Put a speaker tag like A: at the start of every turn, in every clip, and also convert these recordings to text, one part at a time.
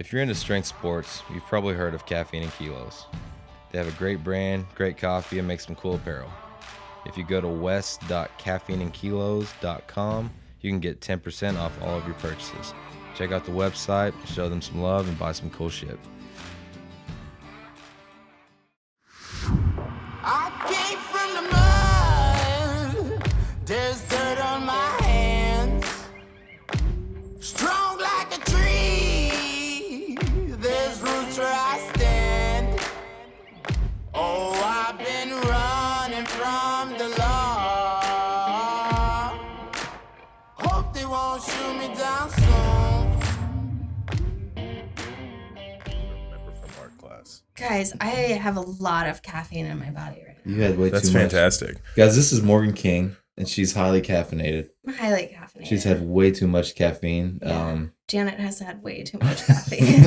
A: If you're into strength sports, you've probably heard of Caffeine and Kilos. They have a great brand, great coffee, and make some cool apparel. If you go to west.caffeineandkilos.com, you can get 10% off all of your purchases. Check out the website, show them some love, and buy some cool shit.
B: I came from the mud. There's dirt on my hands. Strong like a tree. There's roots where I stand. Oh, I've been running from the law. Hope they won't shoot me down soon.
C: Guys, I have a lot of caffeine in my body right now.
D: You had way too much.
E: That's fantastic.
D: Guys, this is Morghan King, and she's highly caffeinated.
C: I'm highly caffeinated.
D: She's had way too much caffeine.
C: Yeah. Janet has had way too much caffeine.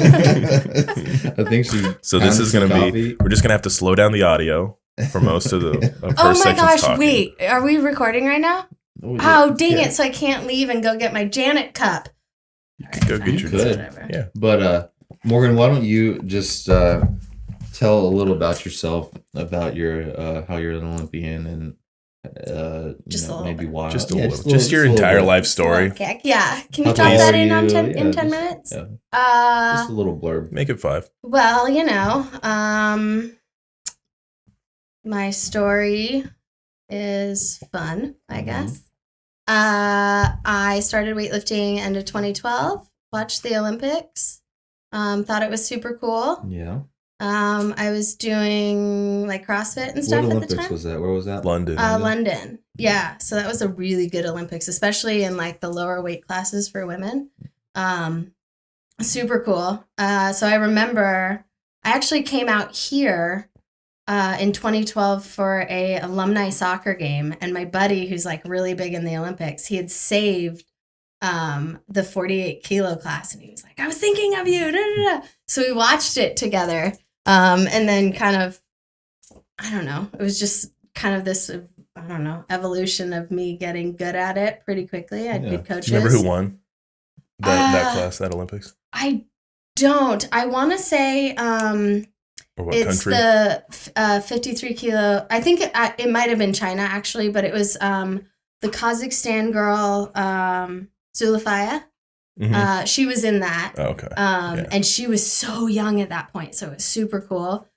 D: I think she.
E: So this is going to be, we're just going to have to slow down the audio for most of the first
C: oh my
E: section's
C: gosh,
E: talking.
C: wait. Are we recording right now? Oh, dang it. So I can't leave and go get my Janet cup.
E: You could go get your
C: whatever.
E: Yeah.
D: But Morghan, why don't you just tell a little about yourself, about your how you're an Olympian, and
C: Just a little
D: maybe
C: bit.
D: why?
E: Just a little. Just your entire life story.
C: Okay. Yeah. Can you
D: How
C: drop
D: tall
C: that
D: are
C: in on
D: you?
C: 10
D: Yeah,
C: in 10
D: just-
C: minutes?
D: Yeah.
C: Uh,
D: Just a little blurb.
E: Make it 5.
C: well, my story is fun, I guess. I started weightlifting end of 2012, watched the Olympics, thought it was super cool.
D: Yeah.
C: I was doing like CrossFit and stuff
D: What
C: at the
D: Olympics
C: time.
D: was that? Where was that?
E: London.
C: London. Yeah. So that was a really good Olympics, especially in like the lower weight classes for women. Super cool. So I remember I actually came out here in 2012 for a alumni soccer game, and my buddy, who's like really big in the Olympics, he had saved the 48 kilo class, and he was like, "I was thinking of you." Da, da, da. So we watched it together, and then kind of, I don't know, it was just kind of this, I don't know, evolution of me getting good at it pretty quickly. I had good coaches.
E: Do you remember who won that class, that Olympics?
C: I don't. I want to say
E: Or what
C: it's
E: country?
C: the 53 kilo. I think it might have been China actually, but it was the Kazakhstan girl, Zulafaya.
E: Mhm.
C: She was in that.
E: Oh, okay. Yeah.
C: And she was so young at that point, so it was super cool.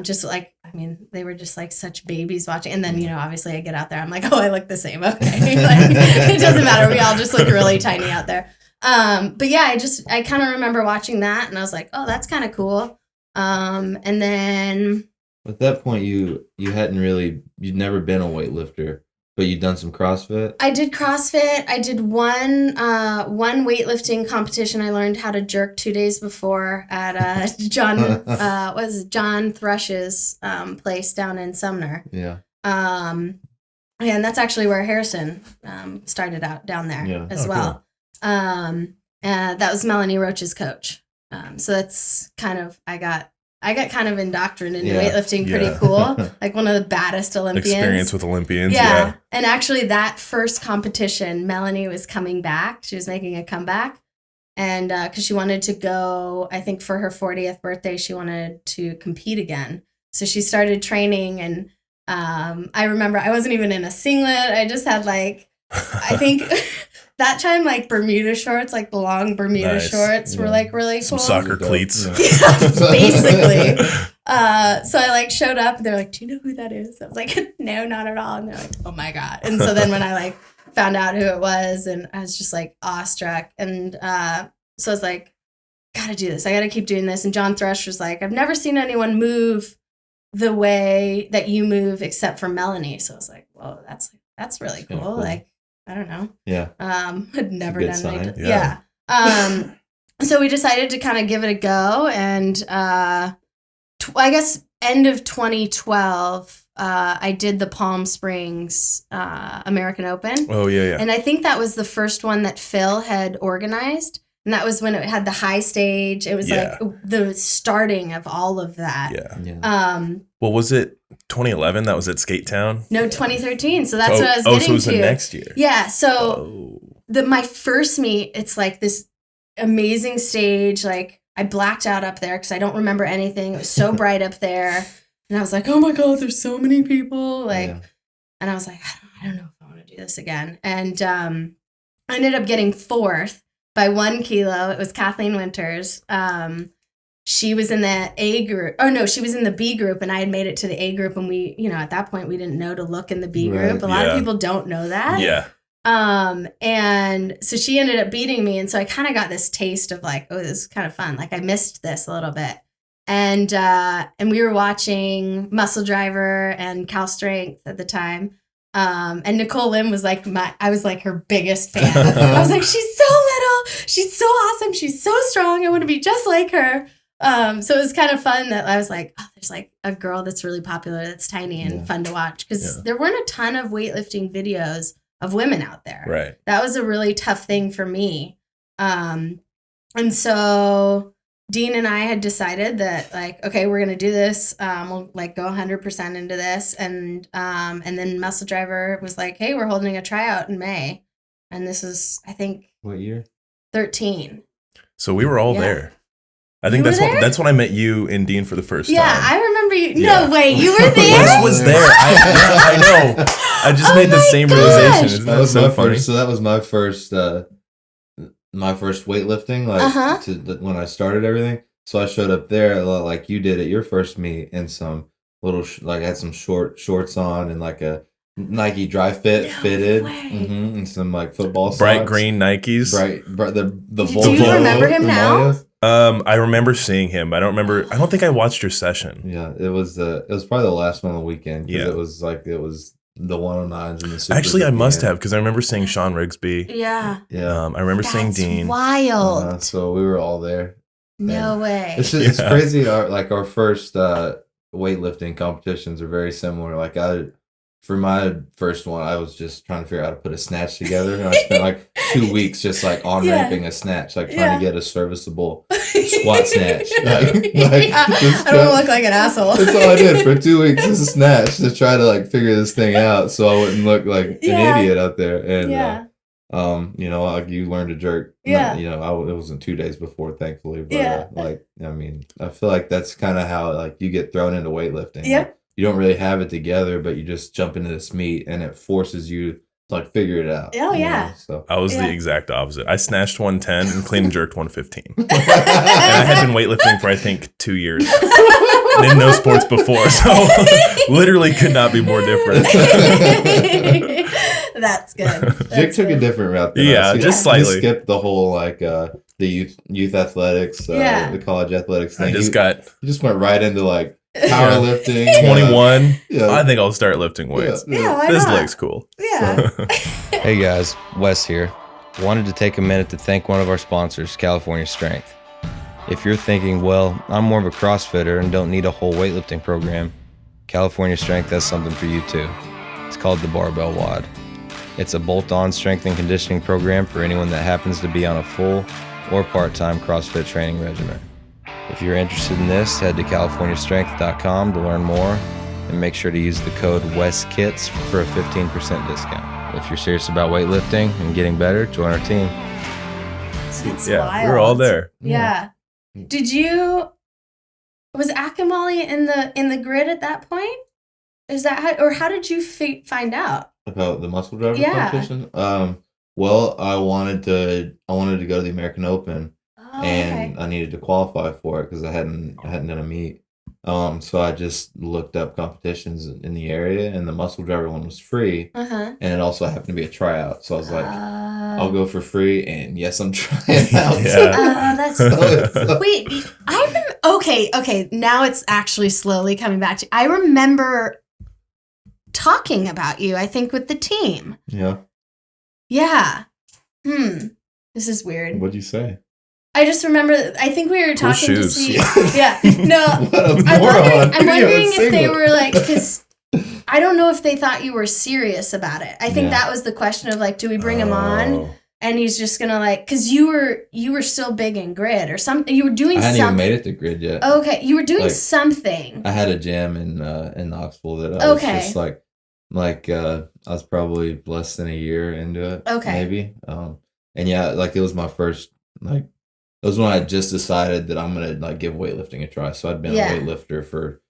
C: Just like, I mean, they were just like such babies watching. And then, obviously I get out there, I'm like, oh, I look the same. Okay. Like, it doesn't matter. We all just look really tiny out there. But yeah, I kind of remember watching that, and I was like, oh, that's kind of cool. And then
D: At that point, you'd never been a weightlifter, but you'd done some CrossFit.
C: I did CrossFit. I did one weightlifting competition. I learned how to jerk 2 days before at John Thrush's place down in Sumner.
D: Yeah.
C: And that's actually where Harrison started out down there as well. Cool. That was Melanie Roach's coach. So that's kind of, I got kind of indoctrinated into weightlifting pretty cool. Like one of the baddest Olympians.
E: Experience with Olympians.
C: Yeah. And actually that first competition, Melanie was coming back. She was making a comeback. And because she wanted to go, I think for her 40th birthday, she wanted to compete again. So she started training, and I remember I wasn't even in a singlet. I just had like, I think that time, like Bermuda shorts, like the long Bermuda shorts were like really cool.
E: Some soccer cleats.
C: Yeah, basically. So I like showed up, and they're like, "Do you know who that is?" I was like, "No, not at all." And they're like, "Oh my God." And so then when I like found out who it was, and I was just like awestruck. And so I was like, gotta do this. I gotta keep doing this. And John Thrush was like, "I've never seen anyone move the way that you move except for Melanie." So I was like, "Whoa, that's really cool." Like, I don't know.
D: Yeah.
C: Had never done
D: sign.
C: it. Yeah. So we decided to kind of give it a go, and I guess end of 2012, I did the Palm Springs American Open.
E: Oh yeah.
C: And I think that was the first one that Phil had organized. And that was when it had the high stage. It was like the starting of all of that.
E: Yeah. Well, was it 2011? That was at Skate Town?
C: No, 2013. So that's what I was getting to.
E: So it was the next year.
C: Yeah. So my first meet, it's like this amazing stage. Like I blacked out up there because I don't remember anything. It was so bright up there. And I was like, oh my God, there's so many people. Like, and I was like, I don't know if I want to do this again. And I ended up getting 4th by 1 kilo. It was Kathleen Winters. She was in the A group. Oh no, she was in the B group, and I had made it to the A group. And we, at that point, we didn't know to look in the B group. A lot of people don't know that.
E: Yeah.
C: And so she ended up beating me. And so I kind of got this taste of like, oh, this is kind of fun. Like I missed this a little bit. And we were watching Muscle Driver and Cal Strength at the time. And Nicole Lim was like I was like her biggest fan. I was like, she's so little. She's so awesome. She's so strong. I want to be just like her. So it was kind of fun that I was like, oh, there's like a girl that's really popular, that's tiny and fun to watch. Because there weren't a ton of weightlifting videos of women out there.
E: Right.
C: That was a really tough thing for me. And so Dean and I had decided that like, okay, we're going to do this. We'll like go 100% into this. And then Muscle Driver was like, hey, we're holding a tryout in May. And this is, I think,
D: What year?
C: 13.
E: So we were all there. I think that's when I met you and Dean for the first time.
C: Yeah, I remember you.
E: Yeah.
C: No way, you were there?
E: Wes was there. I know. I just made the same realization. Isn't
D: That
E: that
D: was
E: so
D: my
E: funny?
D: first. So that was my first weightlifting. Like when I started everything. So I showed up there a lot like you did at your first meet, and some little I had some shorts on and like a Nike Dry Fit fitted, and some like football
E: Bright
D: socks.
E: green Nikes.
D: Bright the
C: Do you remember him now?
E: I remember seeing him. I don't think I watched your session.
D: Yeah, it was probably the last one on the weekend.
E: Yeah.
D: It was the 109s and the supers.
E: Actually, I
D: at the
E: must
D: end.
E: have because I remember seeing Sean Rigsby.
C: Yeah.
D: Yeah.
E: I remember seeing
C: That's
E: Dean.
C: wild.
D: So we were all there.
C: No way.
D: It's just, it's crazy. Our first weightlifting competitions are very similar. Like for my first one, I was just trying to figure out how to put a snatch together, and I spent like 2 weeks just like on ramping a snatch, like trying to get a serviceable squat snatch.
C: I don't want to look like an asshole.
D: That's all I did for 2 weeks is a snatch to try to like figure this thing out, so I wouldn't look like an idiot out there. And like you learn to jerk.
C: Yeah.
D: It wasn't 2 days before, thankfully. But I feel like that's kind of how like you get thrown into weightlifting.
C: Yep.
D: You don't really have it together, but you just jump into this meet, and it forces you to like figure it out.
C: Oh yeah.
D: So
E: I was the exact opposite. I snatched 110 and clean and jerked 115. And I had been weightlifting for I think 2 years. And in no sports before, so literally could not be more different.
C: That's good.
D: Jake took a different route than
E: Yeah,
D: us. He
E: just slightly.
D: He skipped the whole like the youth athletics, the college athletics thing.
E: I just
D: he just went right into like powerlifting.
E: 21.
D: Yeah.
E: I think I'll start lifting weights.
C: Yeah, why
E: This
C: not?
E: looks cool.
C: Yeah.
A: Hey guys, Wes here. Wanted to take a minute to thank one of our sponsors, California Strength. If you're thinking, well, I'm more of a CrossFitter and don't need a whole weightlifting program, California Strength has something for you too. It's called the Barbell WOD. It's a bolt-on strength and conditioning program for anyone that happens to be on a full or part-time CrossFit training regimen. If you're interested in this, head to californiastrength.com to learn more and make sure to use the code WESKITS for a 15% discount. If you're serious about weightlifting and getting better, join our team.
C: That's
E: Yeah,
C: wild.
E: we were all there.
C: Yeah. Was Akamali in the grid at that point? Is that how did you find out?
D: About the muscle driver
C: Yeah.
D: competition. Well, I wanted to go to the American Open,
C: Oh,
D: and
C: okay.
D: I needed to qualify for it because I hadn't done a meet. So I just looked up competitions in the area, and the muscle driver one was free,
C: Uh-huh.
D: and it also happened to be a tryout. So I was like, I'll
C: Oh,
D: go for free, and yes, I'm trying out.
E: Yeah.
C: that's
D: So-
C: wait. I remember. Okay. Now it's actually slowly coming back to. I remember talking about you. I think with the team.
D: Yeah.
C: Yeah. This is weird.
D: What'd you say?
C: I just remember. I think we were
E: Cool
C: talking to
E: shoes.
C: see. Yeah. No.
D: What a
C: I'm
D: moron.
C: wondering
D: You're
C: if they
D: single.
C: were like, because I don't know if they thought you were serious about it. I think
D: Yeah.
C: that was the question of like, do we bring him on?
E: Oh.
C: And he's just gonna like, because you were still big in grid or something. You were doing
D: I hadn't even
C: something.
D: made it to grid yet.
C: Okay, you were doing
D: Like,
C: something.
D: I had a jam in Knoxville that I was
C: Okay.
D: just like I was probably less than a year into it.
C: Okay.
D: Maybe. And yeah, like it was my first like It was when I just decided that I'm gonna like give weightlifting a try. So I'd been
C: Yeah.
D: a weightlifter for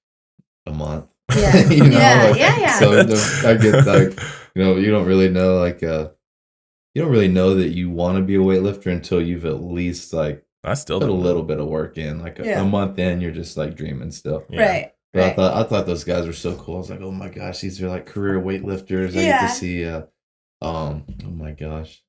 D: a month.
C: Yeah.
D: You know,
C: Yeah,
D: like,
C: yeah.
D: So I get like, you don't really know like you don't really know that you want to be a weightlifter until you've at least like
E: I still
D: put a
E: don't know.
D: little bit of work in. Like
C: Yeah.
D: a month in, you're just like dreaming still.
E: Yeah.
C: Right.
D: But
C: Right.
D: I thought those guys were so cool. I was like, oh my gosh, these are like career weightlifters. I get
C: Yeah.
D: to see oh my gosh.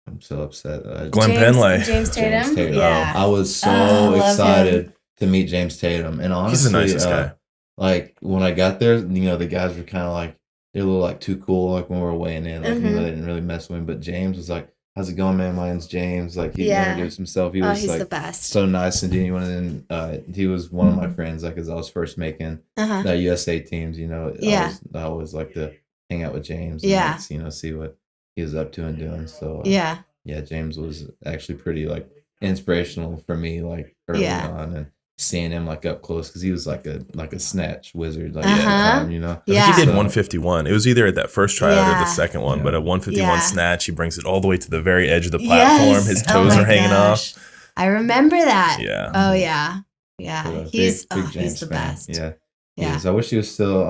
D: I'm so upset.
E: Glenn Penlay.
C: James Tatum.
D: James Tatum.
C: Yeah.
D: I was so
C: I love
D: excited to meet James Tatum. And honestly,
E: He's the nicest guy.
D: like when I got there, the guys were kind of like, they're a little like too cool. Like when we were weighing in, like,
C: Mhm.
D: they didn't really mess with him. But James was like, how's it going, man? My name's James. Like he
C: Yeah.
D: introduced himself. He
C: Oh,
D: was
C: he's
D: like
C: the best.
D: so nice and genuine. And then he was one of my friends, like as I was first making
C: Uh-huh.
D: the USA teams,
C: Yeah.
D: I always like to hang out with James and
C: Yeah.
D: like, see what he was up to and doing. So
C: Yeah.
D: yeah, James was actually pretty like inspirational for me, like early
C: Yeah.
D: on, and seeing him like up close because he was like a snatch wizard, like
C: Uh-huh.
D: at the time,
E: I
C: Yeah.
E: think he did
D: So-
E: 151. It was either at that first tryout or
C: Yeah.
E: the second one,
D: Yeah.
E: but at 151
C: Yeah.
E: snatch, he brings it all the way to the very edge of the platform.
C: Yes.
E: His
C: Oh
E: toes
C: my
E: are hanging
C: gosh. I remember that.
E: Yeah.
C: Oh yeah. Yeah.
D: So,
C: He's
D: big
C: he's
D: James
C: the
D: fan.
C: best.
D: Yeah,
C: Yeah.
D: I wish he was still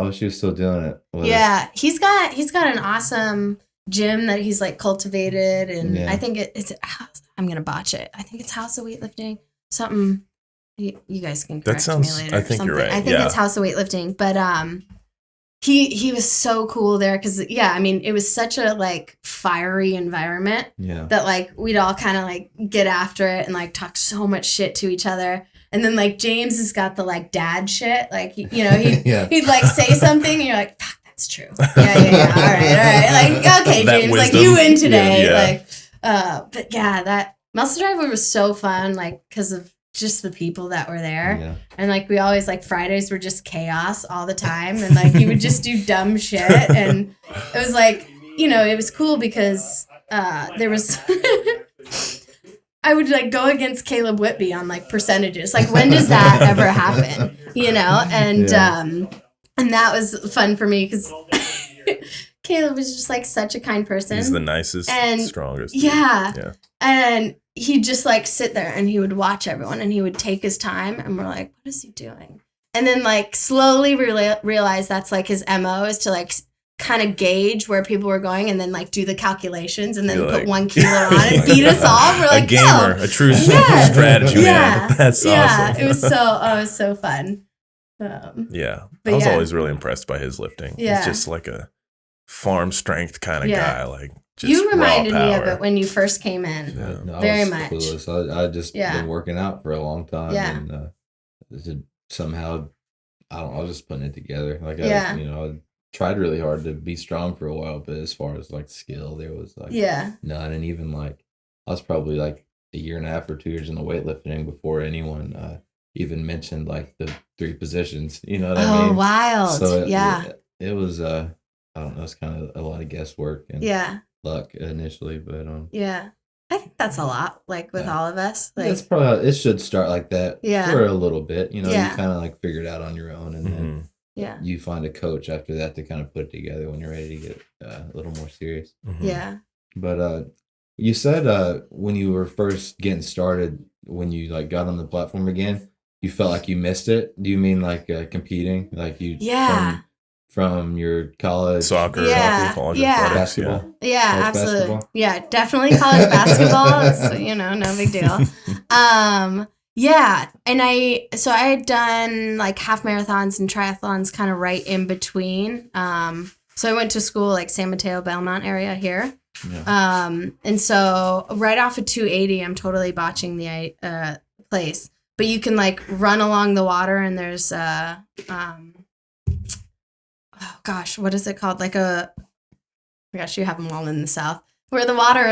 D: doing it. with us.
C: Yeah. He's got an awesome gym that he's like cultivated, and
D: Yeah.
C: I think it's I'm gonna botch it. I think it's House of Weightlifting. Something you guys can correct
E: sounds-
C: me later.
E: I think you're
C: something.
E: right,
C: I think
E: yeah.
C: it's House of Weightlifting. But he was so cool there because yeah, I mean it was such a like fiery environment
D: Yeah.
C: that like we'd all kind of like get after it and like talk so much shit to each other. And then like James has got the like dad shit. Like he'd
D: Yeah.
C: he'd like say something and you're like, fuck, that's true. Yeah. All right. Like, okay,
E: That
C: James,
E: wisdom.
C: like you win today.
E: Yeah.
C: Like but yeah, that Muscle Driver was so fun, like because of just the people that were there.
D: Yeah.
C: And like we always like Fridays were just chaos all the time. And like you would just do dumb shit. And it was like, it was cool because there was I would like go against Caleb Whitby on like percentages. Like when does that ever happen? And
D: Yeah.
C: and that was fun for me because Caleb was just like such a kind person.
E: He's the nicest,
C: And-
E: strongest.
C: Yeah.
E: Yeah.
C: And he'd just like sit there and he would watch everyone and he would take his time and we're like, what is he doing? And then like slowly realize that's like his MO is to like kind of gauge where people were going and then like do the calculations and then
E: You're
C: put
E: like-
C: 1 kilo on and beat us all. We're like,
E: a gamer,
C: no.
E: a true
C: Yes.
E: strategy
C: Yeah.
E: man. That's awesome.
C: It was so fun.
E: Yeah.
C: But
E: I was
C: yeah.
E: always really impressed by his lifting.
C: Yeah.
E: He's just like a farm strength kind of
C: Yeah.
E: guy. Like just
C: You reminded
E: raw
C: me of
E: power.
C: it when you first came in.
E: Yeah.
D: No, I
C: Very
D: was
C: much.
D: clueless. I just
C: Yeah.
D: been working out for a long time,
C: Yeah.
D: and somehow I was just putting it together. Like
C: Yeah.
D: I tried really hard to be strong for a while, but as far as like skill, there was like
C: Yeah.
D: none. And even like I was probably like a year and a half or 2 years in the weightlifting before anyone even mentioned like the 3 positions. You know what I
C: Oh,
D: mean?
C: wild.
D: So
C: yeah.
D: it was I don't know, it's kind of a lot of guesswork and
C: Yeah.
D: luck initially, but
C: Yeah. I think that's a lot, like with
D: Yeah.
C: all of us. Like,
D: it's probably it should start like that
C: Yeah.
D: for a little bit.
C: Yeah.
D: You kind of like figure it out on your own, and then
E: Mhm.
C: yeah.
D: you find a coach after that to kind of put it together when you're ready to get a little more serious.
E: Mhm.
C: Yeah.
D: But you said when you were first getting started, when you like got on the platform again, you felt like you missed it. Do you mean like competing, like you
C: Yeah.
D: from your college
E: Soccer,
C: Yeah.
E: college
C: Yeah.
E: athletics, yeah.
D: basketball?
C: Yeah,
D: College
C: absolutely.
D: basketball?
C: Yeah, definitely college basketball. Is, no big deal. Yeah, and I had done like half marathons and triathlons kind of right in between. So I went to school like San Mateo, Belmont area here.
D: Yeah.
C: And so right off of 280, I'm totally botching the place, but you can like run along the water and there's oh gosh, what is it called? Like oh my gosh, you have them all in the South. Where the water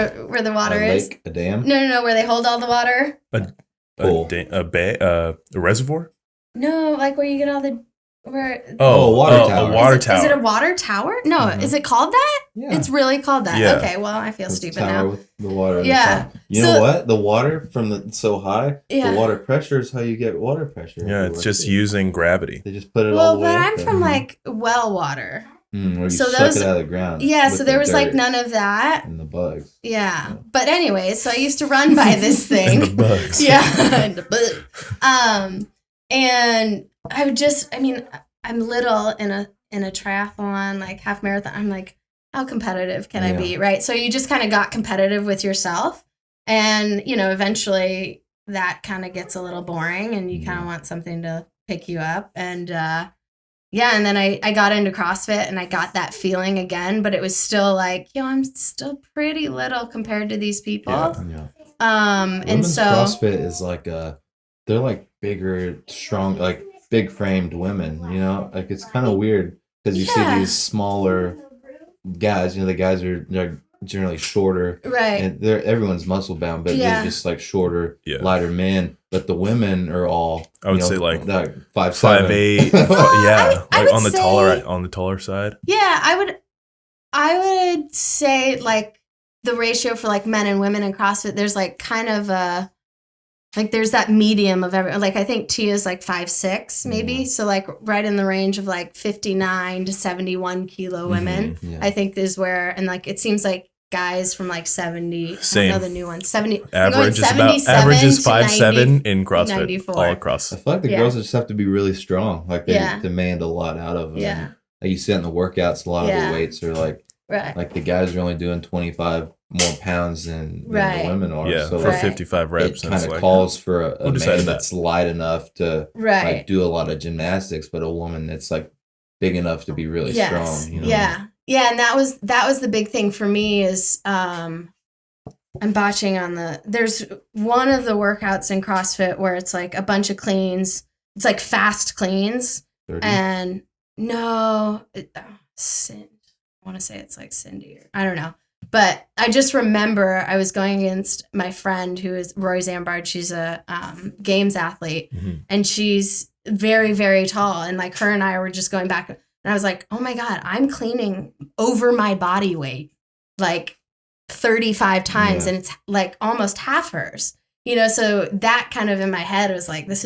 C: is.
D: Lake, a dam.
C: No, where they hold all the water.
D: Pool.
E: A reservoir?
C: No, like where you get all the where.
D: Oh, water tower.
E: A water
C: Is
E: tower.
C: it a water tower? No,
D: Mhm.
C: is it called that?
D: Yeah.
C: It's really called that.
E: Yeah.
C: Okay, well I feel
D: It's a
C: stupid
D: tower
C: now.
D: with the water. at the
C: Yeah.
D: top. You
C: So-
D: know what? The water from so high.
C: Yeah.
D: The water pressure is how you get water pressure.
E: Yeah, it's just using gravity.
D: They just put it all
C: Well,
D: the way
C: but
D: up
C: I'm
D: there.
C: from like well water.
D: Where you
C: So
D: suck
C: those-
D: it out of the ground.
C: Yeah,
D: with
C: so
D: the
C: there was like
D: dirt
C: none of that.
D: and the bugs.
C: Yeah. But anyway, so I used to run by this thing.
E: And the bugs.
C: Yeah. And the bug. And I would just, I mean, I'm little in a triathlon, like half marathon. I'm like, how competitive can I be? Right. So you just kind of got competitive with yourself. And, you know, eventually that kind of gets a little boring and you kind of want something to pick you up. And, and then I got into CrossFit and I got that feeling again, but it was still like, I'm still pretty little compared to these people.
D: Yeah.
C: And
D: Women's
C: so
D: CrossFit is like they're like bigger, strong, like big framed women, you know? Like it's kind of weird because you see these smaller guys, you know, the guys are generally shorter.
C: right.
D: And everyone's muscle bound, but they're just like shorter, lighter men. But the women are all
E: I would say like
D: 5'7",
E: 5'8".
C: I
E: like
C: would
E: on the
C: say-
E: taller side.
C: Yeah, I would say like the ratio for like men and women in CrossFit, there's like kind of a like there's that medium of every like I think Tia's like 5'6" maybe. So like right in the range of like 59 to 71 kilo women. I think is where and like it seems like guys from like 70
E: Same.
C: I don't know the new one 70
E: Average is 5'7" in CrossFit
C: 94.
E: all across.
D: I feel like the girls just have to be really strong. Like they demand a lot out of them.
C: Yeah.
D: Like you see it in the workouts, a lot of the weights are like
C: Right.
D: like the guys are only doing 25 more pounds than the women are.
E: Yeah,
D: so
E: for
D: like,
E: 55 reps.
D: it kind of calls for a man
E: decided that?
D: that's light enough to like do a lot of gymnastics, but a woman that's like big enough to be really strong. You know?
C: Yeah, and that was the big thing for me is I'm botching on there's one of the workouts in CrossFit where it's like a bunch of cleans. It's like fast cleans.
D: 30?
C: And no, I want to say it's like Cindy or I don't know. But I just remember I was going against my friend who is Roy Zambard. She's a games athlete and she's very, very tall. And like her and I were just going back and I was like, oh my God, I'm cleaning over my body weight like 35 times and it's like almost half hers. You know, so that kind of in my head was like, this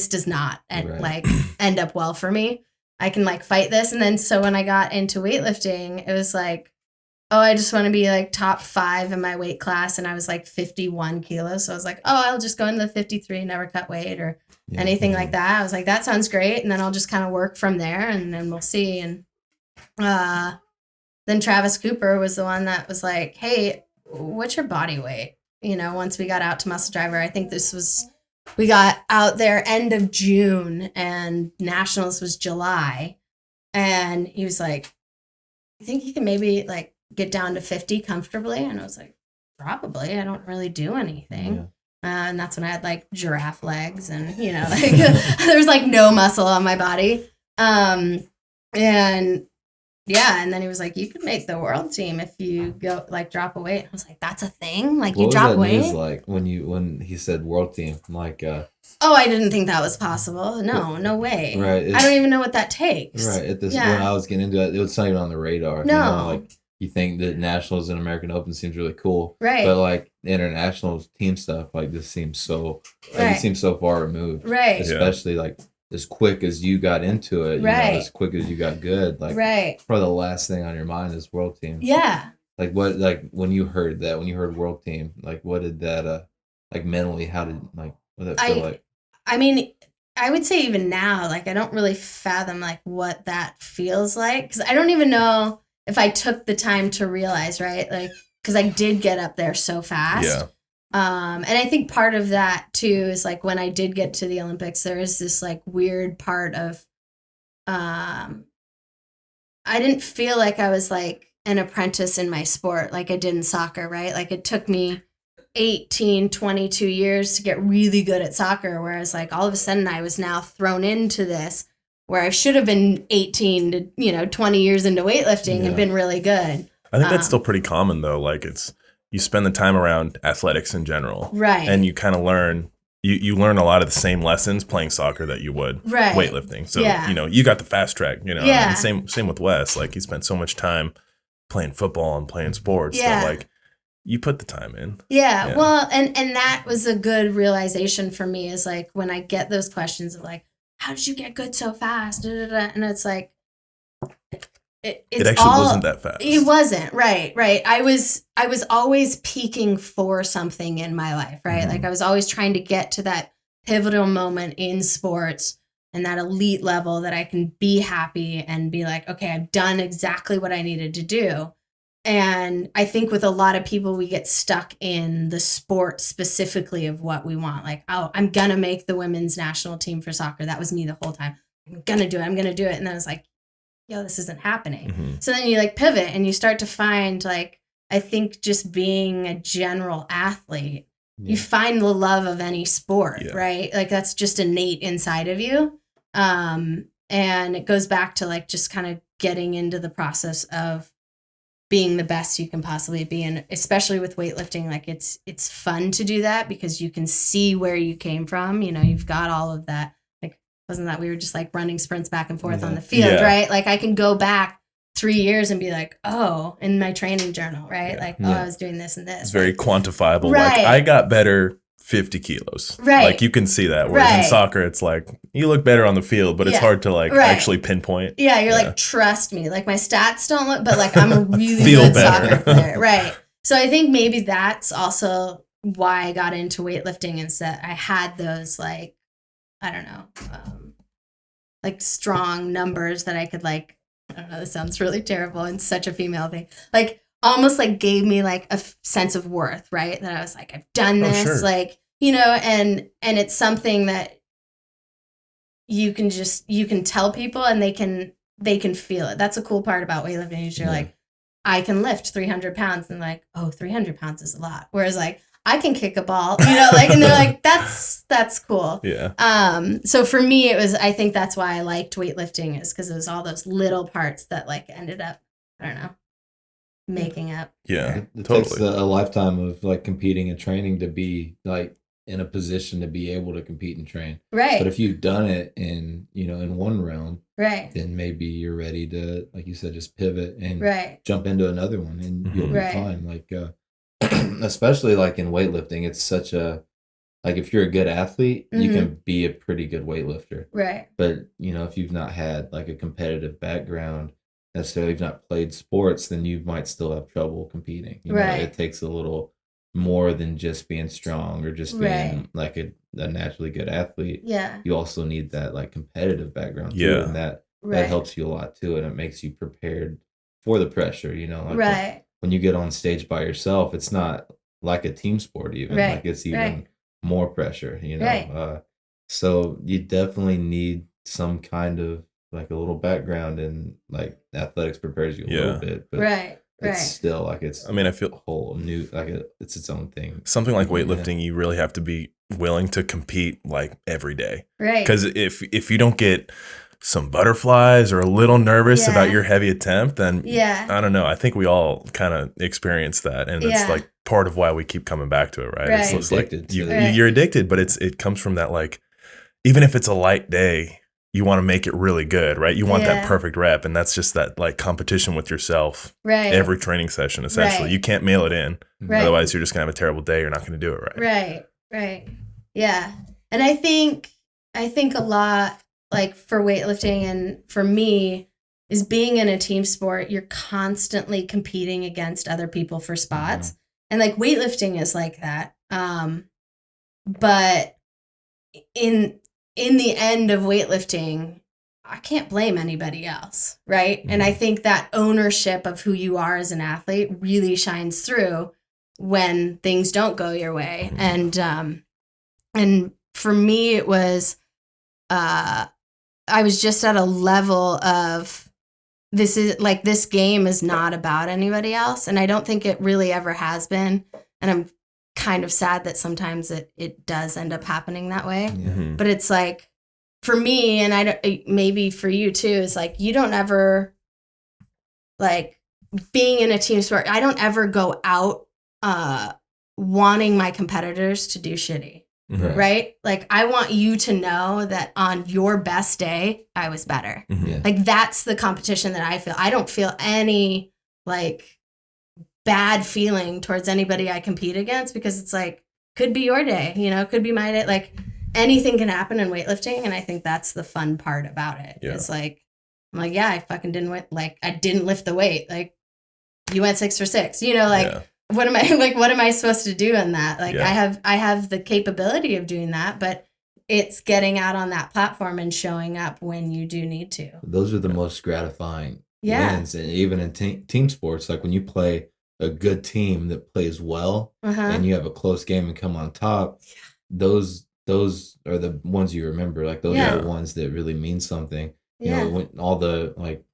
C: does not like end up well for me. I can like fight this. And then so when I got into weightlifting, it was like, oh, I just want to be like top 5 in my weight class. And I was like 51 kilos. So I was like, oh, I'll just go into the 53, never cut weight or anything like that. I was like, that sounds great. And then I'll just kind of work from there and then we'll see. And then Travis Cooper was the one that was like, hey, what's your body weight? You know, once we got out to Muscle Driver, I think we got out there end of June and Nationals was July. And he was like, you think you can maybe like get down to 50 comfortably? And I was like, probably. I don't really do anything. And that's when I had like giraffe legs and, you know, like there was like no muscle on my body. And then he was like, you could make the world team if you go like drop a weight. I was like, that's a thing? Like you drop weight? What was that
D: news like when he said world team? I'm like,
C: oh, I didn't think that was possible. No way.
D: Right.
C: I don't even know what that takes.
D: Right. When I was getting into it, it was not even on the radar.
C: No.
D: You know, like you think that nationals and American Open seems really cool.
C: Right.
D: But like international team stuff, like this seems so it seems so far removed.
C: Right.
D: Especially like as quick as you got into it, you know, as quick as you got good, like probably the last thing on your mind is world team.
C: Yeah.
D: Like what, like when you heard world team, like what did that, like mentally, how did what did that feel like?
C: I mean, I would say even now, like I don't really fathom like what that feels like because I don't even know if I took the time to realize, right? Like because I did get up there so fast.
E: Yeah.
C: And I think part of that too is like when I did get to the Olympics, there is this like weird part of, I didn't feel like I was like an apprentice in my sport like I did in soccer, right? Like it took me 18, 22 years to get really good at soccer. Whereas like all of a sudden I was now thrown into this where I should have been 18 to, 20 years into weightlifting and been really good.
E: I think that's still pretty common though. Like you spend the time around athletics in general.
C: Right.
E: And you kind of learn, you learn a lot of the same lessons playing soccer that you would weightlifting. So, you got the fast track, and same with Wes. Like he spent so much time playing football and playing sports that like you put the time in.
C: Yeah. Well, and that was a good realization for me is like when I get those questions of like, how did you get good so fast? And it's like,
E: it actually wasn't that fast.
C: It wasn't. Right. I was always peaking for something in my life, right?
E: Mm-hmm.
C: Like I was always trying to get to that pivotal moment in sports and that elite level that I can be happy and be like, okay, I've done exactly what I needed to do. And I think with a lot of people, we get stuck in the sport specifically of what we want. Like, oh, I'm going to make the women's national team for soccer. That was me the whole time. I'm going to do it. And then I was like, yo, this isn't happening.
E: Mm-hmm.
C: So then you like pivot and you start to find like, I think just being a general athlete, you find the love of any sport, right? Like that's just innate inside of you. And it goes back to like just kind of getting into the process of being the best you can possibly be. And especially with weightlifting, like it's fun to do that because you can see where you came from. You know, you've got all of that. Like, wasn't that we were just like running sprints back and forth on the field, right? Like I can go back 3 years and be like, oh, in my training journal, right? Like, oh, I was doing this and this.
E: It's very quantifiable.
C: Right.
E: Like I got better 50 kilos.
C: Right.
E: Like you can see that. Whereas in soccer, it's like you look better on the field, but it's hard to like actually pinpoint.
C: Yeah, you're like, trust me. Like my stats don't look, but like I'm a really
E: Feel
C: good
E: better.
C: soccer player. Right. So I think maybe that's also why I got into weightlifting is that I had those like, I don't know, like strong numbers that I could like, I don't know, this sounds really terrible and such a female thing. Like almost like gave me like a sense of worth, right? That I was like, I've done this, like, you know, and it's something that you can tell people and they can feel it. That's a cool part about weightlifting is you're like, I can lift 300 pounds and like, oh, 300 pounds is a lot. Whereas like, I can kick a ball, you know, like, and they're like, that's cool.
E: Yeah.
C: So for me, I think that's why I liked weightlifting is because it was all those little parts that like ended up, I don't know, making up.
E: Yeah.
D: It
E: totally.
D: takes a lifetime of like competing and training to be like in a position to be able to compete and train.
C: Right.
D: But if you've done it in one realm,
C: right,
D: then maybe you're ready to, like you said, just pivot and jump into another one and you'll be fine. Like, especially like in weightlifting, it's such a, like if you're a good athlete, you can be a pretty good weightlifter.
C: Right.
D: But, if you've not had like a competitive background, necessarily you've not played sports, then you might still have trouble competing. It takes a little more than just being strong or just being like a naturally good athlete.
C: Yeah.
D: You also need that like competitive background too.
E: Yeah.
D: And that helps you a lot too. And it makes you prepared for the pressure, like when you get on stage by yourself, it's not like a team sport even. Like it's even more pressure, so you definitely need some kind of like a little background, and like athletics prepares you a little bit, but it's still like I feel a whole new, like it's its own thing.
E: Something like weightlifting, you really have to be willing to compete like every day,
C: right?
E: Because if you don't get some butterflies or a little nervous about your heavy attempt, then I don't know. I think we all kind of experience that, and it's like part of why we keep coming back to it, right? It's like you're addicted, but it comes from that, like, even if it's a light day, you want to make it really good, right? You want that perfect rep, and that's just that like competition with yourself every training session, essentially. You can't mail it in. Otherwise you're just gonna have a terrible day. You're not gonna do it
C: right. Yeah. And I think a lot, like for weightlifting and for me, is being in a team sport, you're constantly competing against other people for spots. And like weightlifting is like that. But in the end of weightlifting, I can't blame anybody else, right? And I think that ownership of who you are as an athlete really shines through when things don't go your way. And for me, it was, I was just at a level of this game is not about anybody else. And I don't think it really ever has been. And I'm kind of sad that sometimes it does end up happening that way. But it's like, for me, and maybe for you too, is like, you don't ever, like, being in a team sport, I don't ever go out wanting my competitors to do shitty. Right? Like, I want you to know that on your best day, I was better. Like, that's the competition that I feel. I don't feel any, like, bad feeling towards anybody I compete against, because it's like, could be your day, could be my day. Like, anything can happen in weightlifting. And I think that's the fun part about it. It's like, I'm like, yeah, I fucking didn't win. Like, I didn't lift the weight. Like, you went 6 for 6. You know, like, what am I supposed to do in that? Like, I have the capability of doing that, but it's getting out on that platform and showing up when you do need to.
D: Those are the most gratifying wins. And even in team sports, like when you play a good team that plays well and you have a close game and come on top, those are the ones you remember. Like those are the ones that really mean something. You know,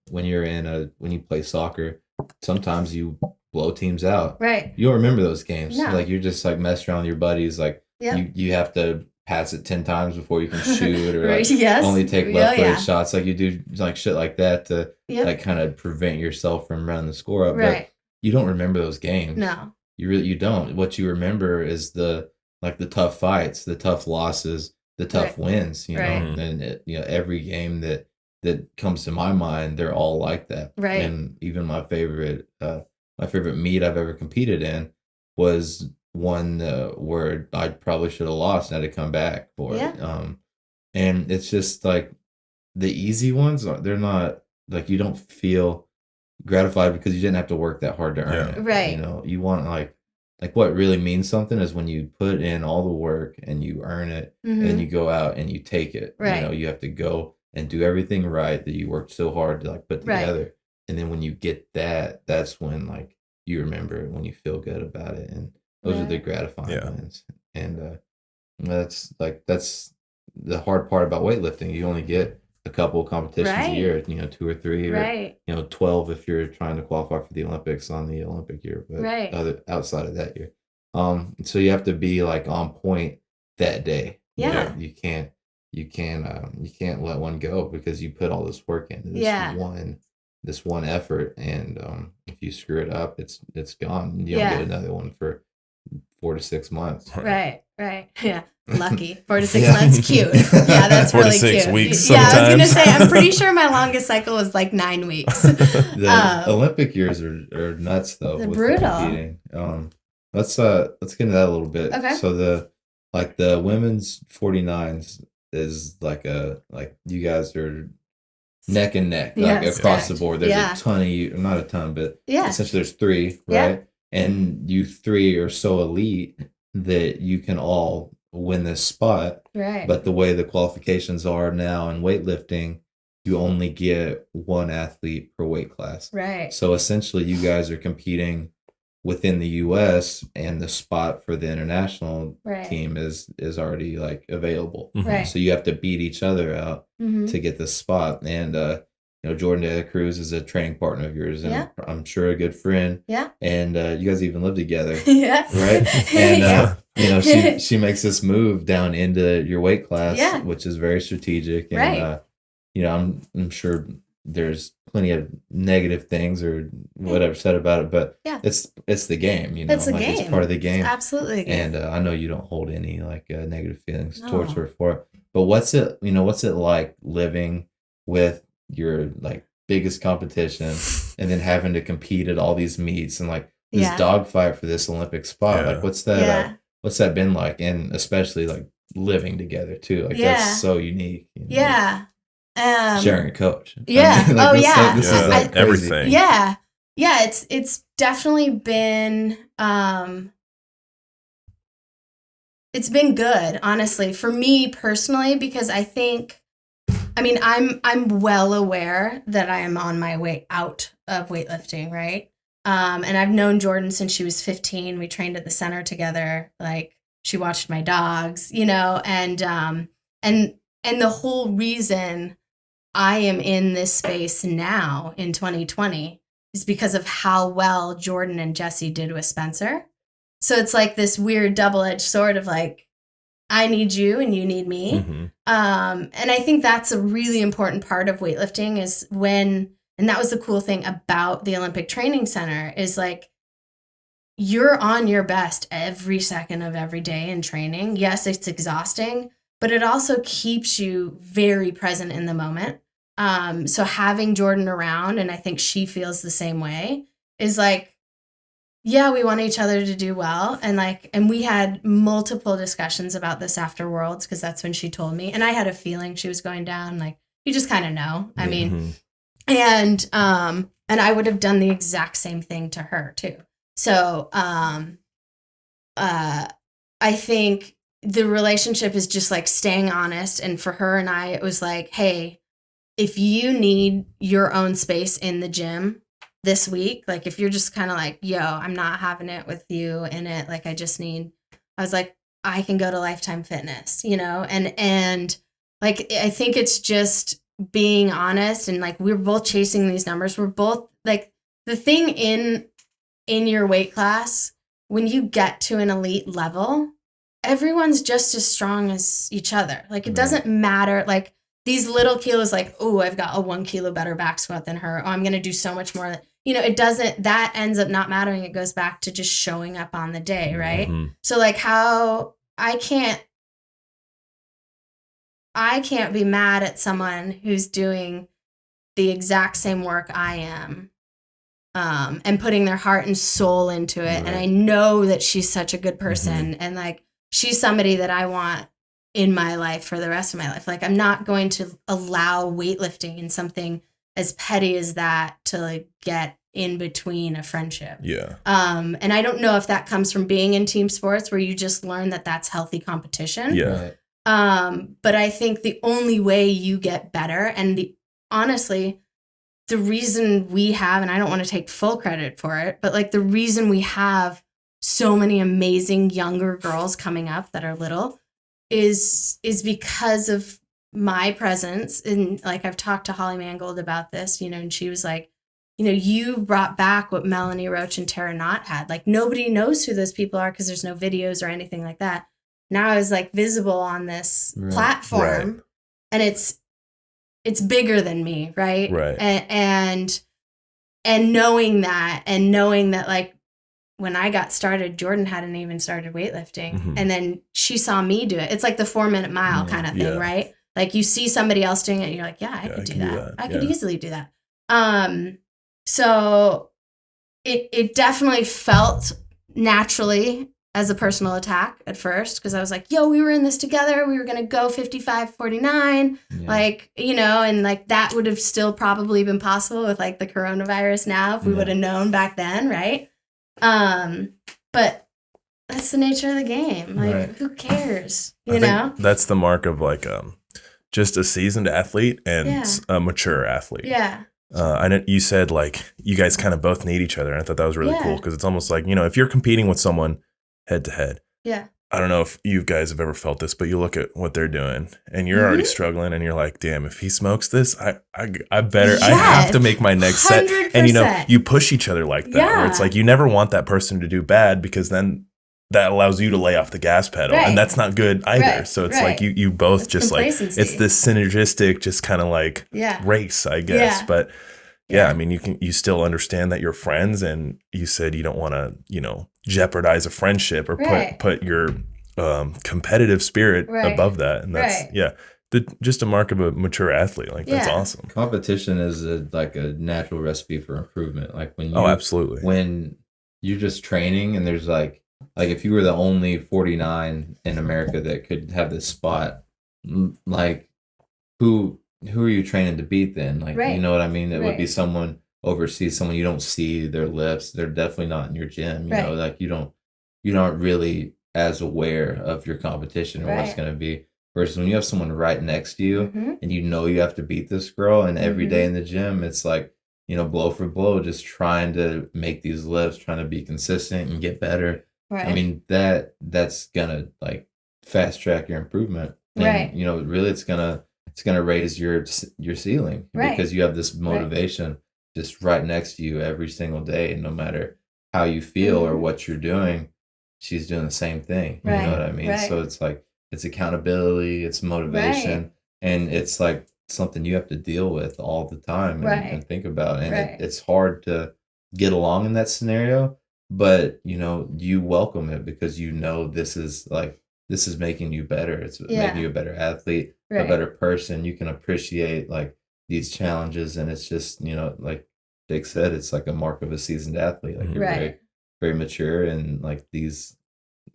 D: when you play soccer, sometimes you blow teams out.
C: Right.
D: You'll remember those games.
C: No.
D: Like you're just like messing around with your buddies. Like you have to pass it 10 times before you can shoot or like only take left-footed shots. Like you do like shit like that to like kind of prevent yourself from running the score up.
C: Right.
D: But you don't remember those games.
C: No.
D: You don't. What you remember is the tough fights, the tough losses, the tough wins, you know. And every game that comes to my mind, they're all like that.
C: Right.
D: And even my favorite meet I've ever competed in was one where I probably should have lost and had to come back for it. And it's just like the easy ones, they're not like, you don't feel gratified because you didn't have to work that hard to earn it.
C: Right.
D: You know, you want like what really means something is when you put in all the work and you earn it and then you go out and you take it.
C: Right.
D: You know, you have to go and do everything right that you worked so hard to like put together. And then when you get that, that's when like you remember it, when you feel good about it. And those are the gratifying wins. And that's the hard part about weightlifting. You only get a couple of competitions a year, 2 or 3, or 12 if you're trying to qualify for the Olympics on the Olympic year, but outside of that year. So you have to be like on point that day. You can't let one go because you put all this work into this one effort, and if you screw it up, it's gone. You don't get another one for 4 to 6 months.
C: Right. Yeah. Lucky. 4 to 6 months. Cute. Yeah, that's
E: 4
C: really
E: to 6
C: cute.
E: weeks
C: Yeah,
E: sometimes.
C: I was going to say, I'm pretty sure my longest cycle was like 9 weeks.
D: The Olympic years are nuts though.
C: They're
D: with
C: brutal.
D: Competing. Let's get into that a little bit.
C: Okay.
D: So the women's 49s is like you guys are neck and neck, like across the board. There's a ton of you, not a ton, but essentially there's 3, right? And you 3 are so elite that you can all win this spot.
C: Right.
D: But the way the qualifications are now in weightlifting, you only get 1 athlete per weight class.
C: Right.
D: So essentially you guys are competing within the US and the spot for the international team is already like available.
C: Right.
D: So you have to beat each other out to get the spot. And Jordan De La Cruz is a training partner of yours, and I'm sure a good friend. Yeah. And you guys even live together. Right? And she makes this move down into your weight class, which is very strategic. And I'm sure there's plenty of negative things or whatever said about it, but it's the game,
C: It's a game.
D: It's part of the game.
C: It's absolutely a game.
D: And I know you don't hold any like negative feelings towards her for it. But what's it like living with your like biggest competition and then having to compete at all these meets and like this dogfight for this Olympic spot? Like what's that been like? And especially like living together too. Like that's so unique. Sharing a coach.
C: Yeah.
D: This is like
E: everything.
C: Yeah. Yeah. It's definitely been it's been good, honestly, for me personally, because I'm well aware that I am on my way out of weightlifting, right? And I've known Jordan since she was 15. We trained at the center together. Like she watched my dogs, and the whole reason I am in this space now in 2020 is because of how well Jordan and Jesse did with Spencer. So it's like this weird double-edged sword of like, I need you and you need me.
E: Mm-hmm.
C: And I think that's a really important part of weightlifting is and that was the cool thing about the Olympic Training Center is like, you're on your best every second of every day in training. Yes, it's exhausting, but it also keeps you very present in the moment. So having Jordan around, and I think she feels the same way, is like, yeah, we want each other to do well. And we had multiple discussions about this after Worlds, because that's when she told me. And I had a feeling she was going down. Like, you just kind of know. I mean, And I would have done the exact same thing to her too. So I think the relationship is just like staying honest. And for her and I, it was like, hey, if you need your own space in the gym this week, like if you're just kind of like, yo, I'm not having it with you in it, like I was like, I can go to Lifetime Fitness, you know, and like I think it's just being honest, and like we're both chasing these numbers. We're both like, the thing in your weight class, when you get to an elite level, everyone's just as strong as each other. Like it doesn't matter. Like these little kilos, like, oh, I've got a 1 kilo better back squat than her. Oh, I'm going to do so much more. You know, that ends up not mattering. It goes back to just showing up on the day. Right.
E: Mm-hmm.
C: So like how I can't be mad at someone who's doing the exact same work I am. And putting their heart and soul into it. Right. And I know that she's such a good person. And like, she's somebody that I want in my life for the rest of my life. Like, I'm not going to allow weightlifting and something as petty as that to like get in between a friendship.
E: Yeah.
C: And I don't know if that comes from being in team sports where you just learn that that's healthy competition.
E: Yeah.
C: But I think the only way you get better, and honestly, the reason we have, and I don't want to take full credit for it, but like the reason we have so many amazing younger girls coming up that are little is because of my presence. And like, I've talked to Holly Mangold about this, you know, and she was like, you know, you brought back what Melanie Roach and Tara Knott had. Like nobody knows who those people are because there's no videos or anything like that. Now I was like visible on this platform, and it's bigger than me, right?
E: Right.
C: And knowing that like when I got started, Jordan hadn't even started weightlifting, and then she saw me do it. It's like the 4-minute mile kind of thing, right? Like you see somebody else doing it, and you're like, yeah, I could do that. I could easily do that. So it definitely felt naturally as a personal attack at first, because I was like, yo, we were in this together. We were going to go 55-49, like, you know, and like that would have still probably been possible with like the coronavirus now if we would have known back then, right? But that's the nature of the game. Like, who cares? You know?
E: That's the mark of like just a seasoned athlete and a mature athlete.
C: Yeah.
E: I know you said like you guys kind of both need each other. And I thought that was really cool, because it's almost like, you know, if you're competing with someone head to head. Yeah. I don't know if you guys have ever felt this, but you look at what they're doing and you're already struggling, and you're like, damn, if he smokes this, I have to make my next 100%. Set. And you know, you push each other like that, where it's like, you never want that person to do bad, because then that allows you to lay off the gas pedal, and that's not good either. So it's like you both it's just like, it's this synergistic, just kind of like race, I guess. But yeah, I mean, you still understand that you're friends, and you said you don't want to, you know, jeopardize a friendship or put your competitive spirit above that. And that's, just a mark of a mature athlete. Like, that's awesome.
D: Competition is like a natural recipe for improvement. Like when you,
E: absolutely.
D: When you're just training and there's like if you were the only 49 in America that could have this spot, like who are you training to beat then? Like, you know what I mean? It would be someone overseas, someone you don't see their lifts. They're definitely not in your gym. You know, like you're not really as aware of your competition or what's going to be. Versus when you have someone right next to you and you know you have to beat this girl, and every day in the gym, it's like, you know, blow for blow, just trying to make these lifts, trying to be consistent and get better. I mean, that's gonna like fast track your improvement. And, you know, really it's gonna raise your ceiling because you have this motivation just right next to you every single day. And no matter how you feel or what you're doing, she's doing the same thing. You know what I mean? So it's like, it's accountability, it's motivation, and it's like something you have to deal with all the time and think about. And it's hard to get along in that scenario, but you know, you welcome it because you know this is making you better. It's making you a better athlete, a better person. You can appreciate like these challenges, and it's just, you know, like Jake said, it's like a mark of a seasoned athlete. Like you're very, very mature, and like these,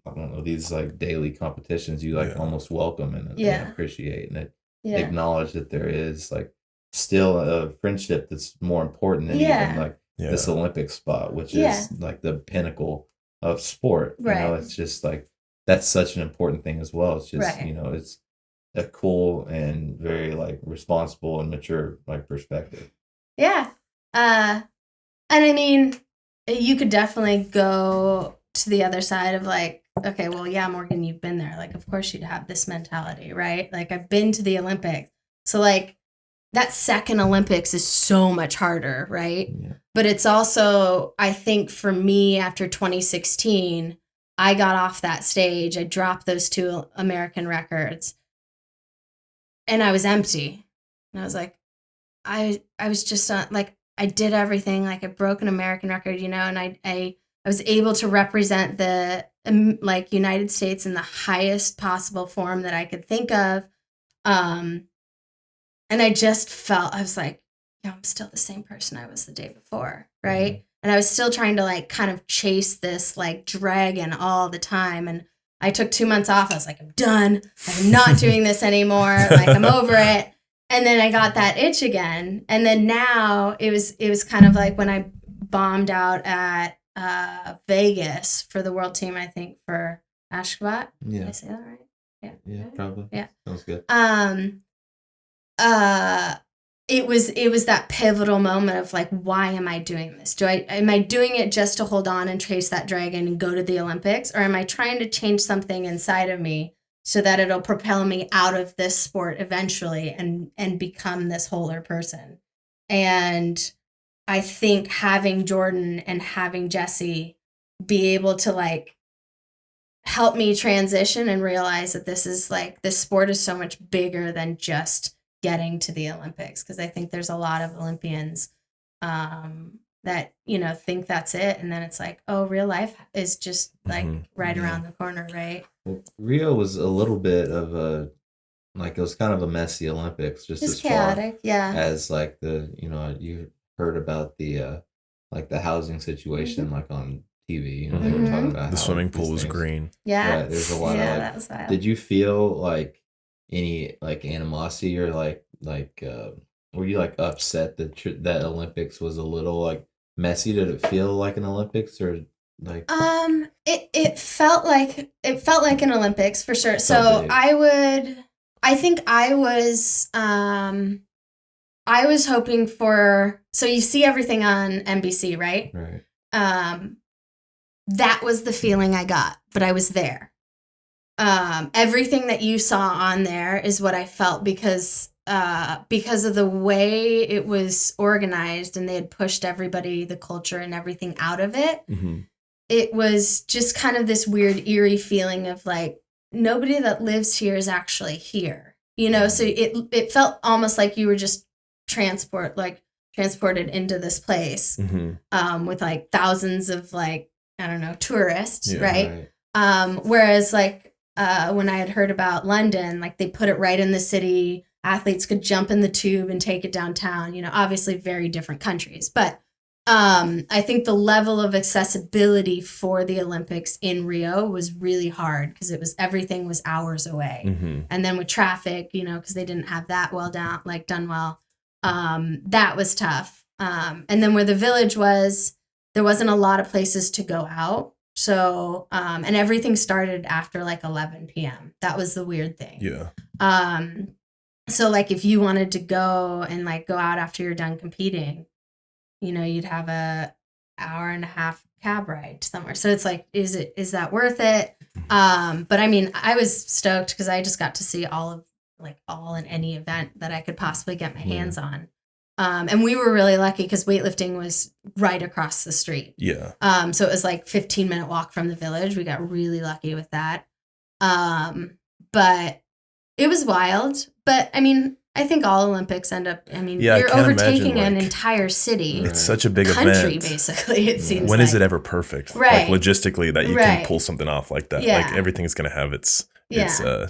D: I don't know, these like daily competitions you like almost welcome and appreciate, and acknowledge that there is like still a friendship that's more important than
C: Yeah.
D: even like
E: Yeah.
D: this Olympic spot, which
C: Yeah.
D: is like the pinnacle of sport. You know,
C: Right.
D: it's just like that's such an important thing as well. It's just,
C: Right.
D: you know, it's a cool and very like responsible and mature like perspective.
C: Yeah. And I mean, you could definitely go to the other side of like, okay, well, yeah, Morgan, you've been there. Like, of course you'd have this mentality, right? Like, I've been to the Olympics. So, like, that second Olympics is so much harder, right?
D: Yeah.
C: But it's also, I think for me, after 2016, I got off that stage. I dropped those 2 American records and I was empty. And I was like, I was just like, I did everything. Like, I broke an American record, you know, and I was able to represent the like United States in the highest possible form that I could think of. And I just felt, I was like, you know, I'm still the same person I was the day before, right?
D: Mm-hmm.
C: And I was still trying to like kind of chase this like dragon all the time. And I took 2 months off. I was like, I'm done. I'm not doing this anymore. Like, I'm over it. And then I got that itch again. And then now it was kind of like when I bombed out at Vegas for the world team, I think, for Ashgabat. Did I
D: Yeah.
C: say that right?
D: Yeah, probably.
C: Yeah.
D: Sounds good.
C: It was that pivotal moment of like, why am I doing this? Am I doing it just to hold on and chase that dragon and go to the Olympics? Or am I trying to change something inside of me so that it'll propel me out of this sport eventually and become this wholer person? And I think having Jordan and having Jesse be able to like help me transition and realize that this sport is so much bigger than just getting to the Olympics. Because I think there's a lot of Olympians that, you know, think that's it. And then it's like, oh, real life is just like right around the corner, right?
D: Well, Rio was a little bit of a, like, it was kind of a messy Olympics, just
C: It's
D: as
C: chaotic,
D: far
C: yeah.
D: as like the, you know, you heard about the like the housing situation like on TV, you know, they were talking about
E: The
D: how
E: swimming
D: these
E: pool was
D: things-
E: green.
C: Yeah.
D: Right, there's a lot of
C: Yeah,
D: like,
C: that was wild.
D: did you feel like any like animosity or like were you like upset that that Olympics was a little like messy? Did it feel like an Olympics or like
C: It felt like an Olympics for sure.
D: Felt
C: So
D: big.
C: I think I was hoping for, so you see everything on NBC, right?
D: right?
C: That was the feeling I got, but I was there. Everything that you saw on there is what I felt because of the way it was organized and they had pushed everybody, the culture and everything out of it. It was just kind of this weird, eerie feeling of like, nobody that lives here is actually here, you know? So it felt almost like you were just transported into this place with like thousands of like, I don't know, tourists, right? Whereas like when I had heard about London, like they put it right in the city, athletes could jump in the tube and take it downtown, you know, obviously very different countries. But I think the level of accessibility for the Olympics in Rio was really hard because everything was hours away. And then with traffic, you know, because they didn't have that done well, that was tough. And then where the village was, there wasn't a lot of places to go out. So, and everything started after like 11 p.m. That was the weird thing.
E: Yeah.
C: So like if you wanted to go and like go out after you're done competing, you know, you'd have a hour and a half cab ride somewhere. So it's like, is that worth it? But I mean, I was stoked because I just got to see all in any event that I could possibly get my hands on. And we were really lucky because weightlifting was right across the street.
E: Yeah.
C: So it was like 15-minute walk from the village. We got really lucky with that. But it was wild. But I mean, I think all Olympics end up, I mean,
E: Yeah, I
C: you're
E: can't
C: overtaking
E: imagine,
C: an
E: like,
C: entire city.
E: It's such a big
C: country,
E: event.
C: basically, it seems
E: When
C: like.
E: is it ever perfect?
C: Right.
E: Like logistically that you
C: Right.
E: can pull something off like that.
C: Yeah.
E: Like everything's going to have its
C: Yeah.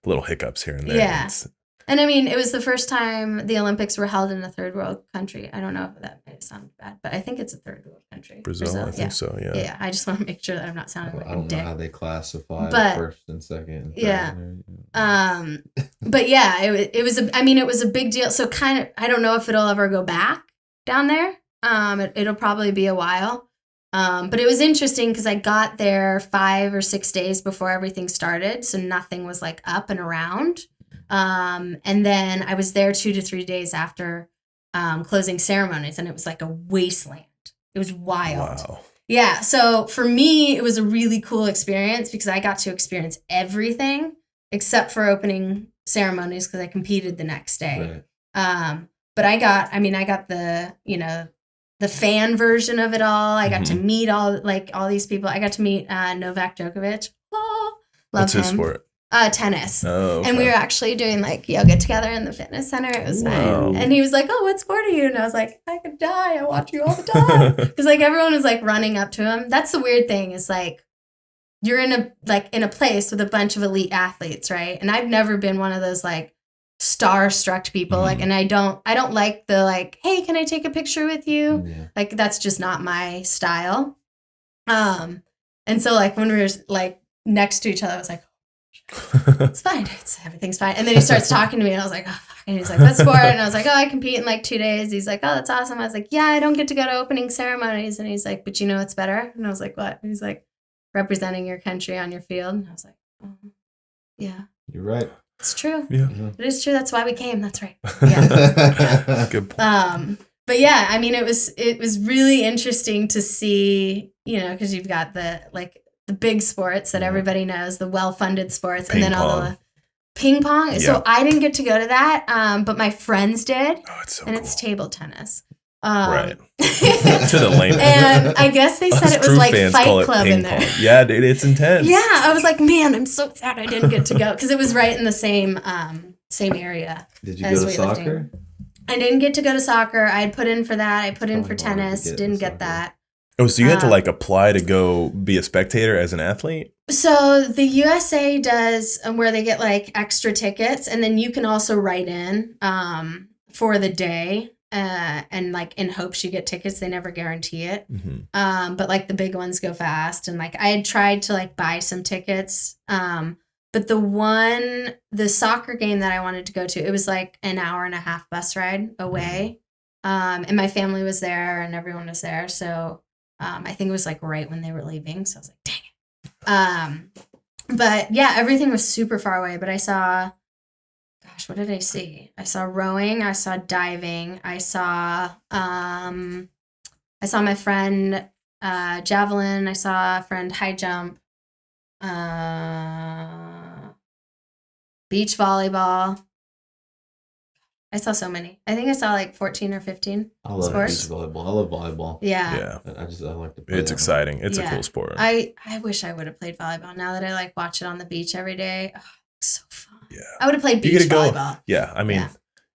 E: little hiccups here and there.
C: Yeah. And I mean, it was the first time the Olympics were held in a third world country. I don't know if that might sound bad, but I think it's a third world country.
E: Brazil, I think so. Yeah.
C: Yeah. I just want to make sure that I'm not sounding like
D: I
C: a
D: don't know
C: dick.
D: how they classify
C: But-
D: first and second. And third
C: Yeah.
D: there.
C: But yeah, it was a big deal. So kind of, I don't know if it'll ever go back down there. It'll probably be a while. But it was interesting because I got there 5 or 6 days before everything started. So nothing was like up and around. And then I was there 2 to 3 days after closing ceremonies, and it was like a wasteland. It was wild.
E: Wow.
C: Yeah. So for me, it was a really cool experience because I got to experience everything except for opening ceremonies because I competed the next day.
D: Right.
C: But I got the, the fan version of it all. I got to meet all these people. I got to meet Novak Djokovic. Oh, love
E: What's
C: him.
E: his sport?
C: Tennis.
E: Oh, okay.
C: And we were actually doing like yoga together in the fitness center. It was
E: Wow.
C: fine. And he was like, "Oh, what sport are you?" And I was like, "I could die. I watch you all the time." Because like everyone was like running up to him. That's the weird thing is like you're in a place with a bunch of elite athletes, right? And I've never been one of those like starstruck people. Like, and I don't like the like, "Hey, can I take a picture with you?"
D: Yeah.
C: Like that's just not my style. And so like when we were like next to each other, I was like, "It's fine. Everything's fine." And then he starts talking to me and I was like, "Oh, fuck." And he's like, "What sport?" And I was like, "Oh, I compete in like 2 days." He's like, "Oh, that's awesome." I was like, "Yeah, I don't get to go to opening ceremonies." And he's like, "But you know what's better?" And I was like, "What?" And he's like, "Representing your country on your field." And I was like, "Oh, yeah,
D: You're right.
C: it's true.
E: Yeah.
C: It is true. That's why we came. That's right." Yeah.
E: Good point.
C: But yeah, I mean, it was really interesting to see, because you've got the big sports that everybody knows, the well-funded sports, and
E: Ping
C: then all
E: pong.
C: the ping pong.
E: Yeah.
C: So I didn't get to go to that, but my friends did,
E: Oh, it's so
C: and
E: cool.
C: it's table tennis.
E: Right. To the layman.
C: And I guess they said
E: Us
C: it was
E: true
C: like
E: fans call
C: Fight
E: it
C: Club
E: ping
C: in there.
E: pong. Yeah, dude, it's intense.
C: Yeah, I was like, man, I'm so sad I didn't get to go because it was right in the same area.
D: Did you
C: as
D: go to
C: weightlifting.
D: soccer?
C: I didn't get to go to soccer. I had put in for that. I put in for
D: Probably wanted to
C: tennis.
D: get
C: Didn't
D: to
C: get
D: soccer.
C: that.
E: Oh, so you had to like apply to go be a spectator as an athlete?
C: So the USA does where they get like extra tickets, and then you can also write in for the day and like in hopes you get tickets. They never guarantee it.
E: Mm-hmm.
C: But like the big ones go fast, and like I had tried to like buy some tickets. But the soccer game that I wanted to go to, it was like an hour and a half bus ride away. And my family was there and everyone was there. So I think it was like right when they were leaving. So I was like, dang it. But yeah, everything was super far away. But I saw, gosh, what did I see? I saw rowing. I saw diving. I saw my friend javelin. I saw a friend high jump. Beach volleyball. I saw so many. I think I saw like 14 or 15
D: I love
C: sports.
D: beach volleyball. I love volleyball.
C: Yeah.
E: Yeah.
D: I like to play
E: It's
D: that.
E: exciting. It's a
C: Yeah.
E: cool sport.
C: I wish I would have played volleyball. Now that I like watch it on the beach every day, it's so fun.
E: Yeah.
C: I would have played
E: You
C: beach
E: gotta go-
C: volleyball.
E: Yeah. I mean,
C: Yeah.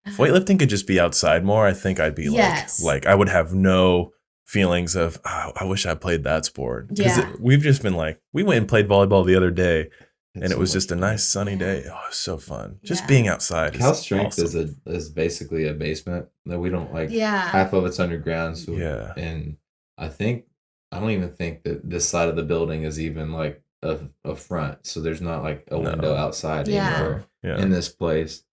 E: if weightlifting could just be outside more, I think I'd be
C: Yes.
E: like I would have no feelings of, oh, I wish I played that sport.
C: Yeah.
E: We've just been like, we went and played volleyball the other day
D: It's
E: and it
D: so
E: was
D: much
E: just a
D: fun.
E: nice sunny day. Oh, it's so fun. Just
C: Yeah.
E: being outside.
D: Cal
E: is
D: Strength
E: awesome.
D: is basically a basement that we don't like.
C: Yeah.
D: Half of it's underground. So
E: Yeah.
D: and I don't even think that this side of the building is even like a front. So there's not like a
E: No.
D: window outside
C: Yeah.
D: anywhere
E: Yeah.
D: in this place.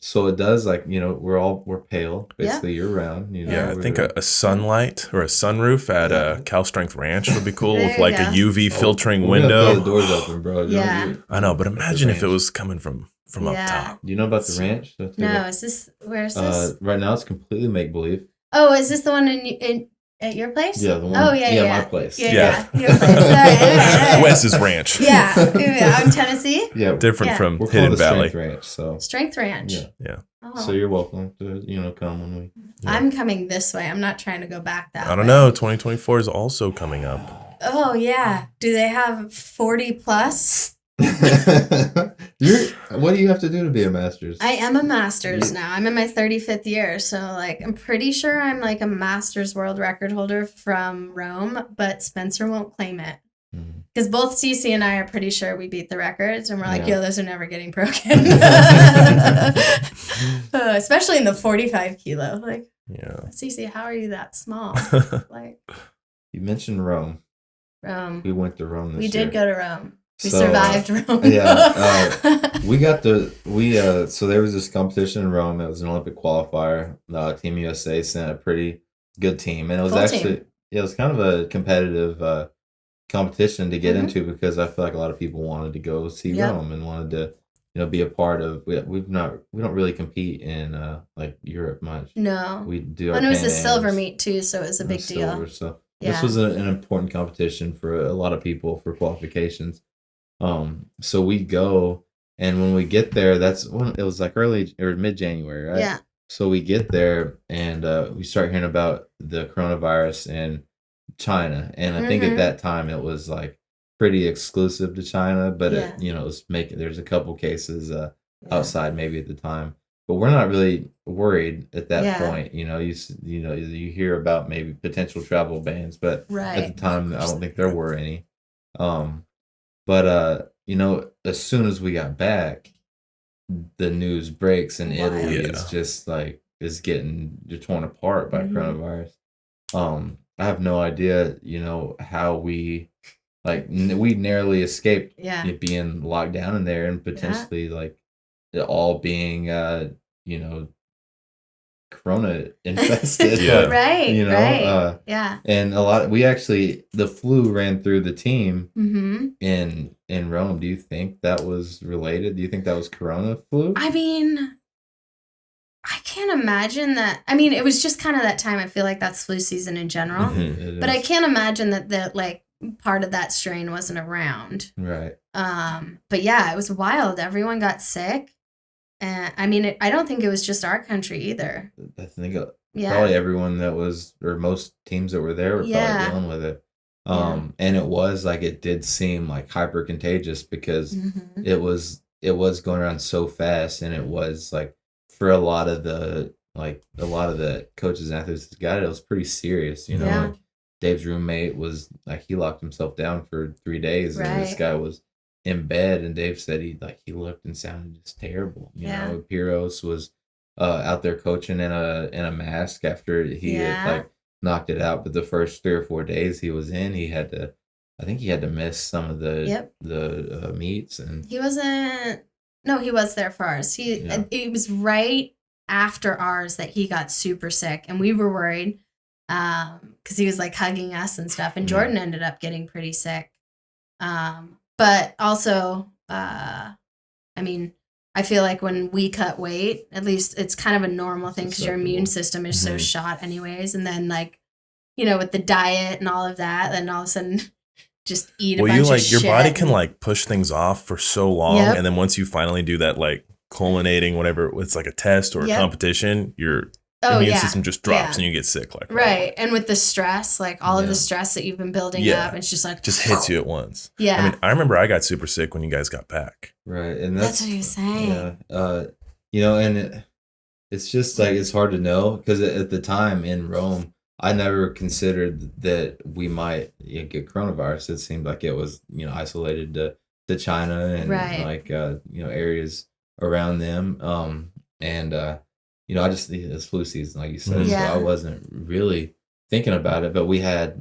D: So it does like, we're pale basically year round.
E: Yeah, I think
D: we're-
E: a sunlight or a sunroof at
D: Yeah.
E: Cal Strength Ranch would be cool
C: There
E: with
C: you
E: like
C: go.
E: a UV filtering
D: we're gonna throw
E: window.
D: the doors open, bro.
C: Yeah.
E: I know, but imagine if it
D: ranch.
E: was coming from up
C: Yeah.
E: top.
D: Do you know about the ranch?
C: No, where is this?
D: Right now it's completely make believe.
C: Oh, is this the one at your place?
D: Yeah, the one.
C: Oh, yeah.
D: my place.
C: Yeah.
E: Yeah.
C: Your place. All right.
E: Wes's Ranch.
C: Yeah. Out in Tennessee.
D: Yeah,
E: Different
C: Yeah.
E: from
D: we're
E: Hidden
D: called the
E: Valley.
D: Strength Ranch. So
C: Strength Ranch.
D: yeah.
E: Yeah.
C: Oh.
D: So you're welcome to come when we.
C: I'm coming this way. I'm not trying to go back that way.
E: I don't know. 2024 is also coming up.
C: Oh, yeah. Do they have 40 plus?
D: What do you have to do to be a master's?
C: I am a master's now. I'm in my 35th year. So, like, I'm pretty sure I'm like a master's world record holder from Rome, but Spencer won't claim it. Because both Cece and I are pretty sure we beat the records, and we're like,
D: Yeah.
C: yo, those are never getting broken. Especially in the 45 kilo. Like,
E: Yeah.
C: Cece, how are you that small? Like,
D: You mentioned Rome.
C: Rome.
D: We went to Rome this
C: We
D: year.
C: did go to Rome. We
D: So,
C: survived Rome.
D: we got so there was this competition in Rome. It was an Olympic qualifier. Team USA sent a pretty good team, and it was
C: Full
D: actually
C: team.
D: it was kind of a competitive competition to get
C: Mhm.
D: into, because I feel like a lot of people wanted to go see
C: Yep.
D: Rome and wanted to be a part of. We don't really compete in like Europe much.
C: No.
D: We do our
C: And it was
D: Pan
C: a silver
D: Ams
C: meet too, so it was a
D: and
C: big
D: silver,
C: deal.
D: So
C: Yeah.
D: this was an important competition for a lot of people for qualifications. So we go, and when we get there, that's when it was like early or mid-January, right?
C: Yeah.
D: So we get there, and we start hearing about the coronavirus in China, and I think
C: Mhm.
D: at that time it was like pretty exclusive to China, but
C: Yeah.
D: it was there's a couple cases
C: Yeah.
D: outside maybe at the time, but we're not really worried at that
C: Yeah.
D: point. You hear about maybe potential travel bans, but
C: Right.
D: at the time
C: Of
D: I
C: course
D: don't think there were any. But as soon as we got back, the news breaks, and
C: Wild.
D: Italy
E: Yeah.
D: is just like they're torn apart by
C: Mhm.
D: coronavirus. I have no idea, how we we narrowly escaped
C: Yeah.
D: it being locked down in there, and potentially like it all being corona infested.
E: Yeah.
D: Like,
C: Right. Right.
D: yeah. And the flu ran through the team
C: Mm-hmm.
D: in Rome. Do you think that was related? Do you think that was corona flu?
C: I mean, I can't imagine that. I mean, it was just kind of that time. I feel like that's flu season in general.
E: Mhm.
D: It
C: But I
D: is.
C: can't imagine that like part of that strain wasn't around.
D: Right.
C: But yeah, it was wild. Everyone got sick. And I mean, I don't think it was just our country either.
D: I think
C: Yeah.
D: probably everyone that was, or most teams that were there were
C: Yeah.
D: probably dealing with it.
C: Yeah.
D: And it did seem like hyper contagious, because
C: Mhm.
D: it was going around so fast, and it was like for a lot of the coaches and athletes that got it, it was pretty serious.
C: Yeah.
D: Like Dave's roommate was like, he locked himself down for 3 days, and this
C: Right.
D: guy was in bed, and Dave said he looked and sounded just terrible.
C: Yeah.
D: Piros was out there coaching in a mask after he
C: Yeah.
D: had like knocked it out, but the first 3 or 4 days he was in, I think he had to miss some of the
C: Yep.
D: meets, and
C: He wasn't. No, he was there for ours.
D: Yeah.
C: It was right after ours that he got super sick, and we were worried because he was like hugging us and stuff. And
D: Yeah.
C: Jordan ended up getting pretty sick. But also, I mean, I feel like when we cut weight, at least it's kind of a normal thing because your immune system is so
D: Mhm.
C: shot anyways. And then like, with the diet and all of that, then all of a sudden just eat a
E: Well,
C: bunch
E: you
C: of
E: like your
C: shit.
E: body can like push things off for so long,
C: Yep.
E: and then once you finally do that, like culminating whatever it's like a test or a
C: Yep.
E: competition, your
C: Oh,
E: immune
C: yeah.
E: system just drops
C: Yeah.
E: and you get sick like
C: Right. And with the stress, like all of
D: Yeah.
C: the stress that you've been building
E: Yeah.
C: up, it's just like
E: just hits you at once.
C: Yeah.
E: I mean, I remember I got super sick when you guys got back.
D: right, and
C: That's what he was saying.
D: Yeah. And it's just like it's hard to know, because at the time in Rome, I never considered that we might get coronavirus. It seemed like it was isolated to China and
C: Right.
D: like areas around them. I just it's flu season, like you said,
C: Yeah.
D: so I wasn't really thinking about it. But we had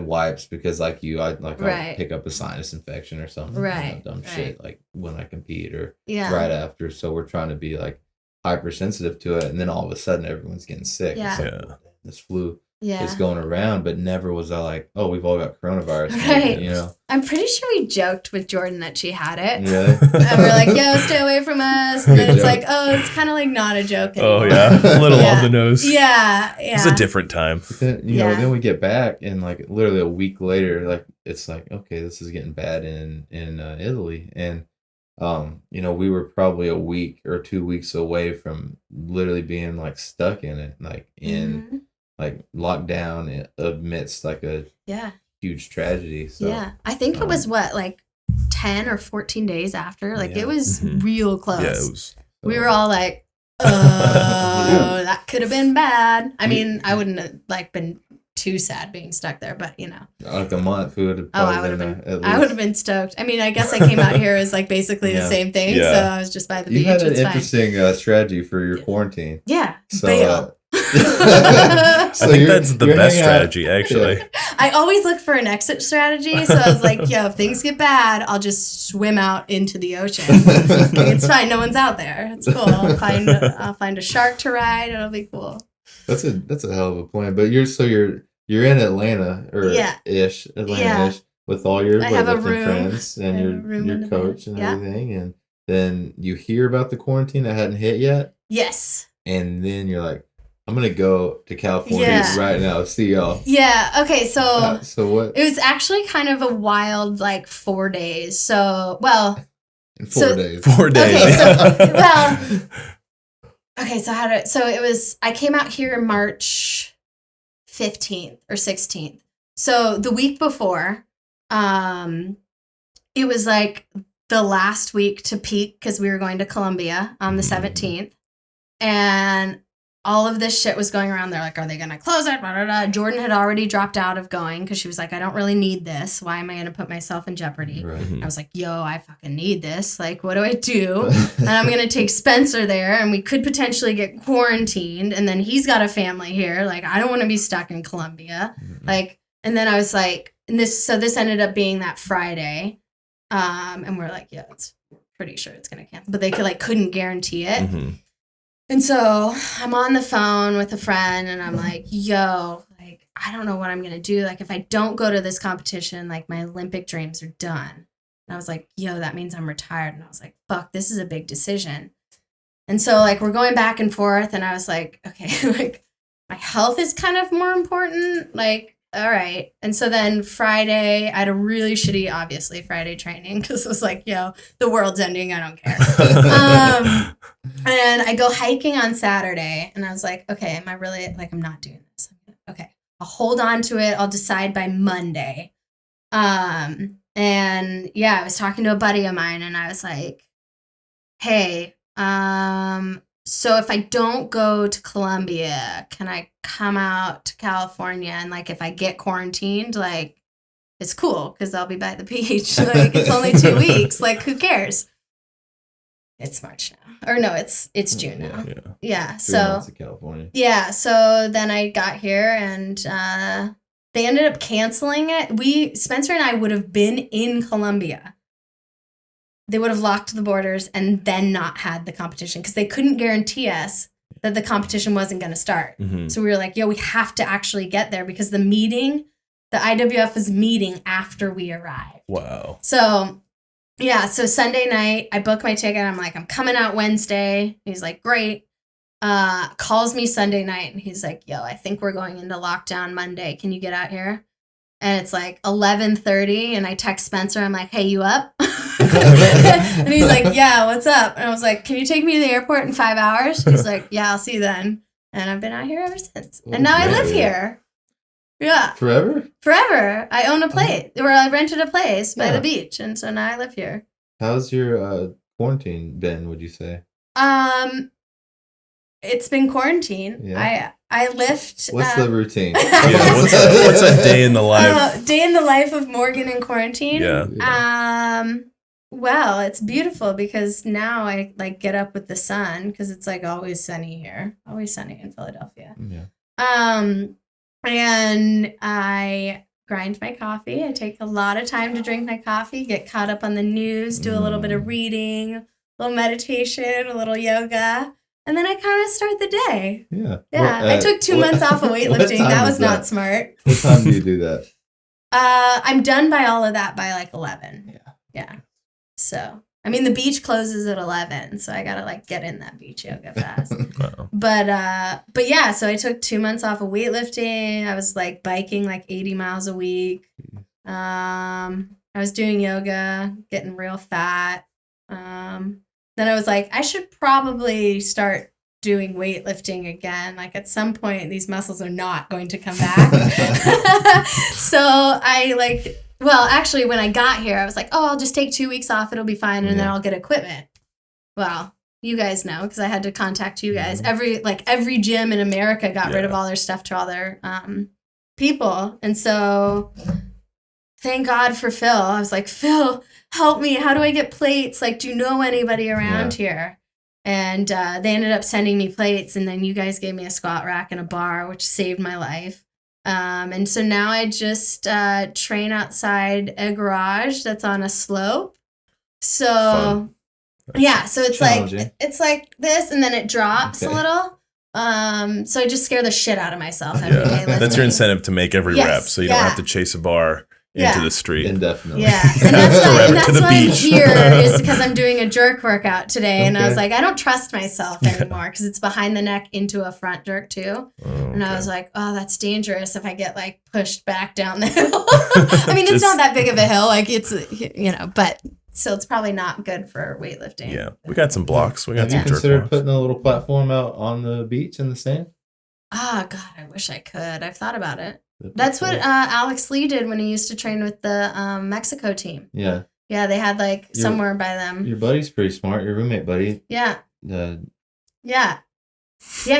D: wipes, because like I'll
C: Right.
D: pick up a sinus infection or something,
C: Right,
D: dumb
C: right.
D: shit like when I compete or
C: Yeah.
D: right after. So we're trying to be like hypersensitive to it, and then all of a sudden everyone's getting sick.
C: Yeah.
D: It's like,
E: Yeah.
D: this flu
C: Yeah.
D: is going around, but never was I like, oh, we've all got coronavirus.
C: Right. I'm pretty sure we joked with Jordan that she had it.
D: Really?
C: And we're like, yo, stay away from us. And then
D: Good
C: it's
D: joke.
C: like, oh, it's kind of like not a joke
E: Oh
C: anymore.
E: yeah, a little
C: Yeah.
E: on the nose.
C: Yeah. Yeah.
E: It's a different time.
D: Then,
C: Yeah.
D: then we get back, and like literally a week later, like it's like, okay, this is getting bad in Italy, and we were probably a week or 2 weeks away from literally being like stuck in it, like in
C: Mhm.
D: like locked down amidst like a
C: Yeah.
D: huge tragedy. So
C: Yeah. I think it was like 10 or 14 days after. Like
D: Yeah.
C: it was
E: Mhm.
C: real close.
E: Yeah, it was.
C: We were all like, oh, that could have been bad. I mean, I wouldn't have like been too sad being stuck there, but you know.
D: Like a month, we would have
C: Oh, I would have been stoked. I mean, I guess I came out here as like basically the same thing.
E: Yeah.
C: So I was just by the beach.
D: You had an
C: It's fine.
D: interesting strategy for your quarantine.
C: Yeah.
D: So,
C: bail.
E: I think that's the best strategy, actually.
C: I always look for an exit strategy. So I was like, yo, if things get bad, I'll just swim out into the ocean. Like, it's fine. No one's out there. It's cool. I'll find a shark to ride. It'll be cool.
D: That's a hell of a plan. But you're in Atlanta ish with all your weightlifting friends and your coach and everything, and then you hear about the quarantine that hadn't hit yet.
C: Yes.
D: And then you're like, I'm gonna go to California right now. See y'all.
C: Yeah. Okay. So
D: what?
C: It was actually kind of a wild 4 days. So
D: In 4 days.
E: 4 days.
C: Okay. So it was. I came out here March 15th or 16th. So the week before, it was like the last week to peak because we were going to Colombia on the 17th, and all of this shit was going around. They're like, are they going to close it? Blah, blah, blah. Jordan had already dropped out of going because she was like, I don't really need this. Why am I going to put myself in jeopardy?
D: Right.
C: I was like, yo, I fucking need this. Like, what do I do? And I'm going to take Spencer there, and we could potentially get quarantined. And then he's got a family here. Like, I don't want to be stuck in Colombia. Like, and then I was like, this ended up being that Friday. And we're like, yeah, it's pretty sure it's going to cancel. But they couldn't guarantee it.
E: Mm-hmm.
C: And so I'm on the phone with a friend, and I'm like, yo, I don't know what I'm going to do. Like, if I don't go to this competition, my Olympic dreams are done. And I was like, yo, that means I'm retired. And I was like, fuck, this is a big decision. And so, we're going back and forth, and I was like, okay, my health is kind of more important. All right. And so then Friday, I had a really shitty, obviously, Friday training because it was like, yo, the world's ending. I don't care. And I go hiking on Saturday, and I was like, okay, am I really, I'm not doing this. Okay. I'll hold on to it. I'll decide by Monday. And yeah, I was talking to a buddy of mine, and I was like, hey, so if I don't go to Colombia, can I come out to California? And if I get quarantined, it's cool because I'll be by the beach. It's only 2 weeks. Who cares? It's March now. Or no, it's June now. Yeah.
D: 3 months of California.
C: Yeah. So then I got here, and they ended up canceling it. Spencer and I would have been in Colombia. They would have locked the borders and then not had the competition because they couldn't guarantee us that the competition wasn't going to start.
E: Mm-hmm.
C: So we were like, yo, we have to actually get there because the IWF was meeting after we arrived.
E: Wow.
C: So, yeah. So Sunday night, I booked my ticket. I'm like, I'm coming out Wednesday. He's like, great. Calls me Sunday night, and he's like, yo, I think we're going into lockdown Monday. Can you get out here? And it's 11:30, and I text Spencer. I'm like, hey, you up? And he's like, yeah, what's up? And I was like, can you take me to the airport in 5 hours? He's like, yeah, I'll see you then. And I've been out here ever since. And now I live here. Yeah.
D: Forever?
C: Forever. I own a place, or I rented a place by the beach. And so now I live here.
D: How's your quarantine been, would you say?
C: It's been quarantine.
D: Yeah.
C: I lift.
D: What's the routine?
E: What's a day in the life?
C: Day in the life of Morghan in quarantine.
E: Yeah.
C: Well, it's beautiful because now I get up with the sun because it's always sunny here. Always sunny in Philadelphia.
D: Yeah.
C: And I grind my coffee. I take a lot of time to drink my coffee, get caught up on the news, do a little bit of reading, a little meditation, a little yoga. And then I kind of start the day.
D: Yeah.
C: Yeah. I took 2 months off of weightlifting. That was not smart.
D: What time do you do that?
C: I'm done by all of that by 11.
D: Yeah.
C: Yeah. So, I mean, the beach closes at 11, so I gotta get in that beach yoga fast.
E: Wow.
C: But yeah, so I took 2 months off of weightlifting. I was biking 80 miles a week. I was doing yoga, getting real fat. Then I was like, I should probably start doing weightlifting again. At some point, these muscles are not going to come back. So I actually, when I got here, I was like, oh, I'll just take 2 weeks off. It'll be fine. And then I'll get equipment. Well, you guys know, because I had to contact you guys. Every gym in America got rid of all their stuff to all their people. And so thank God for Phil. I was like, Phil, help me. How do I get plates? Like, do you know anybody around here? And they ended up sending me plates. And then you guys gave me a squat rack and a bar, which saved my life. And so now I just train outside a garage that's on a slope. So
E: Fun.
C: yeah, so it's
D: challenging.
C: like this, and then it drops a little. So I just scare the shit out of myself every day.
E: That's your
C: lifting.
E: incentive to make every
C: Yes,
E: rep, so you don't have to chase a bar into the street.
D: Indefinitely.
C: Yeah, and that's why,
E: Forever to the
C: I'm
E: beach.
C: here is because I'm doing a jerk workout today, and I was like, I don't trust myself anymore because it's behind the neck into a front jerk too, and I was like, oh, that's dangerous if I get like pushed back down the hill. I mean, it's not that big of a hill, like it's but so it's probably not good for weightlifting.
E: Yeah, we got some blocks. We got
D: Have you
E: some jerk
D: considered
E: blocks.
D: putting a little platform out on the beach in the sand?
C: Oh God, I wish I could. I've thought about it. That's what Alex Lee did when he used to train with the Mexico team.
D: Yeah.
C: Yeah, they had like somewhere by them.
D: Your buddy's pretty smart. Your roommate buddy.
C: Yeah.
D: Yeah.
C: Yeah,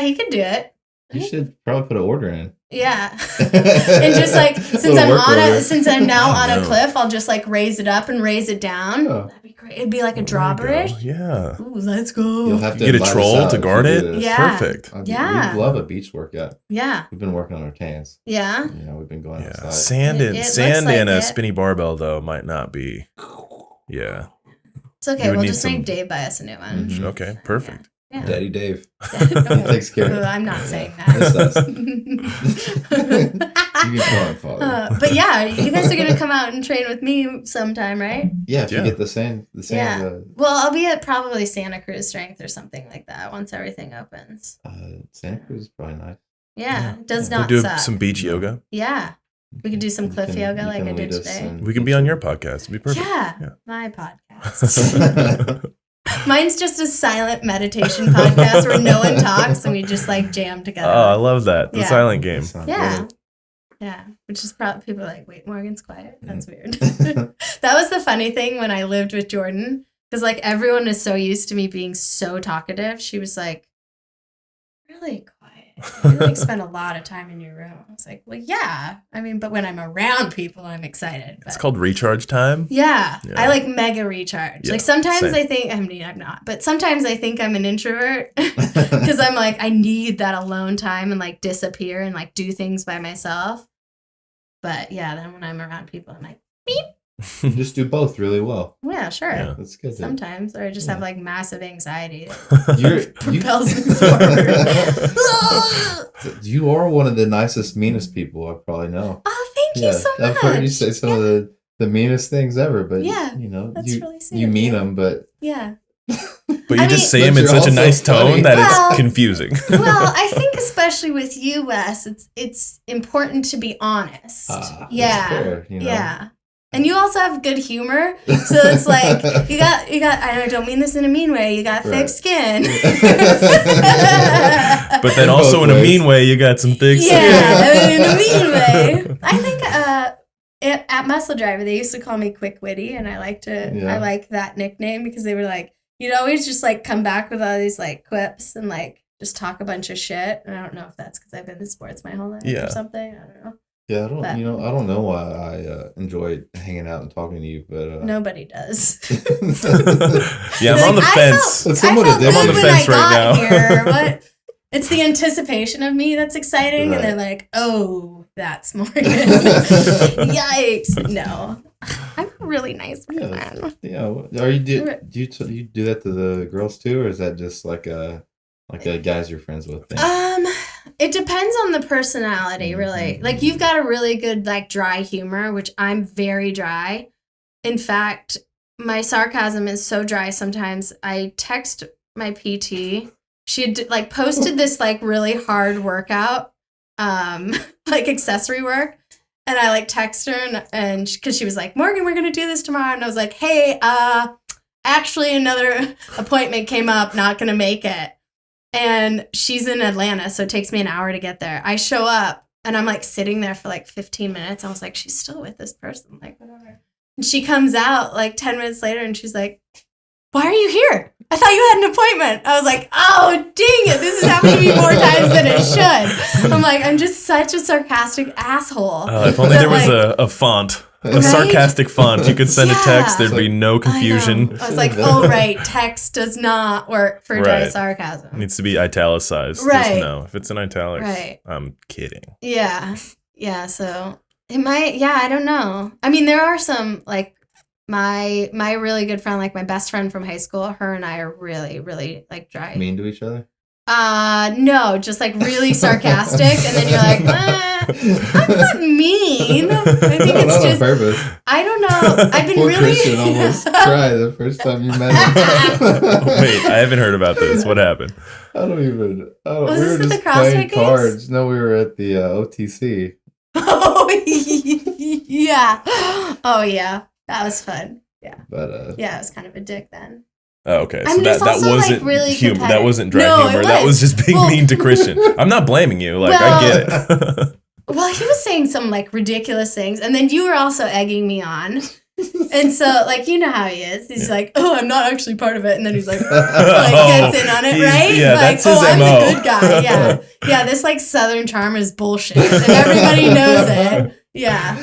C: he could do it.
D: You should probably put an order in.
C: Yeah. And just like since I'm now on a cliff, I'll just like raise it up and raise it down.
D: Oh.
C: That'd be great. It'd be like a drawbridge.
E: Yeah.
C: Ooh, let's go.
D: You'll have to
E: Get a
D: invite us
E: troll
D: out
E: to
D: if
E: guard
D: you
E: it?
D: do this.
C: Yeah.
E: Perfect.
C: Yeah.
D: We'd love a beach workout.
C: Yeah.
D: We've been working on our tans.
C: Yeah.
D: We've been going
E: Yeah.
D: outside.
E: Sand
C: It looks
E: and
C: like
E: a
C: it.
E: spinny barbell though might not be. Yeah.
C: It's okay.
E: You would
C: We'll
E: need
C: just make
E: some-
C: Dave buy us a new one.
D: Mhm.
E: Okay. Perfect.
C: Yeah.
D: Daddy Dave.
C: No,
D: takes care of it.
C: I'm not saying
D: That's us.
C: that.
D: You can call him father.
C: But yeah, you guys are gonna come out and train with me sometime, right?
D: Yeah, if
E: Yeah.
D: you get the sand.
C: Yeah. Well, I'll be at probably Santa Cruz Strength or something like that once everything opens.
D: Santa Cruz is probably nice.
C: Yeah, it does
E: We
C: not
E: do
C: suck.
E: some beach yoga.
C: Yeah, we could do some cliff yoga
D: You
C: like
D: can
C: I did
D: lead us
C: today.
D: and-
E: We can be on your podcast. It'd be perfect.
C: Yeah, my podcast. Mine's just a silent meditation podcast where no one talks and we just like jam together.
E: Oh, I love that. The
C: Yeah.
E: silent game.
D: Sounds
C: Yeah.
D: great.
C: Yeah, which is probably people are like, wait, Morgan's quiet. That's weird. That was the funny thing when I lived with Jordan because like everyone is so used to me being so talkative. She was like, really quiet. You like spend a lot of time in your room. I was like, well, yeah. I mean, but when I'm around people, I'm excited.
E: It's
C: But
E: called recharge time.
C: yeah,
E: Yeah.
C: I like mega recharge.
E: Yeah,
C: like sometimes
E: same.
C: I think, I mean, I'm not, but sometimes I think I'm an introvert because I'm like, I need that alone time and like disappear and like do things by myself. But yeah, then when I'm around people, I'm like,
D: You just do both really well.
C: yeah, sure.
E: Yeah.
D: That's good.
C: Sometimes, or I just have like massive anxiety
D: You
C: propels me forward.
D: you are one of the nicest, meanest people I probably know.
C: Oh, thank you so much.
D: I've heard you say some of the meanest things ever, but
C: Yeah,
D: that's
C: that's really sweet
D: you
C: of
D: mean
C: you.
D: them, but
C: Yeah.
E: But you
C: I
E: just
C: mean-
E: say them
D: But
E: in
D: you're
E: such a
D: also
E: nice tone
D: funny.
E: that
C: Well-
E: it's confusing.
C: Well, I think especially with you, Wes, it's important to be honest.
D: that's
C: Yeah.
D: fair,
C: Yeah. And you also have good humor. So it's like you got I don't mean this in a mean way, you got thick
D: Right.
C: skin.
E: But then
D: In
E: also
D: both
E: in a
D: ways.
E: mean way, you got some thick skin.
C: Yeah, I mean, in a mean way. I think at Muscle Driver they used to call me Quick Witty, and I like that nickname because they were like, you'd always just like come back with all these like quips and like just talk a bunch of shit. And I don't know if that's because I've been in sports my whole life
E: Yeah.
C: or something. I don't know.
D: Yeah,
C: But-
D: I don't know why I enjoy hanging out and talking to you, but
C: Nobody does.
E: Yeah, I'm
C: Like,
E: on the fence.
D: That's
C: I
D: somewhat
C: felt
D: addictive.
E: I'm on the
C: good
E: fence
C: when I
E: right
C: got
E: now.
C: here. What? It's the anticipation of me that's exciting,
D: Right.
C: and they're like, "Oh, that's Morgan." Yikes! No, I'm a really nice person.
D: Yeah, are you do you do that to the girls too, or is that just like a guys you're friends with thing?
C: It depends on the personality, really. Like you've got a really good like dry humor, which I'm very dry. In fact, my sarcasm is so dry sometimes. I text my PT. She had like posted this like really hard workout, like accessory work. And I like text her and because she was like, Morgan, we're going to do this tomorrow. And I was like, hey, actually another appointment came up, not going to make it. And she's in Atlanta, so it takes me an hour to get there. I show up and I'm like sitting there for like 15 minutes. I was like, she's still with this person, like whatever. And she comes out like 10 minutes later and she's like, why are you here? I thought you had an appointment. I was like, oh, dang it. This is happening to me more times than it should. I'm like, I'm just such a sarcastic asshole.
E: If only there was a font. A sarcastic font. You could send a text. There'd be no confusion.
C: I was like, oh, right. Text does not work for dry sarcasm.
E: It needs to be italicized.
C: Right.
E: Just no. If it's in italics, I'm kidding.
C: Yeah. Yeah. So it might, I don't know. I mean, there are some, like, my really good friend, like my best friend from high school, her and I are really, really like dry.
D: Mean to each other?
C: No, just like really sarcastic, and then you're like, I'm not mean. I think it's just
D: on purpose.
C: I don't know. I've been
D: Poor
C: really
D: Christian almost cried the first time you met him.
E: Wait, I haven't heard about this. What happened?
C: Was
D: we were
C: this at
D: just
C: the CrossFit
D: playing
C: games?
D: cards. No, we were at the OTC.
C: Oh yeah. Oh yeah. That was fun. Yeah.
D: But
C: yeah, I was kind of a dick then.
E: Oh, okay.
C: I'm
E: So
C: just
E: that
C: also, like,
E: wasn't
C: really
E: humor. That
C: competitive.
E: wasn't dry
C: No,
E: humor.
C: it
E: That
C: was.
E: was just being
C: Well-
E: mean to Christian. I'm not blaming you. Like, I get it.
C: Well, he was saying some like ridiculous things, and then you were also egging me on. And so, like, you know how he is. He's like, oh, I'm not actually part of it. And then he's like gets in on it, right?
E: Yeah,
C: like,
E: that's his
C: I'm
E: MO.
C: the good guy. Yeah. Yeah, this like Southern charm is bullshit. And everybody knows it. Yeah.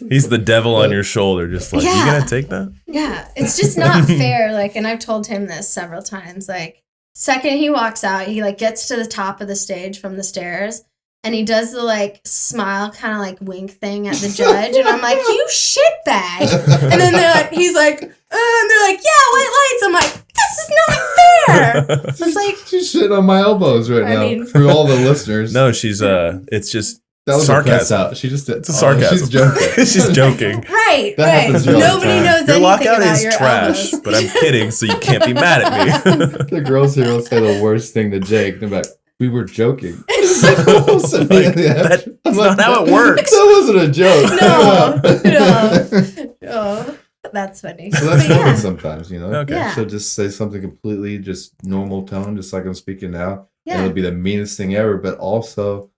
E: He's the devil on your shoulder, just like, you gonna take that?
C: Yeah. It's just not fair. Like, and I've told him this several times. Like, second he walks out, he like gets to the top of the stage from the stairs. And he does the like smile kind of like wink thing at the judge. And I'm like, you shitbag. And then he's like, and they're like, yeah, white lights. I'm like, this is not fair. It's like,
D: she's shitting on my elbows right now.
C: mean-
D: For all the listeners.
E: No, she's it's just
D: that was
E: sarcasm.
D: a press out. She just did.
E: It's a sarcasm.
D: She's joking.
E: She's joking.
C: right,
D: That
C: right.
D: happens to you all the
C: Nobody
D: time.
C: knows
E: Your
C: anything
E: lockout
C: about
E: is
C: your
E: trash,
C: elbows.
E: but I'm kidding, so you can't be mad at me.
D: The girls here will say the worst thing to Jake. They're like, we were joking. That's
E: not how it works.
D: That wasn't a joke.
C: No. That's funny.
D: So that's
C: But
D: funny sometimes, you know?
E: Okay.
C: Yeah.
D: So just say something completely just normal tone, just like I'm speaking now.
C: Yeah.
D: And it'll be the meanest thing ever, but also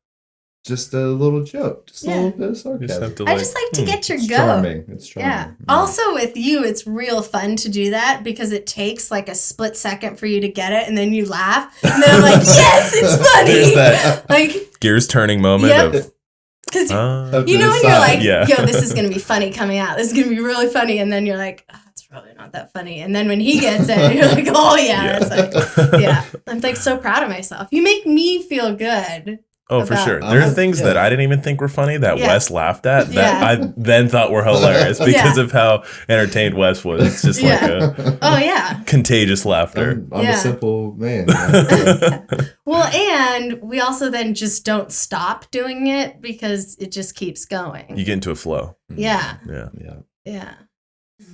D: just a little joke. Just a
C: Yeah.
D: little bit of
E: You just have
D: sarcasm.
E: to,
C: I just like to get your
D: It's
C: go.
D: charming. It's charming.
C: Yeah. Also with you, it's real fun to do that because it takes like a split second for you to get it and then you laugh. And then I'm like, yes, it's funny.
E: There's that
C: Like,
E: gears turning moment
C: Yep.
E: of,
C: because
D: Up
C: you
D: to
C: know
D: the
C: when you're
D: side.
C: like,
E: Yeah.
C: yo, this is going to be funny coming out. This is going to be really funny. And then you're like, oh, it's probably not that funny. And then when he gets it, you're like, oh, yeah. That's like, yeah. I'm like so proud of myself. You make me feel good.
E: oh, for
C: About-
E: sure. There are things that I didn't even think were funny that
C: Yeah.
E: Wes laughed at that
C: Yeah.
E: I then thought were hilarious because of how entertained Wes was. It's just like a
C: Oh, yeah.
E: contagious laughter.
D: I'm
C: Yeah.
D: a simple man. You know?
C: Well, and we also then just don't stop doing it because it just keeps going.
E: You get into a flow.
C: Yeah.
E: Yeah.
D: Yeah.
C: Yeah.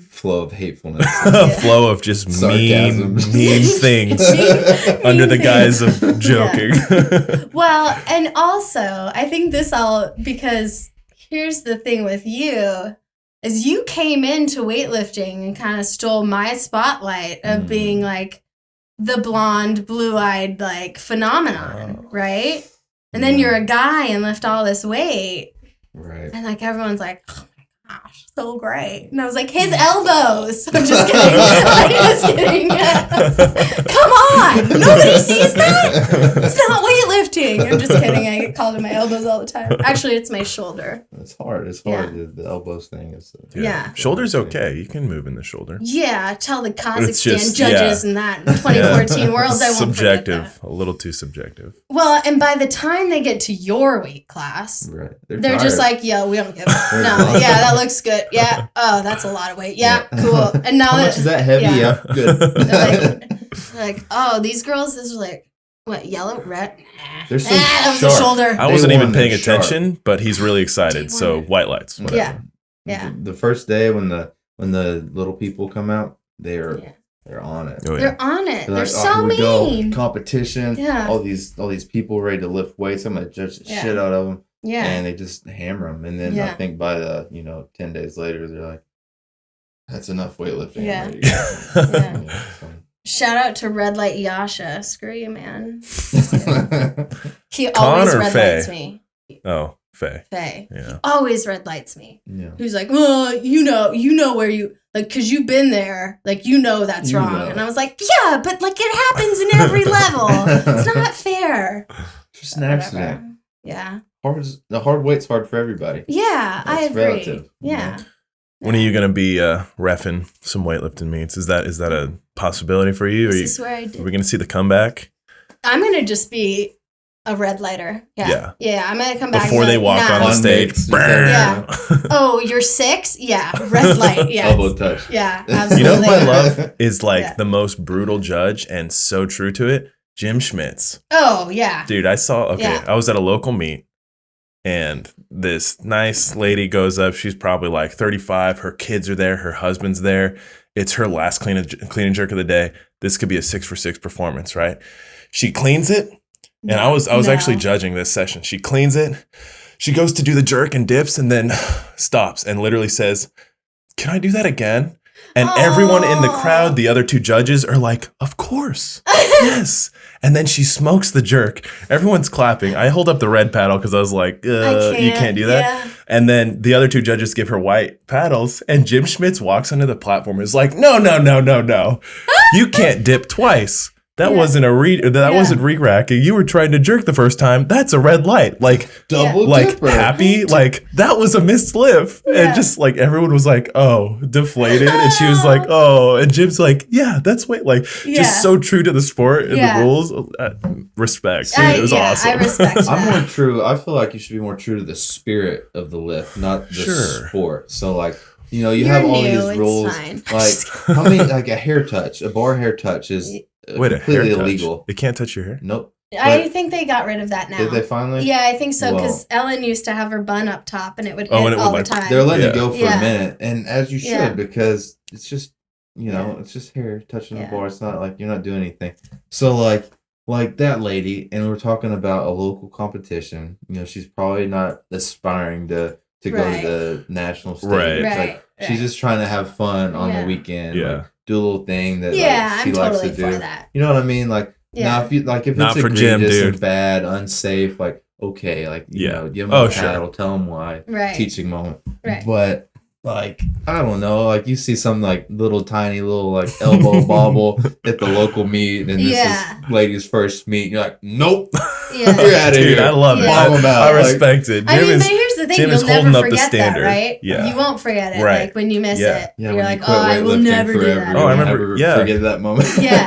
D: Flow of hatefulness.
E: A flow of just
D: Sarcasm.
E: mean things under the guise of joking.
C: Well, and also, I think this all because here's the thing with you is you came into weightlifting and kind of stole my spotlight of being like the blonde, blue-eyed like phenomenon, right? And then you're a guy and lift all this weight,
D: Right.
C: and like everyone's like, oh my gosh, so great. And I was like, his elbows. I'm just kidding. I'm just kidding. Come on. Nobody sees that. It's not weightlifting. I'm just kidding. I get called in my elbows all the time. Actually, it's my shoulder.
D: It's hard. It's
C: Yeah.
D: hard. The elbows thing is.
C: Yeah.
E: Shoulder's okay. You can move in the shoulder.
C: Yeah, tell the
E: it's
C: Kazakhstan
E: just-
C: judges and that in 2014 Worlds. I won't forget
E: Subjective.
C: that.
E: A little too subjective.
C: Well, and by the time they get to your weight class,
D: Right.
C: they're just
D: tired.
C: like, yo, we don't give a no. Yeah, that looks good. Yeah. Oh, that's a lot of weight. Yeah, cool. And now
D: How much is that heavy?
C: Yeah.
D: Yeah. Good.
C: they're like, oh, these girls, this is like, what, yellow, red? Nah.
D: They're so
C: that was the
D: sharp.
C: shoulder.
E: I
D: Day
E: wasn't even
D: one,
E: paying
D: they're sharp.
E: attention, but he's really excited.
C: Day
E: So
C: one.
E: white lights. Whatever.
C: Yeah. Yeah.
D: The first day when the little people come out, they're on it.
E: Oh, yeah.
C: They're on it. They're
D: like,
C: so
D: here we go.
C: mean.
D: Competition.
C: Yeah.
D: All these people ready to lift weights. I'm gonna judge the
C: Yeah.
D: shit out of them.
C: Yeah.
D: And they just hammer them. And then
C: Yeah.
D: I think by the 10 days later, they're like, that's enough weightlifting.
C: Yeah.
D: I'm ready to go."
C: Yeah.
D: Yeah, so.
C: Shout out to Red Light Yasha. Screw you, man. He
E: Con
C: always
E: or
C: red
E: Faye?
C: lights me.
E: Oh, Faye.
C: Faye.
E: Yeah.
C: Always red lights me.
D: Yeah.
C: Who's like, well, you know where you Like, cause you've been there, like, you know that's
D: You
C: wrong.
D: know.
C: And I was like, yeah, but like it happens in every level. It's not fair.
D: Just an
C: Whatever.
D: accident.
C: Yeah.
D: The hard weight's hard for everybody.
C: Yeah, I
D: It's
C: agree.
D: relative, you
C: Yeah.
D: know?
E: When are you going to be reffing some weightlifting meets? Is that a possibility for you?
C: This is where I
E: Are
C: do.
E: we going to see the comeback?
C: I'm gonna just be a red lighter. Yeah.
E: Yeah.
C: I'm gonna come back
E: Before
C: and be
E: they walk
C: nah.
E: on the
D: On
E: stage.
D: mix,
E: brrr.
C: Yeah. Oh, you're 6? Yeah. Red light. Yeah.
D: Elbow touch.
C: Yeah.
E: You
C: Absolutely.
E: know who I love is like
C: Yeah.
E: the most brutal judge and so true to it? Jim Schmitz.
C: Oh, yeah.
E: Dude,
C: Yeah.
E: I was at a local meet and this nice lady goes up. She's probably like 35. Her kids are there. Her husband's there. It's her last clean and jerk of the day. This could be a 6 for 6 performance, right? She cleans it. And I was
C: No.
E: actually judging this session. She cleans it. She goes to do the jerk and dips and then stops and literally says, "Can I do that again?" And everyone in the crowd, the other 2 judges are like, "Of course. Yes." And then she smokes the jerk. Everyone's clapping. I hold up the red paddle because I was like, you can't do that.
C: Yeah.
E: And then the other 2 judges give her white paddles. And Jim Schmitz walks onto the platform and is like, no. You can't dip twice. That
C: Yeah.
E: wasn't wasn't re-racking. You were trying to jerk the first time. That's a red light. Like,
D: Double
E: like
D: dipper.
E: happy, like that was a missed lift.
C: Yeah.
E: And just like everyone was like, oh, deflated. And she was like, oh, and Jim's like, yeah, that's weight. Like
C: Yeah.
E: just so true to the sport and
C: Yeah.
E: the rules. Respect. It was awesome.
C: I respect
D: I'm more
C: that.
D: true. I feel like you should be more true to the spirit of the lift, not the
E: Sure.
D: sport. So like, you
C: You're
D: have all
C: new,
D: these
C: it's
D: rules.
C: fine.
D: Like how many like a bar hair touch is
E: Wait, a hair
D: completely
E: touch?
D: illegal.
E: It can't touch your hair?
D: Nope.
C: I think they got rid of that now.
D: Did they finally?
C: Yeah, I think so, because
D: Well-
C: Ellen used to have her bun up top and it would hit
E: Oh, and it would,
C: all
E: like,
C: the time.
D: They're letting it
E: Yeah.
D: go for
C: Yeah.
D: a minute, and as you should,
C: Yeah.
D: because it's just
C: Yeah.
D: it's just hair touching
C: Yeah.
D: the bar. It's not like you're not doing anything. So like that lady, and we're talking about a local competition. She's probably not aspiring to go
C: Right.
D: to the national stage.
E: Right.
C: Right.
D: Like she's just trying to have fun on
C: Yeah.
D: the weekend.
E: Yeah.
D: Like, do a little thing that
C: Yeah,
D: like, she
C: I'm
D: likes
C: totally
D: to do.
C: for that.
D: You know what I mean? Like
C: Yeah.
D: now, if
E: Not
D: it's
E: for Jim,
D: egregious
E: dude.
D: and bad, unsafe, like okay, like you
E: Yeah.
D: know, give him
E: Oh,
D: a
E: sure.
D: paddle, tell him why,
C: Right.
D: teaching moment.
C: Right.
D: But like I don't know, like you see some like tiny little like elbow bobble at the local meet, and this
C: Yeah.
D: is lady's first meet. You're like, nope,
C: Yeah.
D: you're out of
E: Dude,
D: here.
E: I love it.
C: Yeah.
D: Bomb 'em out,
E: I
D: like-
E: respect it.
C: I
E: Jim
C: mean,
E: is-
C: but here's the thing,
E: Jim is
C: you'll never
E: holding up the
C: forget that,
E: standard.
C: right?
E: Yeah.
C: You won't forget it,
E: Right.
C: like when you miss
E: Yeah.
C: it.
D: Yeah,
C: You're
D: when
C: like,
D: you quit
C: I will
D: weightlifting
C: never do
D: forever,
C: that.
D: you
E: Oh, I
D: won't
E: remember-
D: ever
E: yeah.
D: forget that moment.
C: Yeah.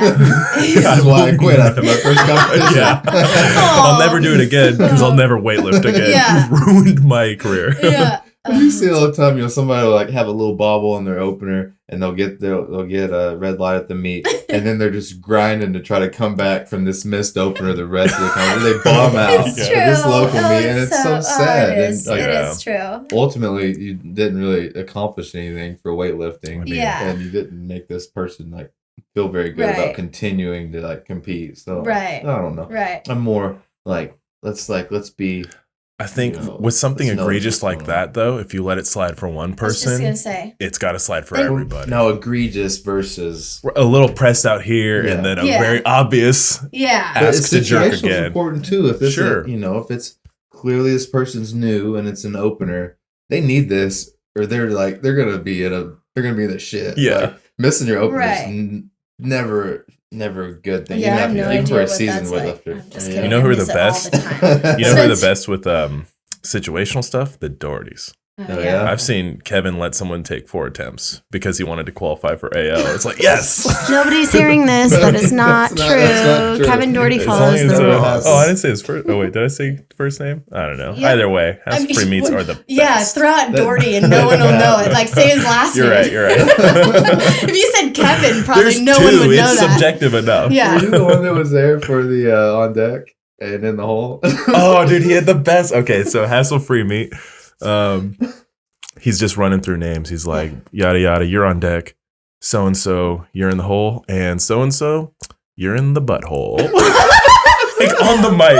D: This is why I quit after my first competition.
E: Yeah.
C: Aw.
E: I'll never do it again because I'll never weightlift again.
C: Yeah.
E: You've ruined my career.
C: Yeah.
D: You see it all the time, somebody will like have a little bobble on their opener, and they'll get a red light at the meet, and then they're just grinding to try to come back from this missed opener the rest of the time. They bomb out
C: It's
D: at
C: true.
D: this local
C: Oh,
D: meet, and it's so sad.
C: It is.
D: And like,
C: It is true.
D: ultimately, you didn't really accomplish anything for weightlifting,
C: Yeah.
D: and you didn't make this person like feel very good
C: Right.
D: about continuing to like compete. So
C: Right.
D: I don't know.
C: Right.
D: I'm more like let's be.
E: I think
D: You know,
E: with something
D: let's know
E: egregious
D: what's
E: like
D: going
E: that, though, if you let it slide for one
C: I was just gonna
E: person,
C: say.
E: it's got to slide for
C: And-
E: everybody.
D: No, egregious versus.
E: A little pressed out here
D: Yeah.
E: and then a
C: Yeah.
E: very obvious.
C: Yeah.
E: But Ask to jerk
D: situational's
E: again.
D: important too. If it's
E: Sure.
D: if it's clearly this person's new and it's an opener, they need this, or they're gonna be in the shit.
E: Yeah.
D: Like, missing your opener
C: Right.
D: is never a good thing.
C: Yeah, I have no
D: even
C: idea
D: for a
C: what
D: seasoned
C: that's like.
D: weightlifter.
C: I'm just
D: Yeah.
C: kidding.
E: You know who
C: I
E: are the
C: miss it all
E: best?
C: the time.
E: You know who are the
C: Spence-
E: best with situational stuff? The Dohertys.
D: Oh, yeah?
E: I've seen Kevin let someone take 4 attempts because he wanted to qualify for AL. It's like, yes.
C: Nobody's hearing this. That is not,
D: That's not true.
C: Kevin Doherty
E: As
C: follows
E: long as
C: the rules.
E: oh, I didn't say his first. Oh wait, did I say first name? I don't know.
C: Yeah.
E: Either way,
C: I mean,
E: free meets are the
C: Yeah,
E: best.
C: throw out Doherty and no one will know it. Like, say his last
E: You're
C: name.
E: right. You're right.
C: If you said Kevin, probably
E: There's
C: no
E: two.
C: one would know
E: It's
C: that.
E: subjective enough.
D: Were
C: Yeah.
D: you the one that was there for the on deck and in the hole?
E: Oh, dude, he had the best. Okay, so hassle free meet. He's just running through names. He's like, yada yada, you're on deck. So and so, you're in the hole, and so, you're in the butthole. Like on the mic.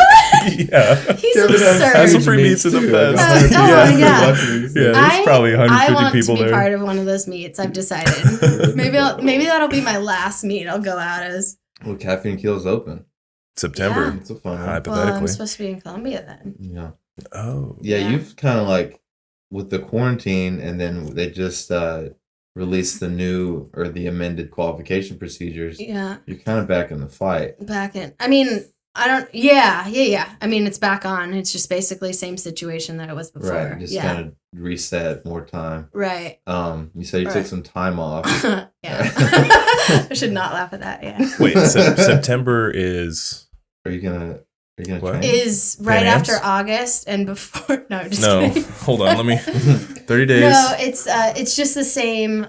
E: Yeah.
C: He's
D: Kevin has
C: absurd.
E: Hassle free meets are the
D: too,
E: best.
D: like,
C: Oh, yeah.
E: Yeah, there's probably
C: I
E: 150
C: want
E: people
C: to be
E: there.
C: part of one of those meets. I've decided. maybe that'll be my last meet. I'll go out as.
D: Well, Caffeine Kill's open.
E: September,
D: It's a fun one.
C: Well, I'm
E: hypothetically.
C: supposed to be in Columbia then.
D: Yeah.
E: Oh.
D: Yeah,
C: Yeah.
D: you've kind of like with the quarantine, and then they just release the new or the amended qualification procedures,
C: Yeah.
D: you're kind of back in the fight.
C: Back in. I mean, I don't. Yeah. I mean, it's back on. It's just basically same situation that it was before.
D: Right. Just kind of reset, more time.
C: Right.
D: You said you took some time off.
C: Yeah. I should not laugh at that. Yeah.
E: Wait, September is.
D: Are you gonna
E: What?
D: train?
C: Is right
E: Pan Ams?
C: after August and before. No, just
E: No,
C: kidding.
E: hold on. Let me. 30 days.
C: No, it's just the same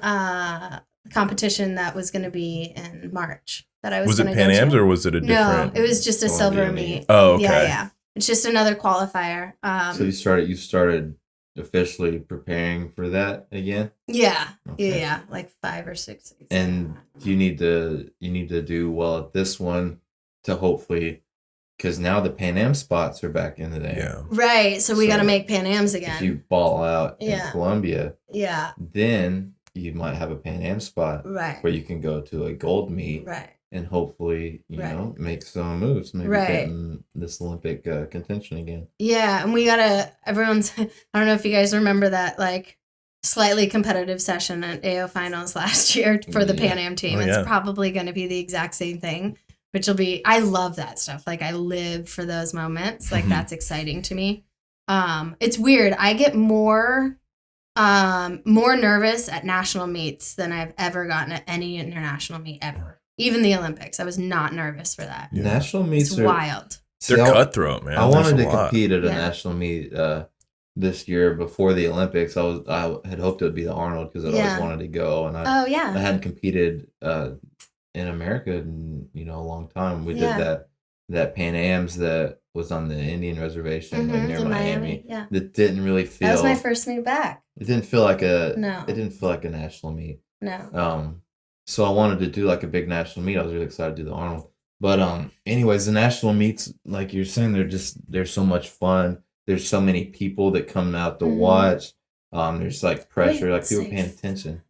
C: competition that was going to be in March that I was.
E: Was it
C: gonna
E: Pan
C: go
E: Ams
C: to.
E: or was it a different?
C: No, it was just a silver
D: Olympian.
C: meet.
E: Oh, okay.
C: Yeah. It's just another qualifier.
D: So you started officially preparing for that again?
C: Yeah.
D: Okay.
C: Yeah, like 5 or 6 weeks.
D: And you need to do well at this one to hopefully, because now the Pan Am spots are back in the day.
E: Yeah.
C: Right, so we got to
D: So,
C: make Pan Ams
D: If
C: again.
D: you ball out
C: Yeah.
D: in Colombia,
C: Yeah,
D: then you might have a Pan Am spot
C: right.
D: where you can go to a gold meet
C: Right.
D: and hopefully, you
C: Right.
D: know, make some moves, maybe
C: Right.
D: get in this Olympic contention again.
C: Yeah, and we got to everyone's I don't know if you guys remember that like slightly competitive session at AO finals last year for the
D: Yeah.
C: Pan Am team.
E: Oh,
C: It's
E: yeah.
C: probably going to be the exact same thing, which will be I love that stuff. Like I live for those moments. Like
D: Mhm.
C: that's exciting to me. It's weird. I get more nervous at national meets than I've ever gotten at any international meet ever. Even the Olympics. I was not nervous for that.
E: Yeah.
D: National
C: It's
D: meets are
C: wild.
D: See,
E: They're
D: I-
E: cutthroat, man.
D: I
E: There's
D: wanted
E: a
D: to
E: lot.
D: compete at a
C: Yeah.
D: national meet this year before the Olympics. I had hoped it would be the Arnold because I
C: Yeah.
D: always wanted to go, and
C: Oh
D: I
C: yeah.
D: hadn't competed in America in a long time. We
C: Yeah.
D: did that Pan Ams that was on the Indian reservation like,
C: Mhm,
D: near
C: in
D: Miami.
C: Yeah.
D: That didn't really feel.
C: That was my first meet back.
D: It didn't feel like a.
C: No.
D: It didn't feel like a national meet.
C: No.
D: So I wanted to do like a big national meet. I was really excited to do the Arnold. But anyways, the national meets, like you're saying, they're so much fun. There's so many people that come out to
C: Mhm.
D: watch. There's like pressure,
C: Wait,
D: like people
C: safe.
D: paying attention.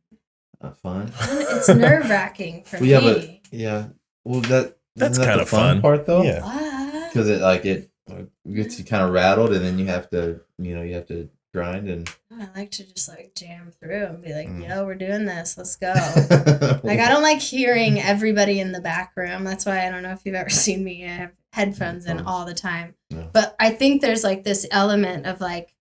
D: Fun.
C: It's nerve wracking for
D: Well, yeah,
C: me.
D: but yeah. Well,
E: That's
D: isn't that
E: kinda
D: the fun
E: fun.
D: part though.
E: Yeah.
C: What?
D: Because it gets you kind of rattled, and then you have to grind and.
C: I like to just like jam through and be like,
D: Mm.
C: yo, we're doing this. Let's go. Like, I don't like hearing everybody in the back room. That's why I don't know if you've ever seen me. I have headphones in all the time.
D: Yeah.
C: But I think there's like this element of like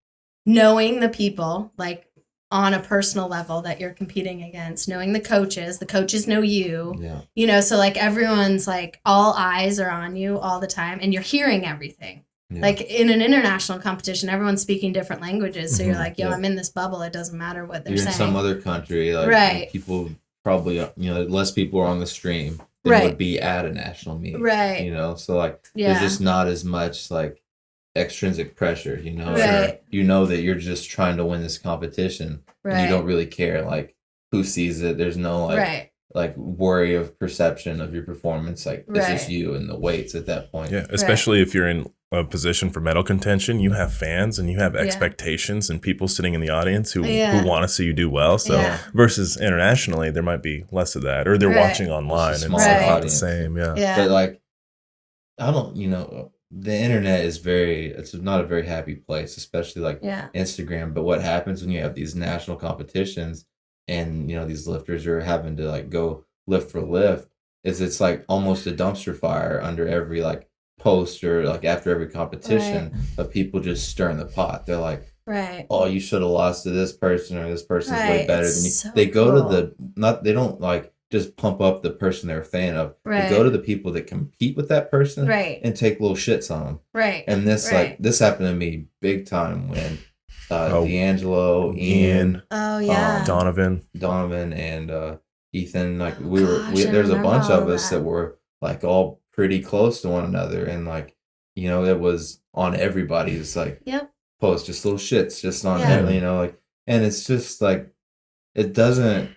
C: knowing the people, like on a personal level that you're competing against, knowing the coaches know you,
D: Yeah.
C: So like everyone's like all eyes are on you all the time and you're hearing everything.
D: Yeah.
C: Like in an international competition, everyone's speaking different languages. So you're
E: Mhm.
C: like, yo,
D: Yeah.
C: I'm in this bubble. It doesn't matter what they're
D: You're
C: saying.
D: in some other country, like
C: Right.
D: people probably, less people are on the stream than
C: Right.
D: would be at a national meet,
C: Right.
D: So like,
C: Yeah.
D: there's just not as much like extrinsic pressure,
C: Right.
D: You know that you're just trying to win this competition, and
C: Right.
D: you don't really care like who sees it. There's no like
C: Right.
D: like worry of perception of your performance. Like it's just
C: Right.
D: you and the weights at that point.
E: Yeah, especially if you're in a position for medal contention, you have fans and you have expectations and people sitting in the audience who want to see you do well. So
C: Yeah.
E: versus internationally, there might be less of that, or they're
C: Right.
E: watching online and it's
D: smaller
E: not the
D: audience.
E: same. Yeah.
C: Yeah.
D: But like, I don't, the internet is it's not a very happy place, especially like
C: Yeah.
D: Instagram. But what happens when you have these national competitions and, these lifters are having to like go lift for lift is it's like almost a dumpster fire under every like post or like after every competition of people just stirring the pot. They're like,
C: Right.
D: oh, you should have lost to this person or this person's way
C: Right,
D: better
C: it's
D: than you.
C: so
D: They go
C: cool.
D: to they don't like just pump up the person they're a fan of.
C: Right.
D: They go to the people that compete with that person
C: Right.
D: and take little shits on them.
C: Right.
D: And this
C: Right.
D: this happened to me big time when
E: Oh,
D: D'Angelo, Ian,
C: Oh yeah.
E: Donovan.
D: Donovan, and Ethan, like
C: Oh,
D: we were,
C: gosh, I
D: there's a
C: remember
D: bunch
C: all
D: of us
C: that.
D: that were like all pretty close to one another, and like it was on everybody's like
C: Yep.
D: post, just little shits, just on
C: Yeah.
D: like, and it's just like it doesn't.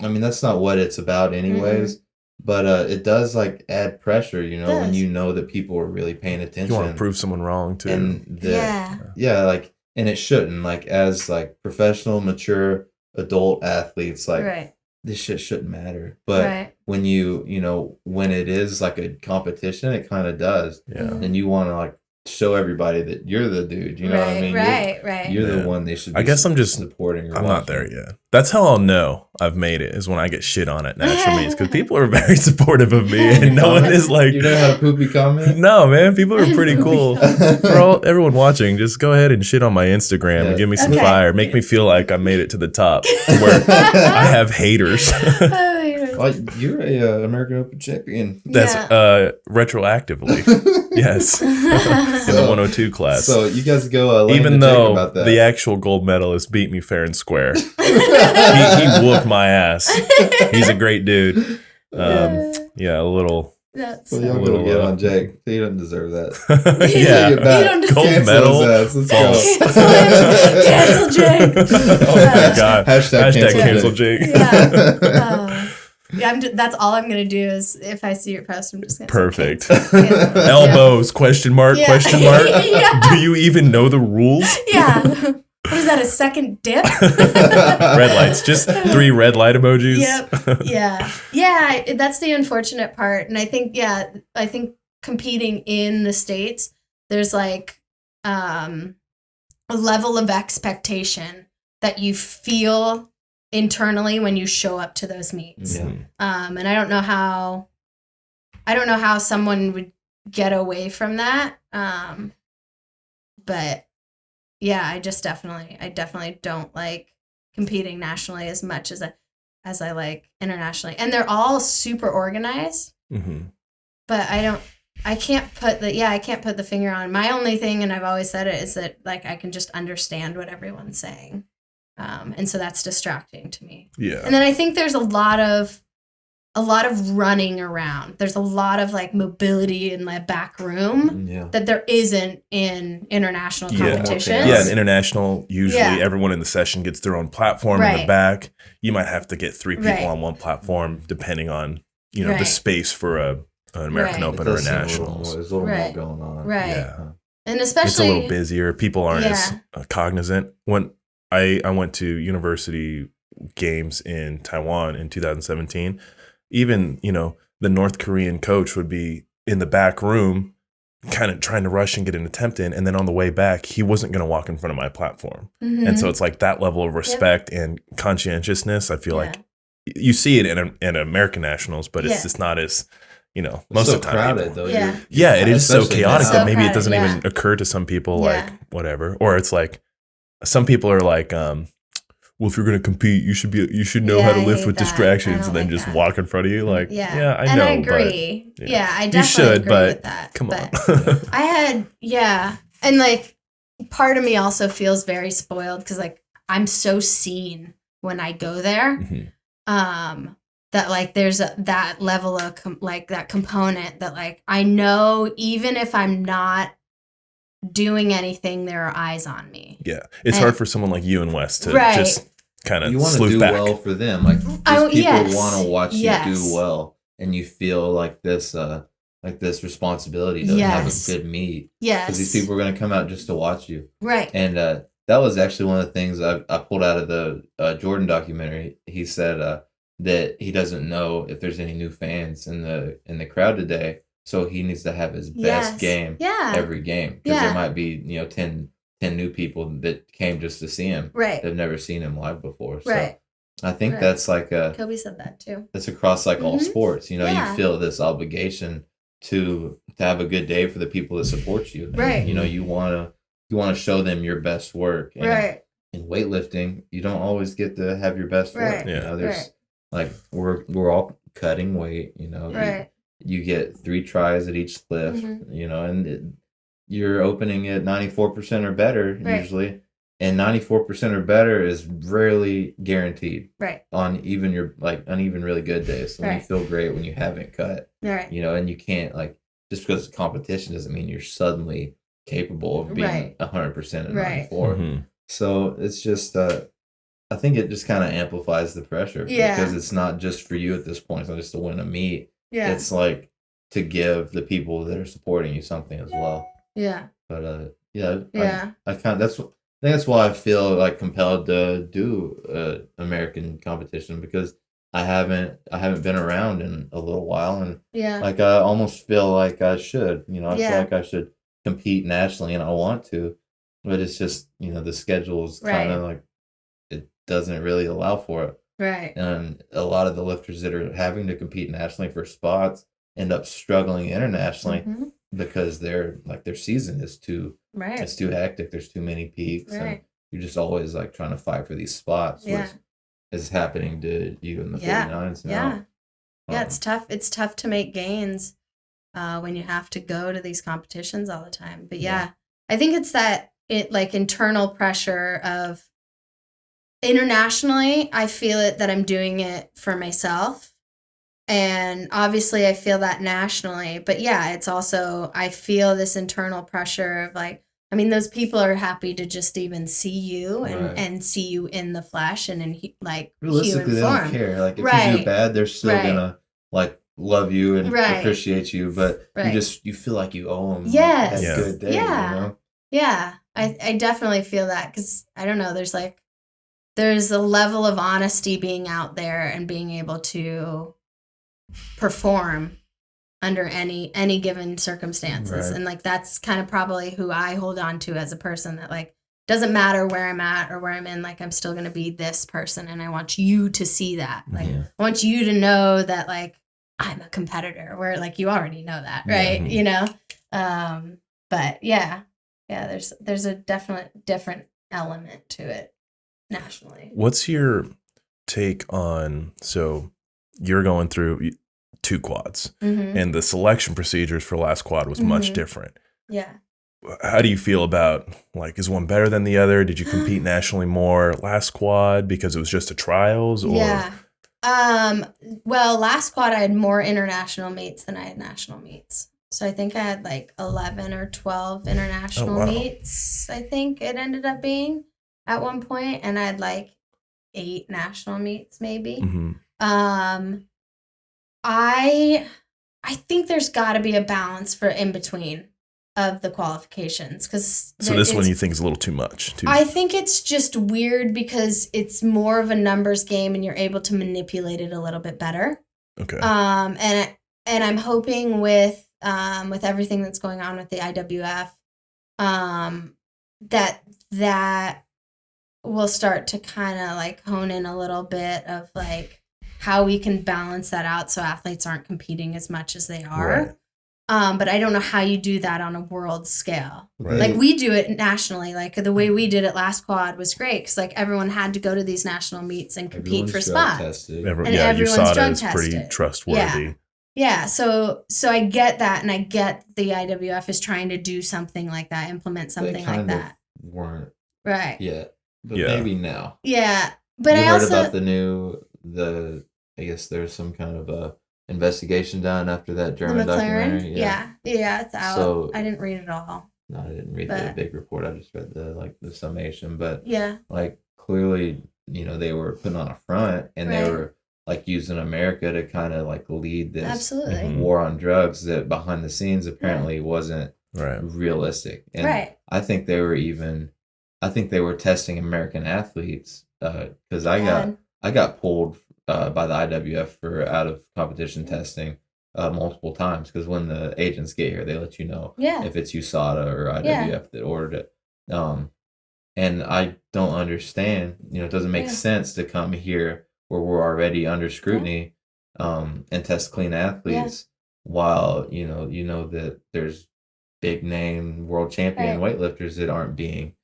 D: I mean, that's not what it's about, anyways. But it does like add pressure, when
C: does.
D: you know that people are really paying attention.
E: You want to prove someone wrong too.
D: And
C: Yeah.
D: like, and it shouldn't, like, as like professional, mature adult athletes, like
C: Right.
D: this shit shouldn't matter. But
C: Right.
D: when when it is like a competition, it kind of does.
E: yeah.
C: Mhm.
D: And you want to like show everybody that you're the dude. You know what I mean?
C: Right.
D: You're
E: Yeah.
D: the one they should be
E: I guess I'm just
D: supporting. Or
E: I'm not
D: watching.
E: there yet. That's how I'll know I've made it, is when I get shit on at national meets, because people are very supportive of me, and no one is like,
D: You know how to poopy comment?
E: no, man, people are pretty cool. For everyone watching, just go ahead and shit on my Instagram and give me some
C: Okay.
E: fire. Make me feel like I made it to the top, where I have haters.
D: Well, you're a American Open champion.
E: That's retroactively. Yes. In the 102 class.
D: So you guys go. Lane
E: Even
D: to Jake
E: though
D: about that.
E: the actual gold medalist beat me fair and square, he whooped my ass. He's a great dude. Yeah, a little.
C: That's
D: Well, y'all
E: little,
D: go get on Jake. He doesn't deserve that.
E: Yeah,
C: You don't deserve
E: gold
D: Cancel
E: medal.
D: his ass. Let's
E: False.
D: go.
C: Cancel Jake.
E: Oh my god!
D: Hashtag
E: cancel
D: Jake.
E: Jake.
C: Yeah, that's all I'm gonna do is if I see your post, I'm just gonna say
E: Perfect.
C: cancel.
E: Elbows? Question mark?
C: Yeah.
E: Question mark?
C: Yeah.
E: Do you even know the rules?
C: Yeah. What is that? A second dip?
E: Red lights. Just 3 red light emojis.
C: Yep. Yeah. That's the unfortunate part, and I think competing in the States, there's like a level of expectation that you feel internally when you show up to those meets.
D: Yeah.
C: And I don't know how someone would get away from that. But yeah, I definitely don't like competing nationally as much as I like internationally. And they're all super organized, but I can't put the finger on. My only thing, and I've always said it, is that like I can just understand what everyone's saying. And so that's distracting to me.
E: Yeah.
C: And then I think there's a lot of running around. There's a lot of like mobility in the back room
D: Yeah.
C: that there isn't in international
E: Yeah.
C: competitions.
E: Yeah, in international, usually
C: Yeah.
E: everyone in the session gets their own platform in the
C: Right.
E: back. You might have to get 3 people
C: Right.
E: on one platform, depending on the
C: Right.
E: space for an American
C: Right.
E: Open
D: It
E: or a
D: does seem
E: nationals.
D: There's a little
C: Right.
D: more going on.
C: Right.
E: Yeah.
C: And
E: It's a
C: especially
E: little busier. People aren't as
C: Yeah.
E: cognizant. When I went to university games in Taiwan in 2017, even, the North Korean coach would be in the back room kind of trying to rush and get an attempt in. And then on the way back, he wasn't going to walk in front of my platform.
C: Mhm.
E: And so it's like that level of respect and conscientiousness. I feel like you see it in American nationals, but it's just not as, most
D: so
E: of the time.
D: crowded
E: people-
D: though.
C: Yeah.
E: Yeah, it is so
D: Especially
E: chaotic
D: now.
E: that
C: So
E: maybe it
C: crowded,
E: doesn't
C: yeah.
E: even occur to some people,
C: Yeah.
E: like whatever. Or it's like some people are like, well, if you're going to compete, you should know how
C: Yeah,
E: to
C: I
E: lift
C: hate
E: with
C: that. I
E: distractions
C: don't
E: and then
C: like
E: just
C: that.
E: walk in front of you. Like,
C: Yeah.
E: I
C: and
E: know.
C: I agree.
E: But,
C: Yeah, I
E: you
C: definitely
E: should,
C: agree
E: but
C: with that.
E: come
C: But
E: on.
C: I had, and like part of me also feels very spoiled because like I'm so seen when I go there.
E: Mhm.
C: That like there's that level of like that component that like I know even if I'm not doing anything, there are eyes on me.
E: Yeah. It's
C: And-
E: hard for someone like you and Wes to
C: Right.
E: just kind of
D: You want to
E: sleuth
D: do
E: back.
D: well for them. Like these people
C: yes.
D: want to watch
C: Yes.
D: you do well, and you feel like this responsibility to
C: Yes.
D: have a good meet
C: Yes.
D: because these people are going to come out just to watch you.
C: Right.
D: And that was actually one of the things I pulled out of the Jordan documentary. He said that he doesn't know if there's any new fans in the crowd today, so he needs to have his best
C: Yes.
D: game
C: Yeah.
D: every game because
C: Yeah.
D: there might be 10 new people that came just to see him.
C: Right.
D: They've never seen him live before. So
C: Right.
D: I think
C: Right.
D: that's like
C: Kobe said that too.
D: that's across like all
C: Mhm.
D: sports.
C: Yeah.
D: You feel this obligation to have a good day for the people that support you. And,
C: Right.
D: you want to show them your best work. And
C: Right.
D: in weightlifting, you don't always get to have your best work.
C: Right.
E: Yeah.
D: There's like we're all cutting weight.
C: Right.
D: You get 3 tries at each lift.
C: Mhm.
D: And you're opening at 94% or better
C: Right.
D: usually. And 94% or better is rarely guaranteed
C: Right.
D: on even really good days. So when you
C: Right.
D: feel great when you haven't cut,
C: Right.
D: and you can't just because it's competition doesn't mean you're suddenly capable of being
C: Right.
D: 100% at
C: Right.
D: 94.
E: Mhm.
D: So it's just, I think it just kind of amplifies the pressure
C: Yeah.
D: because it's not just for you at this point. It's not just to win a meet.
C: Yeah.
D: It's like to give the people that are supporting you something as well.
C: Yeah.
D: But yeah,
C: Yeah.
D: I think that's why I feel like compelled to do American competition because I haven't been around in a little while and
C: Yeah.
D: like I almost feel like I should, I
C: Yeah.
D: feel like I should compete nationally, and I want to, but it's just, the schedule is kind of like, it doesn't really allow for it.
C: Right.
D: And a lot of the lifters that are having to compete nationally for spots end up struggling internationally because their season is too it's too hectic. There's too many peaks, and you're just always like trying to fight for these spots, which is happening to you in the 49s now.
C: Yeah, it's tough. It's tough to make gains when you have to go to these competitions all the time. But I think it's that internal pressure of internationally, I feel it that I'm doing it for myself. And obviously I feel that nationally, but it's also, I feel this internal pressure of like, I mean, those people are happy to just even see you and see you in the flesh and in
D: realistically, they don't care. Like if you do bad, they're still gonna like love you and appreciate you, but you feel like you owe them that good day.
C: Yeah. I definitely feel that because I don't know, there's a level of honesty being out there and being able to perform under any given circumstances. And that's kind of probably who I hold on to as a person, that doesn't matter where I'm at or where I'm in, I'm still going to be this person. And I want you to see that. I want you to know that I'm a competitor, where you already know that, right? But there's a definite different element to it nationally.
E: What's your take on, so you're going through 2 quads and the selection procedures for last quad was much different.
C: Yeah.
E: How do you feel about is one better than the other? Did you compete nationally more last quad because it was just a trials, or?
C: Yeah. Well, last quad I had more international meets than I had national meets. So I think I had 11 or 12 international meets, I think it ended up being at one point, and I had 8 national meets maybe. I think there's got to be a balance for in between of the qualifications, because
E: this one you think is a little too much.
C: I think it's just weird because it's more of a numbers game and you're able to manipulate it a little bit better.
E: Okay.
C: And I'm hoping with everything that's going on with the IWF, that will start to kind of hone in a little bit of how we can balance that out so athletes aren't competing as much as they are. Right. But I don't know how you do that on a world scale. Right. We do it nationally. The way we did it last quad was great because everyone had to go to these national meets and compete for spots.
E: USADA is pretty trustworthy.
C: Yeah. So I get that, and I get the IWF is trying to do something like that, implement something like that.
D: Weren't
C: right
D: yet, but maybe now.
C: Yeah, but
D: you
C: I
D: heard
C: also
D: about I guess there's some kind of a investigation done after that German documentary.
C: Yeah, it's out. So, I didn't read it all.
D: No, I didn't read the big report. I just read the summation. But
C: yeah,
D: clearly, they were putting on a front, and they were using America to kind of lead this war on drugs that behind the scenes apparently wasn't realistic. And I think they were testing American athletes because I got pulled by the IWF for out of competition testing multiple times, because when the agents get here, they let you know if it's USADA or IWF that ordered it. And I don't understand. It doesn't make sense to come here where we're already under scrutiny and test clean athletes while you know that there's big name world champion weightlifters that aren't being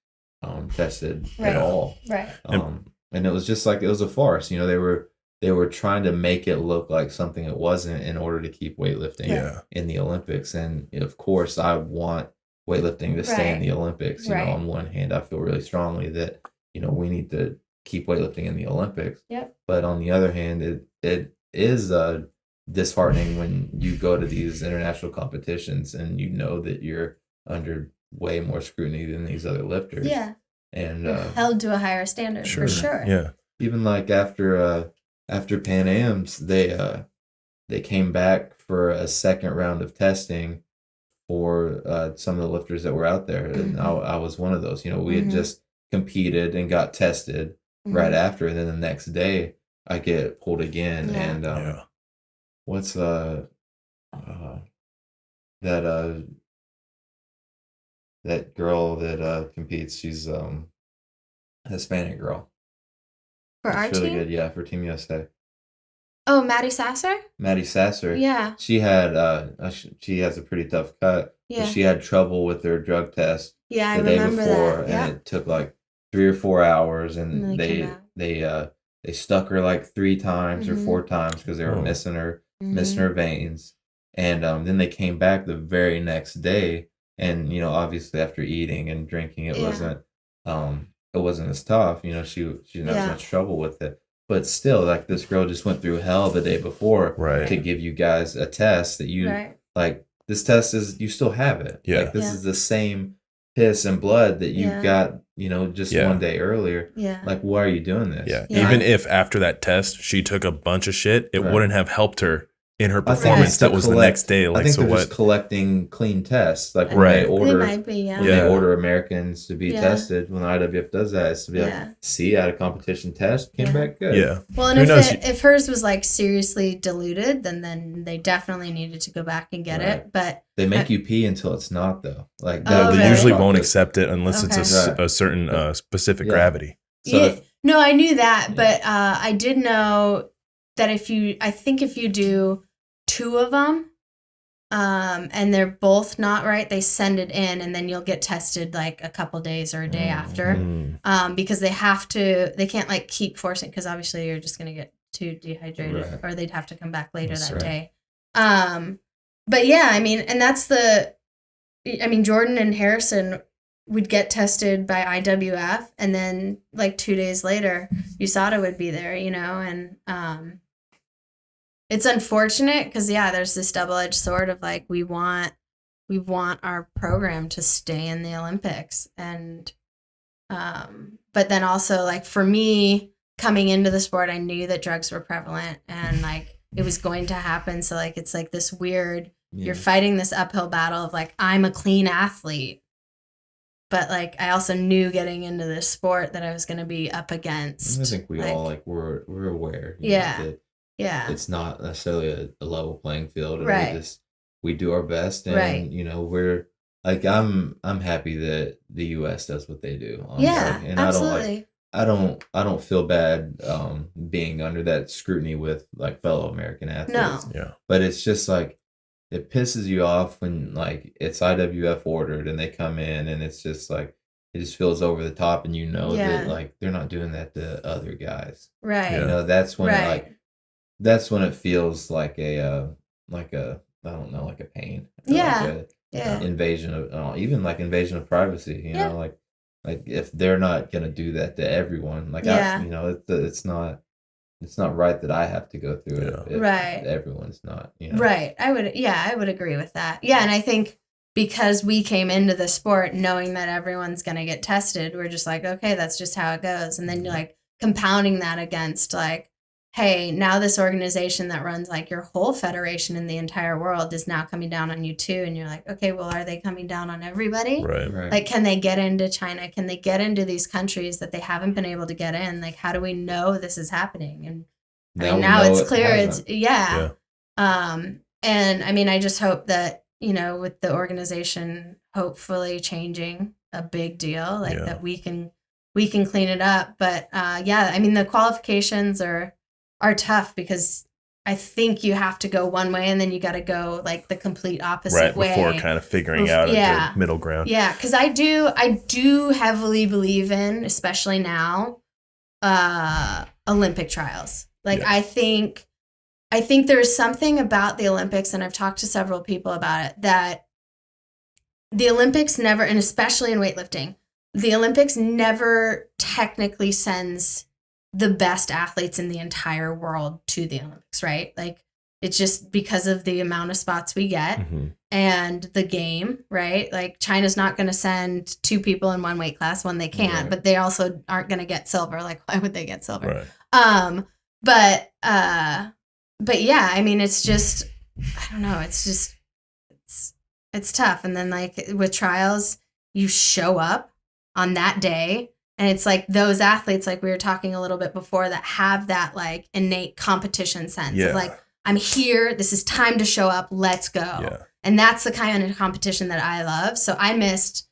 D: tested at all.
C: Right.
D: And it was just it was a farce. They were trying to make it look like something it wasn't in order to keep weightlifting in the Olympics. And of course, I want weightlifting to stay in the Olympics. On one hand, I feel really strongly that we need to keep weightlifting in the Olympics.
C: Yep.
D: But on the other hand, it is disheartening when you go to these international competitions and that you're under way more scrutiny than these other lifters.
C: Yeah.
D: And
C: held to a higher standard for sure.
E: Yeah.
D: Even after Pan Am's, they came back for a second round of testing for some of the lifters that were out there, and I was one of those. We had just competed and got tested right after, and then the next day I get pulled again. And what's that that girl that competes. She's a Hispanic girl.
C: For
D: She's
C: our
D: really
C: team?
D: good. Yeah, for Team USA.
C: Oh, Maddie Sasser?
D: Maddie Sasser.
C: Yeah.
D: She had she has a pretty tough cut.
C: Yeah.
D: But she had trouble with their drug test
C: Yeah, I
D: the day
C: remember
D: before,
C: that. Yeah.
D: and it took like 3 or 4 hours,
C: And
D: and
C: they came
D: they stuck her like 3 times or
C: Mhm.
D: 4 times because they were
E: Oh.
D: missing
C: Mhm.
D: her veins, and then they came back the very next day, and obviously after eating and drinking, it
C: Yeah.
D: wasn't as tough. She didn't have as
C: Yeah.
D: much trouble with it. But still, like, this girl just went through hell the day before
E: Right.
D: to give you guys a test that you
C: Right.
D: like. This test is, you still have it.
E: Yeah.
D: Like, this
C: Yeah.
D: is the same piss and blood that you
C: Yeah.
D: got, just
E: Yeah.
D: one day earlier.
C: Yeah.
D: Like, why are you doing this?
E: Yeah.
C: Yeah.
E: Even if after that test she took a bunch of shit, it
D: Right.
E: wouldn't have helped her in her
D: I think
E: performance.
D: it's
E: That
D: to
E: was the
D: collect-
E: next day.
D: I
E: Like,
D: think
E: so
D: they're
E: what?
D: just collecting clean tests. Like, when
E: Right.
D: they
C: They
D: order,
C: might be, yeah.
D: when
E: Yeah.
D: they order Americans to be
C: Yeah.
D: tested, when the IWF does that, it's to be
C: Yeah.
D: like, see, at a competition test, came
C: Yeah.
D: back good.
E: Yeah.
C: Well, and
E: Who knows?
C: if hers was like seriously diluted, then they definitely needed to go back and get
D: Right.
C: it. But
D: They make you pee until it's not, though. Like,
C: Oh,
E: They
C: really?
E: usually won't
D: Chocolate.
E: accept it unless it's
C: Okay.
E: a certain specific
D: Yeah.
E: gravity.
D: So
C: yeah,
D: if-
C: no, I knew that,
D: Yeah.
C: but I did know that if you do 2 of them, and they're both not right, they send it in, and then you'll get tested like a couple days or a day after.
E: Mm.
C: Because they can't like keep forcing, because obviously you're just gonna get too dehydrated,
D: Right.
C: or they'd have to come back later
E: That's
C: that
D: right.
C: day. But yeah, I mean, and Jordan and Harrison would get tested by IWF, and then like 2 days later, USADA would be there, and it's unfortunate because there's this double-edged sword of like we want our program to stay in the Olympics, and but then also like for me coming into the sport, I knew that drugs were prevalent and like it was going to happen. So like it's like this weird, you're fighting this uphill battle of like I'm a clean athlete, but like I also knew getting into this sport that I was going to be up against.
D: I think we
C: like,
D: all like we're aware.
C: Yeah.
D: That it's not necessarily a level playing field, and
C: Right.
D: we do our best, and
C: Right.
D: we're like I'm happy that the U.S. does what they do.
C: Yeah,
D: and
C: absolutely.
D: I don't feel bad being under that scrutiny with like fellow American athletes.
C: No.
E: Yeah.
D: But it's just like it pisses you off when like it's IWF ordered and they come in and it's just like it just feels over the top, and
C: Yeah.
D: that like they're not doing that to other guys.
C: Right.
E: Yeah.
D: That's when
C: Right.
D: that's when it feels like a I don't know, like a pain.
C: Yeah.
D: Like
C: Yeah.
D: invasion of even like invasion of privacy.
C: Yeah.
D: Like if they're not gonna do that to everyone, like
C: Yeah.
D: it's not right that I have to go through it.
E: Yeah.
D: If
C: Right.
D: everyone's not.
C: Right. I would agree with that. Yeah. And I think because we came into the sport knowing that everyone's going to get tested, we're just like, okay, that's just how it goes. And then you're like compounding that against like, hey, now this organization that runs like your whole federation in the entire world is now coming down on you too. And you're like, okay, well, are they coming down on everybody?
E: Right.
D: Right.
C: Like, can they get into China? Can they get into these countries that they haven't been able to get in? Like, how do we know this is happening? And I mean,
D: we
C: now
D: know
C: it's
D: it
C: clear.
D: hasn't.
C: And I mean, I just hope that, with the organization hopefully changing, a big deal, like
E: Yeah.
C: that we can clean it up. But I mean, the qualifications are tough because I think you have to go one way and then you got to go like the complete opposite
E: Right.
C: way.
E: Before kind of figuring out
C: Yeah.
E: a good middle ground.
C: Yeah, because I do heavily believe in, especially now, Olympic trials. Like
E: Yeah.
C: I think there's something about the Olympics, and I've talked to several people about it, that the Olympics never, and especially in weightlifting, the Olympics never technically sends the best athletes in the entire world to the Olympics, right? Like it's just because of the amount of spots we get.
E: Mm-hmm.
C: And the game, right? Like China's not going to send 2 people in one weight class when they can't,
D: Right.
C: but they also aren't going to get silver. Like, why would they get silver?
E: Right.
C: But yeah, I mean, it's just, I don't know. It's just, it's tough. And then like with trials, you show up on that day, and it's like those athletes, like we were talking a little bit before, that have that like innate competition sense
E: Yeah.
C: of like, I'm here. This is time to show up. Let's go.
E: Yeah.
C: And that's the kind of competition that I love. So I missed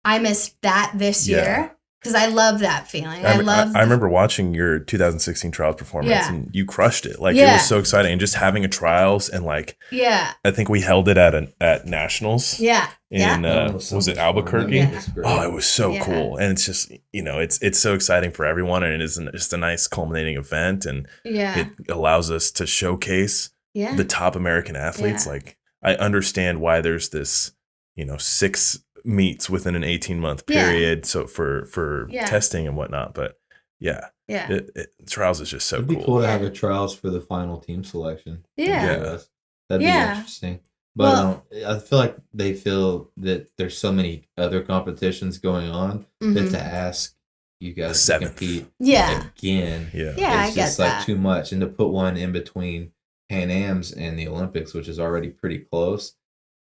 C: I missed that this
E: Yeah.
C: year because I love that feeling. I love.
E: I remember watching your 2016 trials performance,
C: Yeah.
E: and you crushed it. Like it
C: Yeah.
E: was so exciting, and just having a trials, and like
C: Yeah.
E: I think we held it at nationals.
C: Yeah.
E: In
D: Oh,
E: was
D: so
E: it
D: much fun.
E: Albuquerque?
C: Yeah.
D: That's great.
E: Oh, it was so
C: Yeah.
E: cool, and it's just it's so exciting for everyone, and it is just a nice culminating event, and
C: Yeah.
E: it allows us to showcase
C: Yeah.
E: the top American athletes.
C: Yeah.
E: Like I understand why there's this 6 meets within an 18-month
C: Yeah.
E: period, so for
C: Yeah.
E: testing and whatnot, but yeah.
C: Yeah.
E: Trials is just so
D: It'd be
E: cool.
D: cool to
C: Yeah.
D: have a trials for the final team selection.
C: Yeah.
D: That'd
C: Yeah.
D: be interesting. But I feel like they feel that there's so many other competitions going on that
C: Mhm.
D: to ask you guys to
E: Seventh.
D: compete
C: Yeah.
D: again,
E: Yeah.
C: Yeah. I
D: it's
C: get
D: just like
C: that.
D: too much. And to put one in between Pan Am's and the Olympics, which is already pretty close.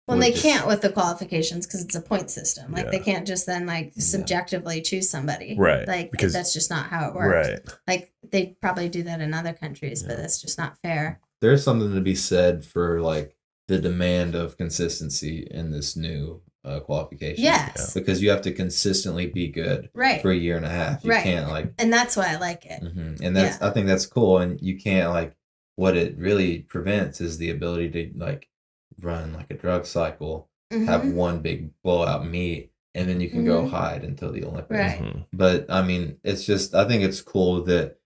C: Well,
D: would
C: they
D: just-
C: can't with the qualifications because it's a point system. Like they
E: Yeah.
C: can't just then like
D: Yeah.
C: subjectively choose somebody.
E: Right,
C: Like
E: because-
C: that's just not how it works.
E: Right.
C: Like they probably do that in other countries, but
E: Yeah.
C: that's just not fair.
D: There's something to be said for like the demand of consistency in this new qualification.
C: Yes.
D: Because you have to consistently be good
C: Right.
D: for a year and a half. You
C: Right.
D: can't like
C: And that's why I like it.
D: And that's I think that's cool. And you can't like what it really prevents is the ability to like run like a drug cycle, have
C: Mhm.
D: one big blowout meet, and then you can go
C: Mhm.
D: hide until the Olympics.
C: Right.
E: Mhm.
D: But I mean, it's just I think it's cool that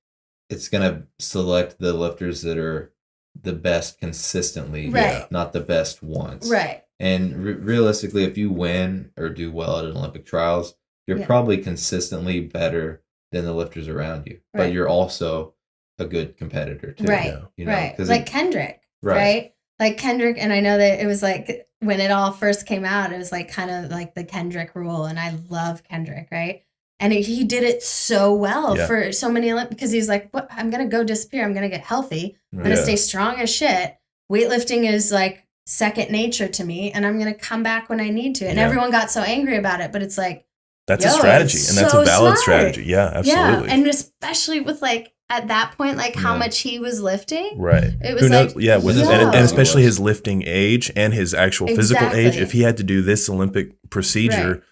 D: it's gonna select the lifters that are the best consistently,
C: Right.
D: not the best once.
C: Right.
D: And realistically, if you win or do well at Olympic trials, you're
C: Yeah.
D: probably consistently better than the lifters around you. But
C: Right.
D: you're also a good competitor too.
C: Right.
E: Yeah.
D: You know,
C: Right.
D: 'cause
C: Like
D: it-
C: Kendrick.
D: Right.
C: Right. Like Kendrick, and I know that it was like when it all first came out, it was like kind of like the Kendrick rule, and I love Kendrick, right? And he did it so well
E: Yeah.
C: for so many Olympics because he's like, "What? I'm gonna go disappear. I'm gonna get healthy. I'm
D: Right.
C: gonna
E: Yeah.
C: stay strong as shit. Weightlifting is like second nature to me, and I'm gonna come back when I need to." And
E: Yeah.
C: everyone got so angry about it, but it's like,
E: That's
C: Yo,
E: a strategy,
C: it's
E: and that's
C: so
E: a valid
C: smart.
E: strategy. Yeah, absolutely.
C: yeah, and especially with like at that point, like how
D: Yeah.
C: much he was lifting.
E: Right.
C: It was
E: Who knows?
C: like,
E: Yeah, with
D: Yo.
E: and especially his lifting age and his actual physical age.
C: Exactly.
E: If he had to do this Olympic procedure,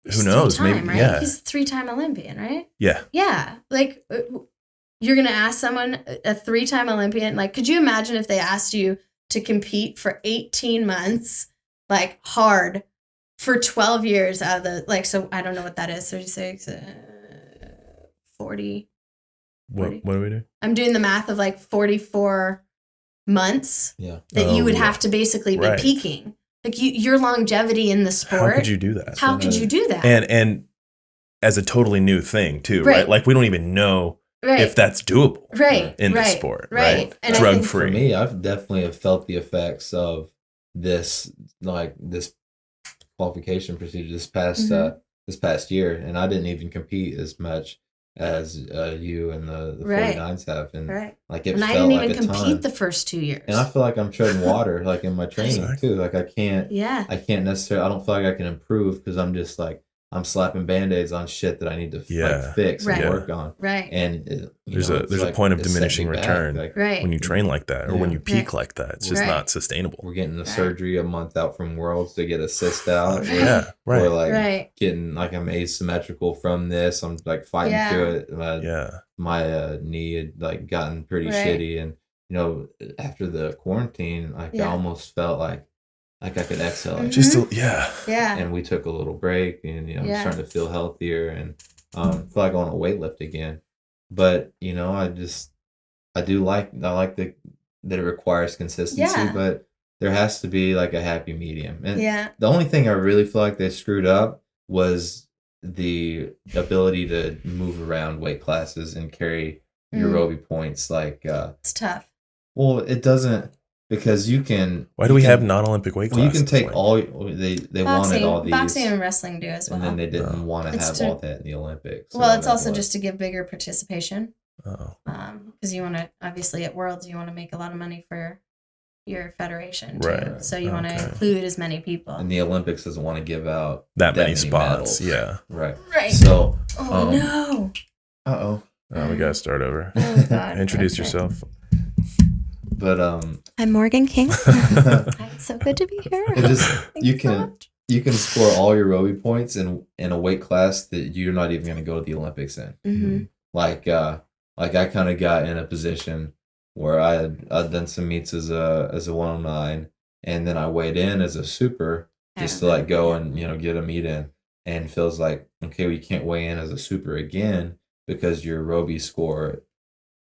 C: He's
E: who knows?
C: three-time,
E: Maybe.
C: right?
E: Yeah.
C: He's a 3-time Olympian, right?
E: Yeah.
C: Yeah, like you're gonna ask someone a 3-time Olympian. Like, could you imagine if they asked you to compete for 18 months, like hard, for 12 years out of the like? So I don't know what that is. 36, 40.
E: What do we do?
C: I'm doing the math of like 44 months
D: Yeah.
C: that you would
E: yeah.
C: have to basically be
E: Right.
C: peaking. Like your longevity in the sport.
E: How could you do that?
C: How could you do that?
E: And as a totally new thing too, right?
C: Right.
E: Like we don't even know
C: right.
E: if that's doable
C: right.
E: in
C: right.
E: this sport,
C: Right.
E: right?
C: And I
E: Drug
C: think-
D: For
E: free.
D: me, I've definitely have felt the effects of this qualification procedure this past year, and I didn't even compete as much as you and the
C: Right.
D: 49s have, and
C: Right.
D: like it
C: And I
D: felt
C: didn't
D: like
C: even
D: a
C: compete
D: ton.
C: the first 2 years.
D: And I feel like I'm treading water, like in my training
E: Exactly.
D: too. Like I can't necessarily. I don't feel like I can improve because I'm just like I'm slapping band-aids on shit that I need to
E: Yeah.
D: like fix
C: Right.
D: and work on.
C: right.
D: And
E: There's a point of
D: it's setting
E: diminishing
D: me back.
E: return.
D: Like,
C: right.
E: When you train like that or when
D: Yeah.
E: you peak
C: Right.
E: like that, it's just
C: Right.
E: not sustainable.
D: we're getting the
C: Right.
D: surgery a month out from Worlds to get a cyst out.
E: Yeah, right.
D: Or like
C: right.
D: getting like I'm asymmetrical from this. I'm like fighting
C: Yeah.
D: through it.
E: Yeah.
D: My knee had like gotten pretty
C: Right.
D: shitty, and after the quarantine, like I
C: Yeah.
D: almost felt like I could exhale.
C: Mhm.
E: Just yeah.
C: Yeah.
D: And we took a little break, and I'm
C: Yeah.
D: starting to feel healthier and feel like I want to weightlift again. But I like that it requires consistency,
C: Yeah.
D: but there has to be like a happy medium. And
C: Yeah.
D: the only thing I really feel like they screwed up was the ability to move around weight classes and carry your
C: Mm.
D: Roby points. Like,
C: It's tough.
D: well, it doesn't, because you can.
E: Why do
D: you
E: we
D: can-
E: have non-Olympic weight
D: Well, you
E: classes?
D: can take
E: Like,
D: all. They wanted all these,
C: Boxing and wrestling do as well.
D: and then they didn't want to
C: It's
D: have
C: to-
D: all that in the Olympics.
C: well, it's
D: that
C: also
D: was-
C: just to give bigger participation.
E: Oh.
C: Because you want to, obviously at Worlds, you want to make a lot of money for your federation too.
E: Right.
C: So you want to
E: Okay.
C: include as many people.
D: and the Olympics doesn't want to give out
E: That many spots.
D: medals.
E: Yeah.
D: Right.
C: Right.
D: So,
C: Oh no.
D: uh-oh.
E: We gotta start over.
C: Oh God.
E: Introduce
C: Okay.
E: yourself.
D: But
C: I'm Morghan King. It's so good to be here.
D: it just
C: Thank
D: you
C: so
D: can
C: much.
D: you can score all your Roby points in a weight class that you're not even going to go to the Olympics in.
C: Mm-hmm.
D: Like I kind of got in a position where I'd done some meets as a 109, and then I weighed in as a super just to like go and get a meet in, and feels like, okay, well, you can't weigh in as a super again because your Roby score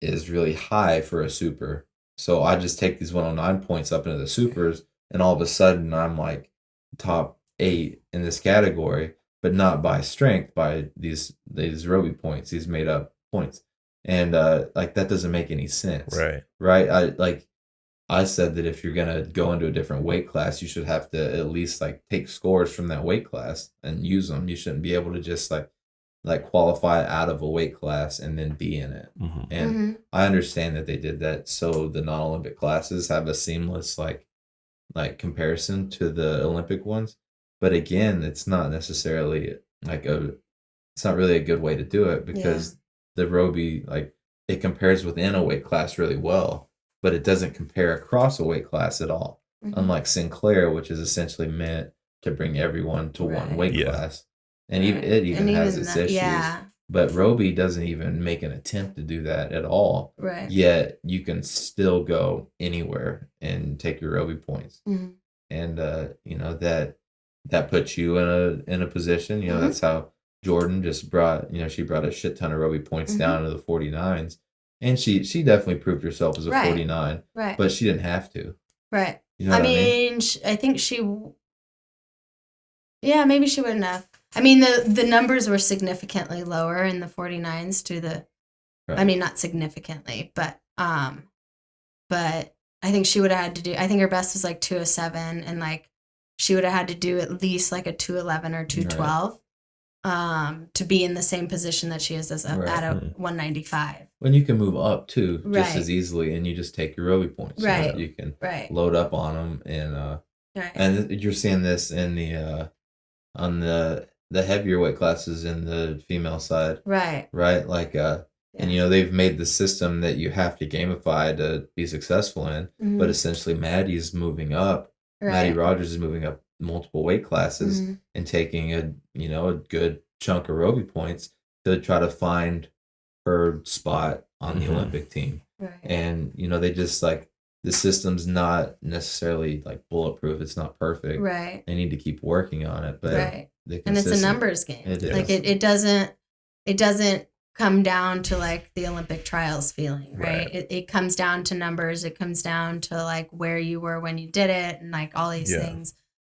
D: is really high for a super. So I just take these 109 points up into the supers, and all of a sudden I'm like top 8 in this category, but not by strength, by these Roby points, these made up points. And like that doesn't make any sense. Right? I said that if you're gonna go into a different weight class, you should have to at least like take scores from that weight class and use them. You shouldn't be able to just like qualify out of a weight class and then be in it.
E: Mm-hmm.
D: And I understand that they did that so the non-Olympic classes have a seamless like comparison to the Olympic ones. But again, it's not necessarily it's not really a good way to do it, because the Roby, like, it compares within a weight class really well, but it doesn't compare across a weight class at all. Unlike Sinclair, which is essentially meant to bring everyone to one weight class. And it even has its issues. Yeah. But Roby doesn't even make an attempt to do that at all.
C: Right.
D: Yet you can still go anywhere and take your Roby points. And that puts you in a position, that's how Jordan just brought, she brought a shit ton of Roby points down to the 49s. And she definitely proved herself as a 49.
C: Right.
D: But she didn't have to.
C: Right.
D: You know what I mean?
C: I think maybe she wouldn't have. I mean, the numbers were significantly lower in the 49s to the, I mean, not significantly, but I think she would have had to do, I think her best was like 207, and like she would have had to do at least like a 211 or 212 to be in the same position that she is at a 195.
D: When you can move up too, just as easily, and you just take your Roby points.
C: Right.
D: You can load up on them, and you're seeing this in the on the heavier weight classes in the female side. Right. Like and they've made the system that you have to gamify to be successful in, but essentially Maddie's moving up. Maddie Rogers is moving up multiple weight classes and taking a good chunk of Roby points to try to find her spot on the Olympic team. Right. And they just like, the system's not necessarily like bulletproof. It's not perfect. Right. They need to keep working on it, but
C: and it's a numbers game. It is. Like it doesn't come down to like the Olympic trials feeling, right? It comes down to numbers. It comes down to like where you were when you did it, and like all these things.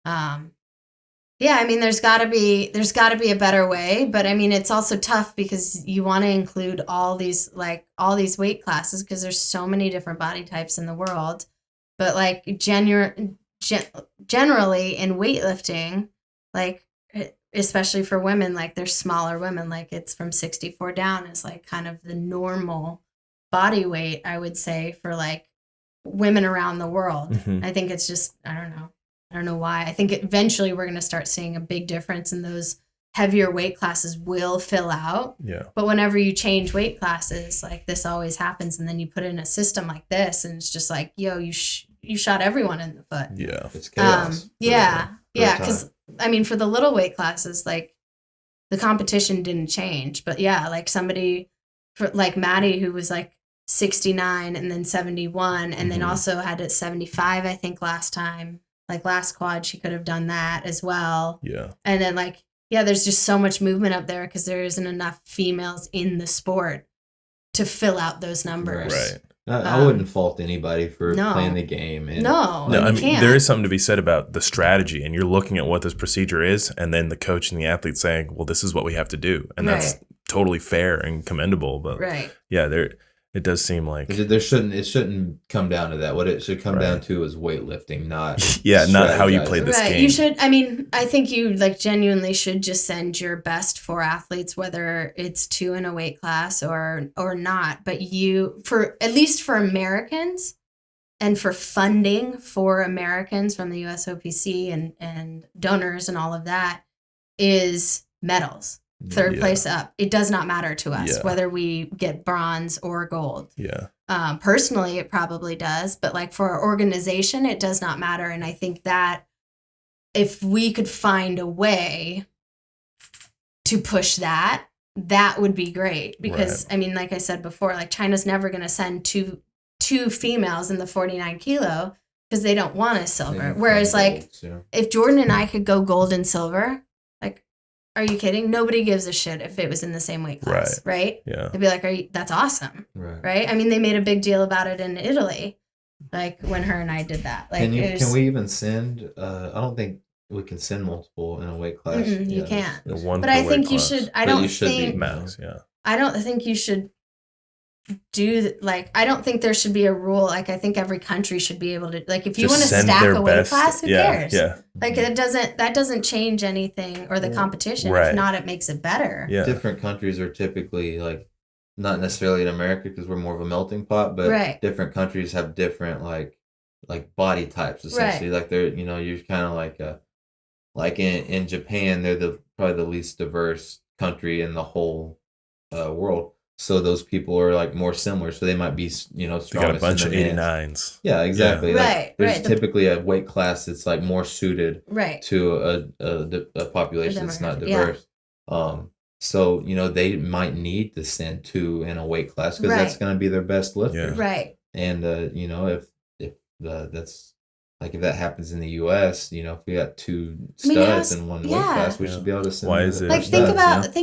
C: I mean, there's got to be a better way, but I mean, it's also tough because you want to include all these weight classes because there's so many different body types in the world. But like generally in weightlifting, like especially for women, like there's smaller women, like it's from 64 down is like kind of the normal body weight, I would say, for like women around the world. I think it's just, I don't know why. I think eventually we're going to start seeing a big difference, and those heavier weight classes will fill out. Yeah. But whenever you change weight classes, like this always happens, and then you put in a system like this, and it's just like, yo, you shot everyone in the foot. Yeah. It's chaos. Because I mean, for the little weight classes, like the competition didn't change, but like somebody for like Maddie, who was like 69 and then 71, and then also had it 75, I think last time. Like last quad, she could have done that as well. Yeah. And then like, there's just so much movement up there because there isn't enough females in the sport to fill out those numbers. Right.
D: I wouldn't fault anybody for playing the game. And
E: I mean, there is something to be said about the strategy, and you're looking at what this procedure is, and then the coach and the athlete saying, well, this is what we have to do. And that's totally fair and commendable. But it does seem like
D: it shouldn't come down to that. What it should come down to is weightlifting, not
E: not how you play this game.
C: You should. I mean, I think you like genuinely should just send your best 4 athletes, whether it's 2 in a weight class or not. But at least for Americans, and for funding for Americans from the USOPC and donors and all of that, is medals. 3rd place up. It does not matter to us whether we get bronze or gold. Yeah. Personally, it probably does, but like for our organization, it does not matter. And I think that if we could find a way to push that would be great. Because I mean, like I said before, like China's never going to send two females in the 49 kilo because they don't want a silver. Whereas like if Jordan and I could go gold and silver, like, are you kidding? Nobody gives a shit if it was in the same weight class, right?
E: Yeah.
C: They'd be like, that's awesome.
D: Right.
C: I mean, they made a big deal about it in Italy, like when her and I did that. Like,
D: can we even send, I don't think we can send multiple in a weight class.
C: You can't.
E: One
C: but
E: per
C: I think
E: weight
C: you
E: class.
C: should,
D: But you should be
E: max, yeah.
C: I don't think you should I don't think there should be a rule. Like, I think every country should be able to, like, if you want to stack a weight class, who cares?
E: Yeah.
C: Like, that doesn't change anything or the competition.
E: Right.
C: If not, it makes it better.
E: Yeah.
D: Different countries are typically like, not necessarily in America because we're more of a melting pot, but different countries have different like body types essentially. Like they're, you're kind of like in Japan, they're probably the least diverse country in the whole world. So those people are like more similar. So they might be, strongest.
E: They got a bunch of
D: hands.
E: 89s.
D: Yeah, exactly.
C: Yeah.
D: Like, there's typically a weight class that's like more suited to a population that's not diverse. So, they might need to send two in a weight class because that's going to be their best lifter.
E: Yeah.
C: Right.
D: And, if that's like, if that happens in the U.S., if we got two studs in one weight class, we should be able to send.
E: Why is it?
C: Like, think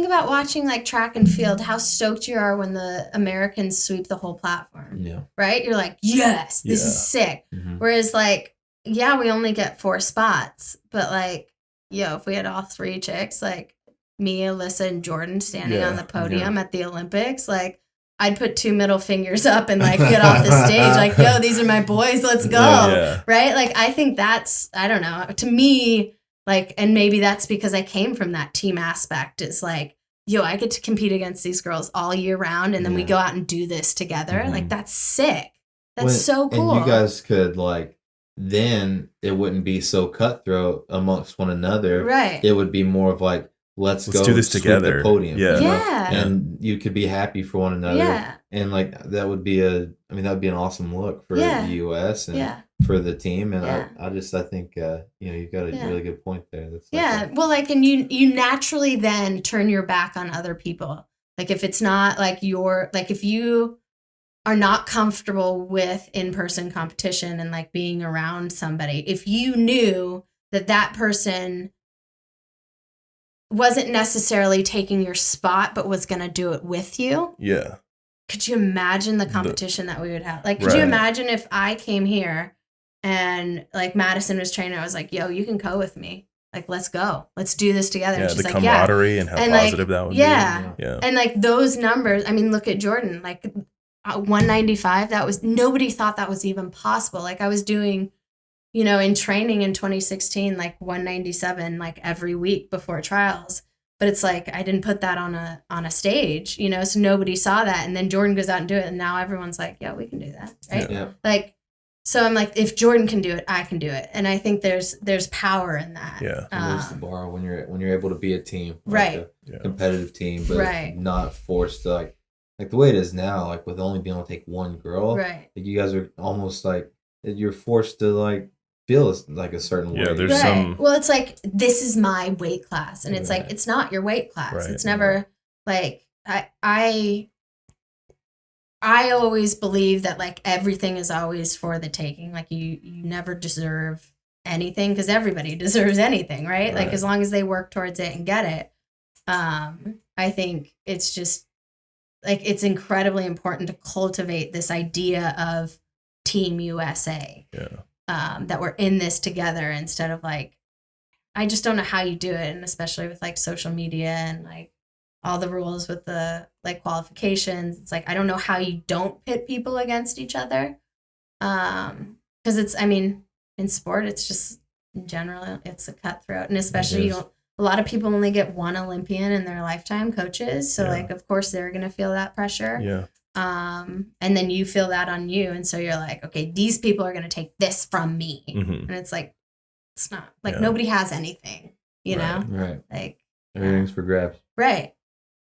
C: about watching like track and field, how stoked you are when the Americans sweep the whole platform.
D: Yeah.
C: Right? You're like, yes, this is sick.
D: Mm-hmm.
C: Whereas like, yeah, we only get 4 spots, but like, if we had all 3 chicks, like me, Alyssa, and Jordan standing on the podium at the Olympics, like, I'd put 2 middle fingers up and like get off the stage like, yo, these are my boys, let's go.
E: Yeah.
C: Right? Like, I think that's, I don't know, to me, like, and maybe that's because I came from that team aspect. It's like, yo, I get to compete against these girls all year round and then we go out and do this together.
D: Mm-hmm.
C: Like, that's sick. That's so cool.
D: And you guys could like, then it wouldn't be so cutthroat amongst one another.
C: Right.
D: It would be more of like, let's go
E: do this
D: sweep
E: together.
D: The podium.
C: Yeah.
D: And you could be happy for one another.
C: Yeah.
D: And like that would be an awesome look for the US and for the team. And I think you've got a really good point there. That's
C: well, like, and you naturally then turn your back on other people. Like, if it's not like if you are not comfortable with in-person competition and like being around somebody, if you knew that person wasn't necessarily taking your spot, but was going to do it with you.
E: Yeah.
C: Could you imagine the competition that we would have? Like, could you imagine if I came here and like Madison was training, I was like, yo, you can go with me. Like, let's go. Let's do this together.
E: Yeah,
C: and she's
E: the
C: like,
E: camaraderie and how positive that would be.
C: Yeah.
E: Yeah.
C: And like those numbers, I mean, look at Jordan, like 195, nobody thought that was even possible. Like, I was doing, in training in 2016, like 197, like every week before trials. But it's like, I didn't put that on a stage, so nobody saw that. And then Jordan goes out and do it. And now everyone's like, yeah, we can do that. Right.
D: Yeah.
C: Like, so I'm like, if Jordan can do it, I can do it. And I think there's power in that.
E: Yeah.
D: There's the bar when you're able to be a team.
C: Right.
D: Like a competitive team, but not forced to like the way it is now, like with only being able to take one girl.
C: Right.
D: Like you guys are almost like, you're forced to like, feel like a certain way.
E: There's some.
C: Well, it's like, this is my weight class, and it's like, it's not your weight class.
E: Right.
C: It's never like I always believe that like everything is always for the taking. Like you never deserve anything because everybody deserves anything, right? Like as long as they work towards it and get it. I think it's just like it's incredibly important to cultivate this idea of Team USA.
E: Yeah.
C: That we're in this together instead of like, I just don't know how you do it. And especially with like social media and like all the rules with the like qualifications. It's like, I don't know how you don't pit people against each other. Cause in sport, it's just in general, it's a cutthroat. And especially a lot of people only get one Olympian in their lifetime, coaches. So like, of course they're going to feel that pressure.
E: Yeah.
C: And then you feel that on you. And so you're like, okay, these people are going to take this from me.
E: Mm-hmm.
C: And it's like, it's not like nobody has anything, know?
D: Right.
C: Like
D: everything's for grabs.
C: Right.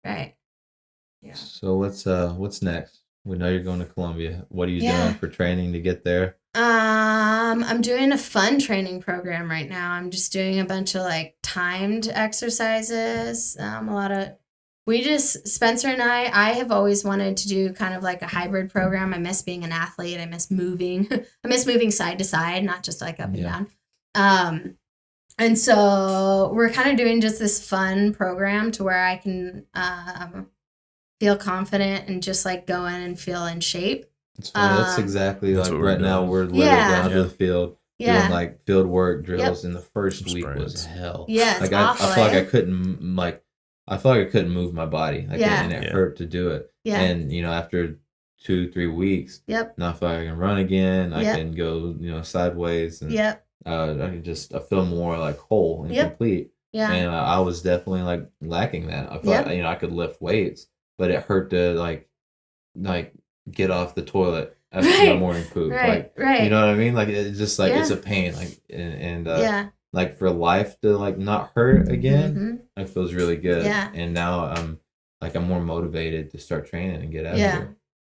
C: Yeah.
D: So what's next? We know you're going to Columbia. What are you
C: Yeah.
D: doing for training to get there?
C: I'm doing a fun training program right now. I'm just doing a bunch of like timed exercises. Spencer and I have always wanted to do kind of like a hybrid program. I miss being an athlete. I miss moving. I miss moving side to side, not just like up and down. And so we're kind of doing just this fun program to where I can feel confident and just like go in and feel in shape.
D: It's funny. That's exactly
E: that's
D: like
E: what we're
D: right now
E: doing.
D: we're literally
C: Yeah.
D: down to the field
C: Yeah.
D: doing like field work drills, and the first week was
E: Sprints.
D: hell.
C: Yeah, it's
D: like
C: awful,
D: I feel like
C: eh?
D: I felt like I couldn't move my body. Like,
C: Yeah.
D: and it
E: Yeah.
D: hurt to do it.
C: Yeah.
D: And after 2-3 weeks,
C: Yep.
D: now I feel like I can run again. I
C: Yep.
D: can go sideways, and
C: Yep.
D: I feel more like whole and
C: Yep.
D: complete.
C: Yeah.
D: And I was definitely like lacking that. I feel
C: Yep.
D: like I could lift weights, but it hurt to like get off the toilet after my
C: Right.
D: morning poop.
C: Right.
D: Like,
C: Right.
D: you know what I mean? Like, it's just like it's
C: Yeah.
D: a pain. Like, and
C: Yeah.
D: like for life to like not hurt again,
C: Mhm.
D: it feels really good.
C: Yeah.
D: And now I'm more motivated to start training and get after
C: Yeah.
D: it.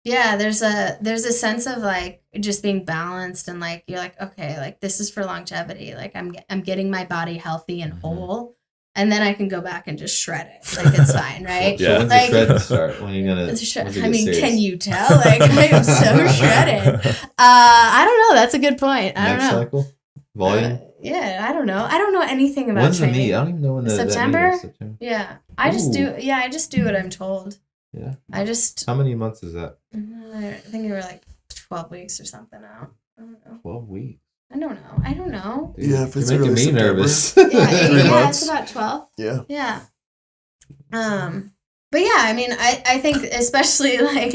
C: Yeah, there's a sense of like just being balanced, and like you're like, okay, like this is for longevity. Like I'm getting my body healthy and
D: Mhm.
C: whole, and then I can go back and just shred it. Like it's fine, right?
D: So
E: Yeah.
D: when's
C: Like-
D: the shredding start? When are you gonna?
C: It's a shred.
D: when's it
C: I
D: get
C: mean,
D: serious?
C: can you tell? Like I am so shredded. I don't know. That's a good point. I don't
D: Next
C: know.
D: cycle? Volume?
C: Yeah, I don't know. I don't know anything about
D: When's the
C: training.
D: meet? I don't even know when the that meet
C: September?
D: is. September.
C: Yeah, I just
D: Ooh.
C: do what I'm told.
D: Yeah.
C: I just
D: How many months is that?
C: I think you were like 12 weeks or something out. I don't know.
D: 12 weeks.
C: I don't know.
D: Dude,
F: Yeah, if it's
D: you're making
F: early
D: me
F: September.
D: nervous.
C: Yeah,
F: 3
C: yeah,
F: months.
C: it's about 12.
F: Yeah.
C: Yeah. But yeah, I mean, I think especially like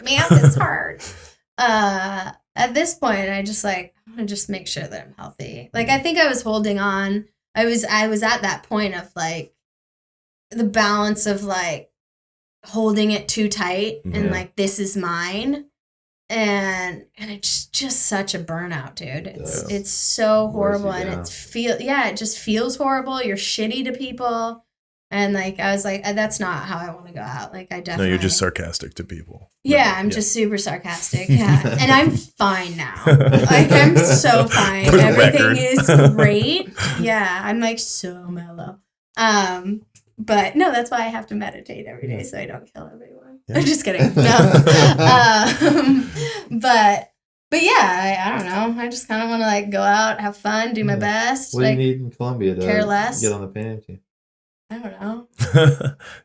C: math is hard. At this point, I just like I want to just make sure that I'm healthy. Like I think I was holding on. I was at that point of like the balance of like holding it too tight and
D: Yeah.
C: like this is mine. And it's just such a burnout, dude.
D: does.
C: It's so
D: Wears you
C: horrible, and
D: down.
C: it just feels horrible. You're shitty to people, and like I was like, that's not how I want to go out. Like I
E: No,
C: definitely,
E: you're just sarcastic to people.
C: yeah, I'm just super sarcastic. Yeah, and I'm fine now. Like I'm so fine.
E: For the
C: Everything
E: record.
C: is great. Yeah, I'm like so mellow. But no, that's why I have to meditate every day so I don't kill everyone.
E: Yeah.
C: I'm just kidding. No. But yeah, I don't know. I just kind of want to like go out, have fun, do my
D: Yeah.
C: best.
D: What do you
C: Like
D: need in Columbia to
C: care less?
D: get on the Pan Am team?
C: I don't know.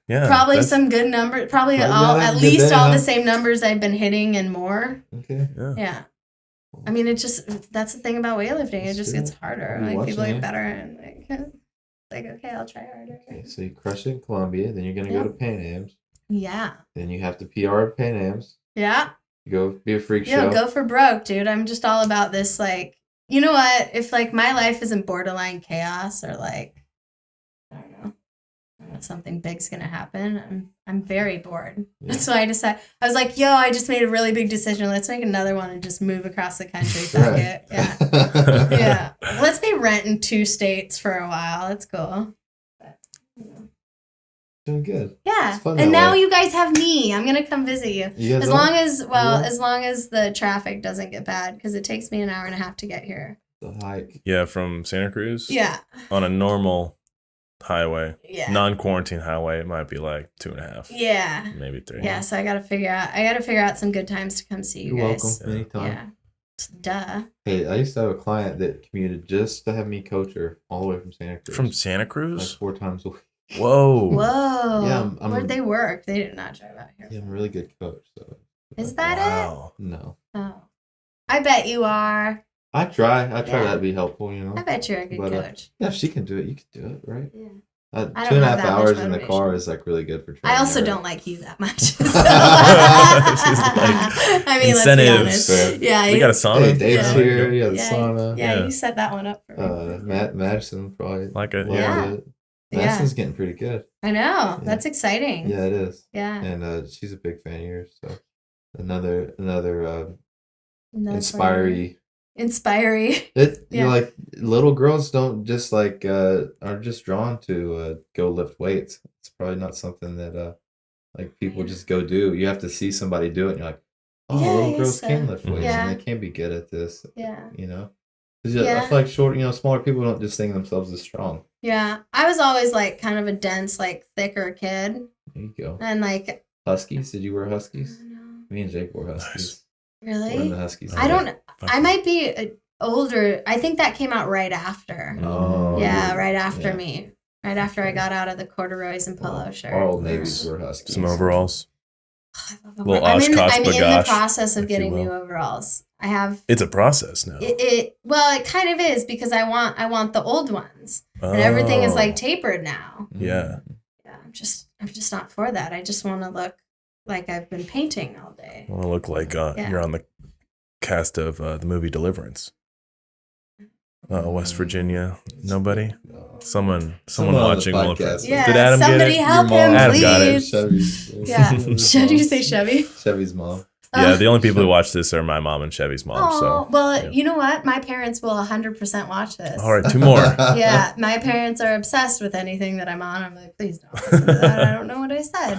E: Yeah.
C: Probably
E: that's-
C: some good numbers. Probably
D: Well,
C: all
D: yeah,
C: at
D: good
C: least
D: day,
C: all
D: huh?
C: the same numbers I've been hitting and more.
D: Okay.
E: Yeah.
C: Yeah. I mean, it just that's the thing about weightlifting. It
D: Let's
C: just
D: do
C: gets
D: it.
C: harder.
D: I'll be
C: Like people
D: watching
C: get
D: you.
C: better and like okay, I'll try harder.
D: Okay, so you crush it in Columbia, then you're gonna
C: Yeah.
D: go to Pan Am's,
C: Yeah.
D: then you have to PR at Pan Am's.
C: Yeah.
D: You go be a freak
C: Yeah,
D: show.
C: go for broke, dude. I'm just all about this. Like, you know what? If like my life isn't borderline chaos or like, I don't know, something big's gonna happen, I'm very bored.
D: Yeah.
C: That's why I decided. I was like, yo, I just made a really big decision. Let's make another one and just move across the country. Fuck
D: Right.
C: it. Yeah. Yeah. Let's be renting 2 states for a while. That's cool. But, you know.
D: Doing good.
C: Yeah.
D: It's fun
C: And
D: that
C: now
D: way.
C: you guys have me. I'm gonna come visit you.
D: You guys
C: As
D: don't-
C: long as
D: Yeah.
C: as long as the traffic doesn't get bad, because it takes me an hour and a half to get here.
D: the hike.
E: Yeah, from Santa Cruz.
C: Yeah.
E: On a normal highway,
C: Yeah.
E: non-quarantine highway, it might be like 2.5,
C: Yeah.
E: maybe 3.
C: Yeah. So I gotta figure out some good times to come see you
D: You're
C: guys.
D: welcome anytime.
C: Yeah. Duh.
D: Hey, I used to have a client that commuted just to have me coach her all the way from Santa Cruz.
E: From Santa
D: like
E: Cruz?
D: 4 times a week.
E: Whoa.
C: Whoa.
D: Yeah, I'm-
C: Where'd they work? They did not drive out here.
D: Yeah, I'm a really good coach. So
C: Is that
E: Wow.
D: no?
C: it? Oh. I bet you are.
D: I try
C: Yeah.
D: that to be helpful. You know.
C: I bet you're a good
D: But,
C: coach.
D: Yeah, if she can do it, you can do it, right?
C: Yeah.
D: Uh,
C: I don't
D: 2.5
C: have that much
D: hours in the
C: motivation.
D: car is like really good for training.
C: I also
D: her.
C: don't like you that much. So.
E: She's like,
C: I mean,
E: incentives.
C: let's be honest. Yeah,
E: We got a sauna.
D: Hey, Dave's
C: Yeah.
D: here. You have the
C: yeah,
D: sauna.
C: yeah,
E: Yeah.
C: you set that one up for me.
D: Madison probably
E: Like a
D: loves
C: Yeah.
D: it.
C: Yeah.
D: Madison's getting pretty good.
C: I know. That's exciting.
D: Yeah, it is.
C: Yeah.
D: And she's a big fan of yours. So another
C: And that's
D: inspiring.
C: Inspiring.
D: It
C: Yeah.
D: like little girls don't just like are just drawn to go lift weights. It's probably not something that like people just go do. You have to see somebody do it and you're like, oh,
C: Yeah, I
D: little
C: guess
D: girls
C: so.
D: can lift weights
C: Yeah.
D: and they can be good at this.
C: Yeah.
D: You know, 'cause
C: Yeah.
D: I feel like smaller people don't just think of themselves as strong.
C: Yeah. I was always like kind of a dense, like thicker kid.
D: There you go.
C: And like,
D: Huskies? Did you wear
C: I
D: Huskies?
C: don't know.
D: Me and Jake wore Huskies. We're in
C: Really?
D: the Huskies.
C: I don't,
E: Fuck
C: I
E: yeah.
C: might be older. I think that came out right after.
D: Oh,
C: Yeah,
D: you're-
C: right after
D: yeah.
C: me. Right after I got out of the corduroys and polo shirt.
D: Our old Navies were Huskies.
E: Some overalls.
C: I love
E: Little
C: overalls.
E: Oshkosh
C: I'm in the
E: bagosh,
C: process of
E: if you
C: getting
E: will.
C: new overalls. I have
E: It's a process now.
C: well, it kind of is because I want the old ones. And everything is like tapered now.
E: Yeah.
C: Yeah, I'm just not for that. I just want to look like I've been painting all day.
E: I want to look like
C: Yeah.
E: you're on the cast of the movie Deliverance. West Virginia. Nobody? Someone
D: Someone on the
E: watching will.
D: podcast.
C: Yeah,
E: Did Adam
C: somebody
E: get it?
C: help
D: Your
C: him,
D: mom.
E: Adam got it.
C: please.
D: Chevy's.
C: Yeah.
D: Chevy's
C: Should you
D: mom.
C: say Chevy?
D: Chevy's mom.
E: Yeah, the only people who watch this are my mom and Chevy's mom.
C: Oh,
E: So,
C: well,
E: yeah.
C: you know what? My parents will 100% watch this.
E: All right, two more.
C: Yeah, my parents are obsessed with anything that I'm on. I'm like, please don't listen to that. I don't know what I said.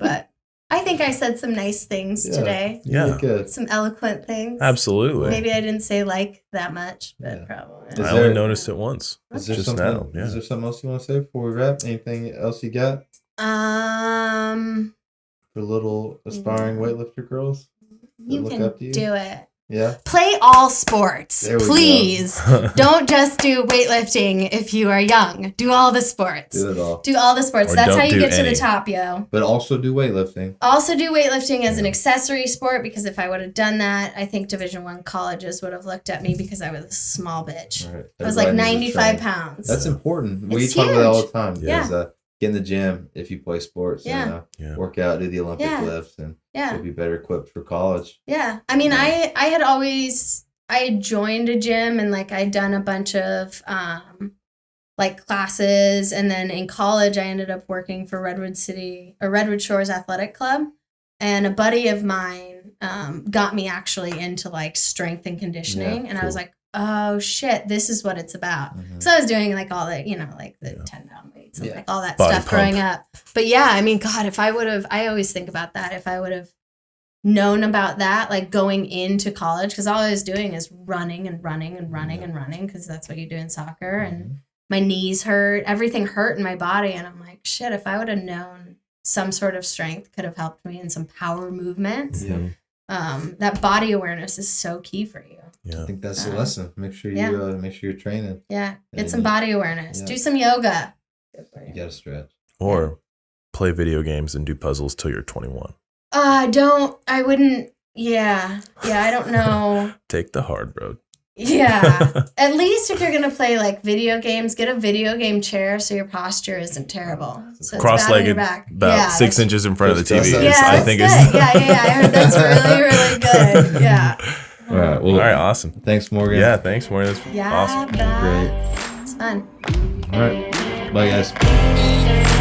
C: But I think I said some nice things
D: Yeah.
C: today.
E: Yeah,
D: Good.
C: Some eloquent things.
E: absolutely.
C: Maybe I didn't say like that much, but
D: Yeah.
C: probably.
D: Is
E: I
D: there-
E: only noticed it once.
D: Is there
E: Just
D: something?
E: now, yeah.
D: Is there something else you want to say before we wrap? Anything else you got for little aspiring weightlifter girls?
C: You
D: look
C: can
D: up to you?
C: do it.
D: Yeah.
C: Play all sports,
D: There we go.
C: please. Don't just do weightlifting if you are young. Do all the sports.
D: Do it all.
C: Do all the sports.
E: Or
C: That's
E: don't
C: how you
E: do
C: get to
E: any.
C: the top, yo.
D: But also do weightlifting.
C: Also do weightlifting as an accessory sport because if I would have done that, I think Division I colleges would have looked at me because I was a small bitch.
D: All right.
C: I was like
D: Everybody needs to
C: 95
D: train.
C: pounds.
D: That's important. We
C: It's
D: talk about it all
C: huge.
D: the time.
C: Yeah.
D: Is, get in the gym if you play sports.
C: Yeah.
D: And,
E: Yeah.
D: work out, do the Olympic
C: Yeah.
D: lifts, and
C: Yeah.
D: you'll be better equipped for college.
C: Yeah. I mean,
D: Yeah.
C: I had always, I had joined a gym and like I'd done a bunch of like classes. And then in college, I ended up working for Redwood Shores Athletic Club. And a buddy of mine got me actually into like strength and conditioning.
D: Yeah,
C: and I was
D: cool.
C: like, oh shit, this is what it's about.
D: Mhm.
C: So I was doing like all the, like the
E: Yeah.
C: 10-pound weights and
D: Yeah.
C: like all that
E: Body
C: stuff
E: pump.
C: growing up. But yeah, I mean, God, if I would have, I always think about that. If I would have known about that, like going into college, because all I was doing is running and running and running
D: Yeah.
C: and running, because that's what you do in soccer. And
D: Mhm.
C: my knees hurt, everything hurt in my body. And I'm like, shit, if I would have known some sort of strength could have helped me in some power movements.
D: Yeah.
C: That body awareness is so key for you.
E: Yeah.
D: I think that's the
C: Uh,
D: lesson. Make sure you
C: yeah.
D: make sure you're training.
C: Yeah. Get
D: And
C: some
D: you-
C: body awareness.
D: yeah.
C: Do some yoga. Good for
D: You
C: you.
D: gotta stretch.
E: Or play video games and do puzzles till you're 21.
C: I wouldn't. Yeah. I don't know.
E: Take the hard road.
C: Yeah. At least if you're going to play like video games, get a video game chair so your posture isn't terrible. So it's bad on your
E: Cross-legged,
C: back.
E: about
C: Yeah,
E: 6 inches in front of the
D: That's-
E: TV.
C: Yeah,
E: I
C: that's
E: think
C: good.
E: is.
C: Yeah. I heard that's really, really good. Yeah.
D: All right. Well,
E: All right, awesome.
D: thanks, Morgan.
E: Yeah, thanks, Morgan. That's
C: Yeah.
E: awesome.
C: But
D: Great.
C: it's fun.
D: All right. Bye, guys.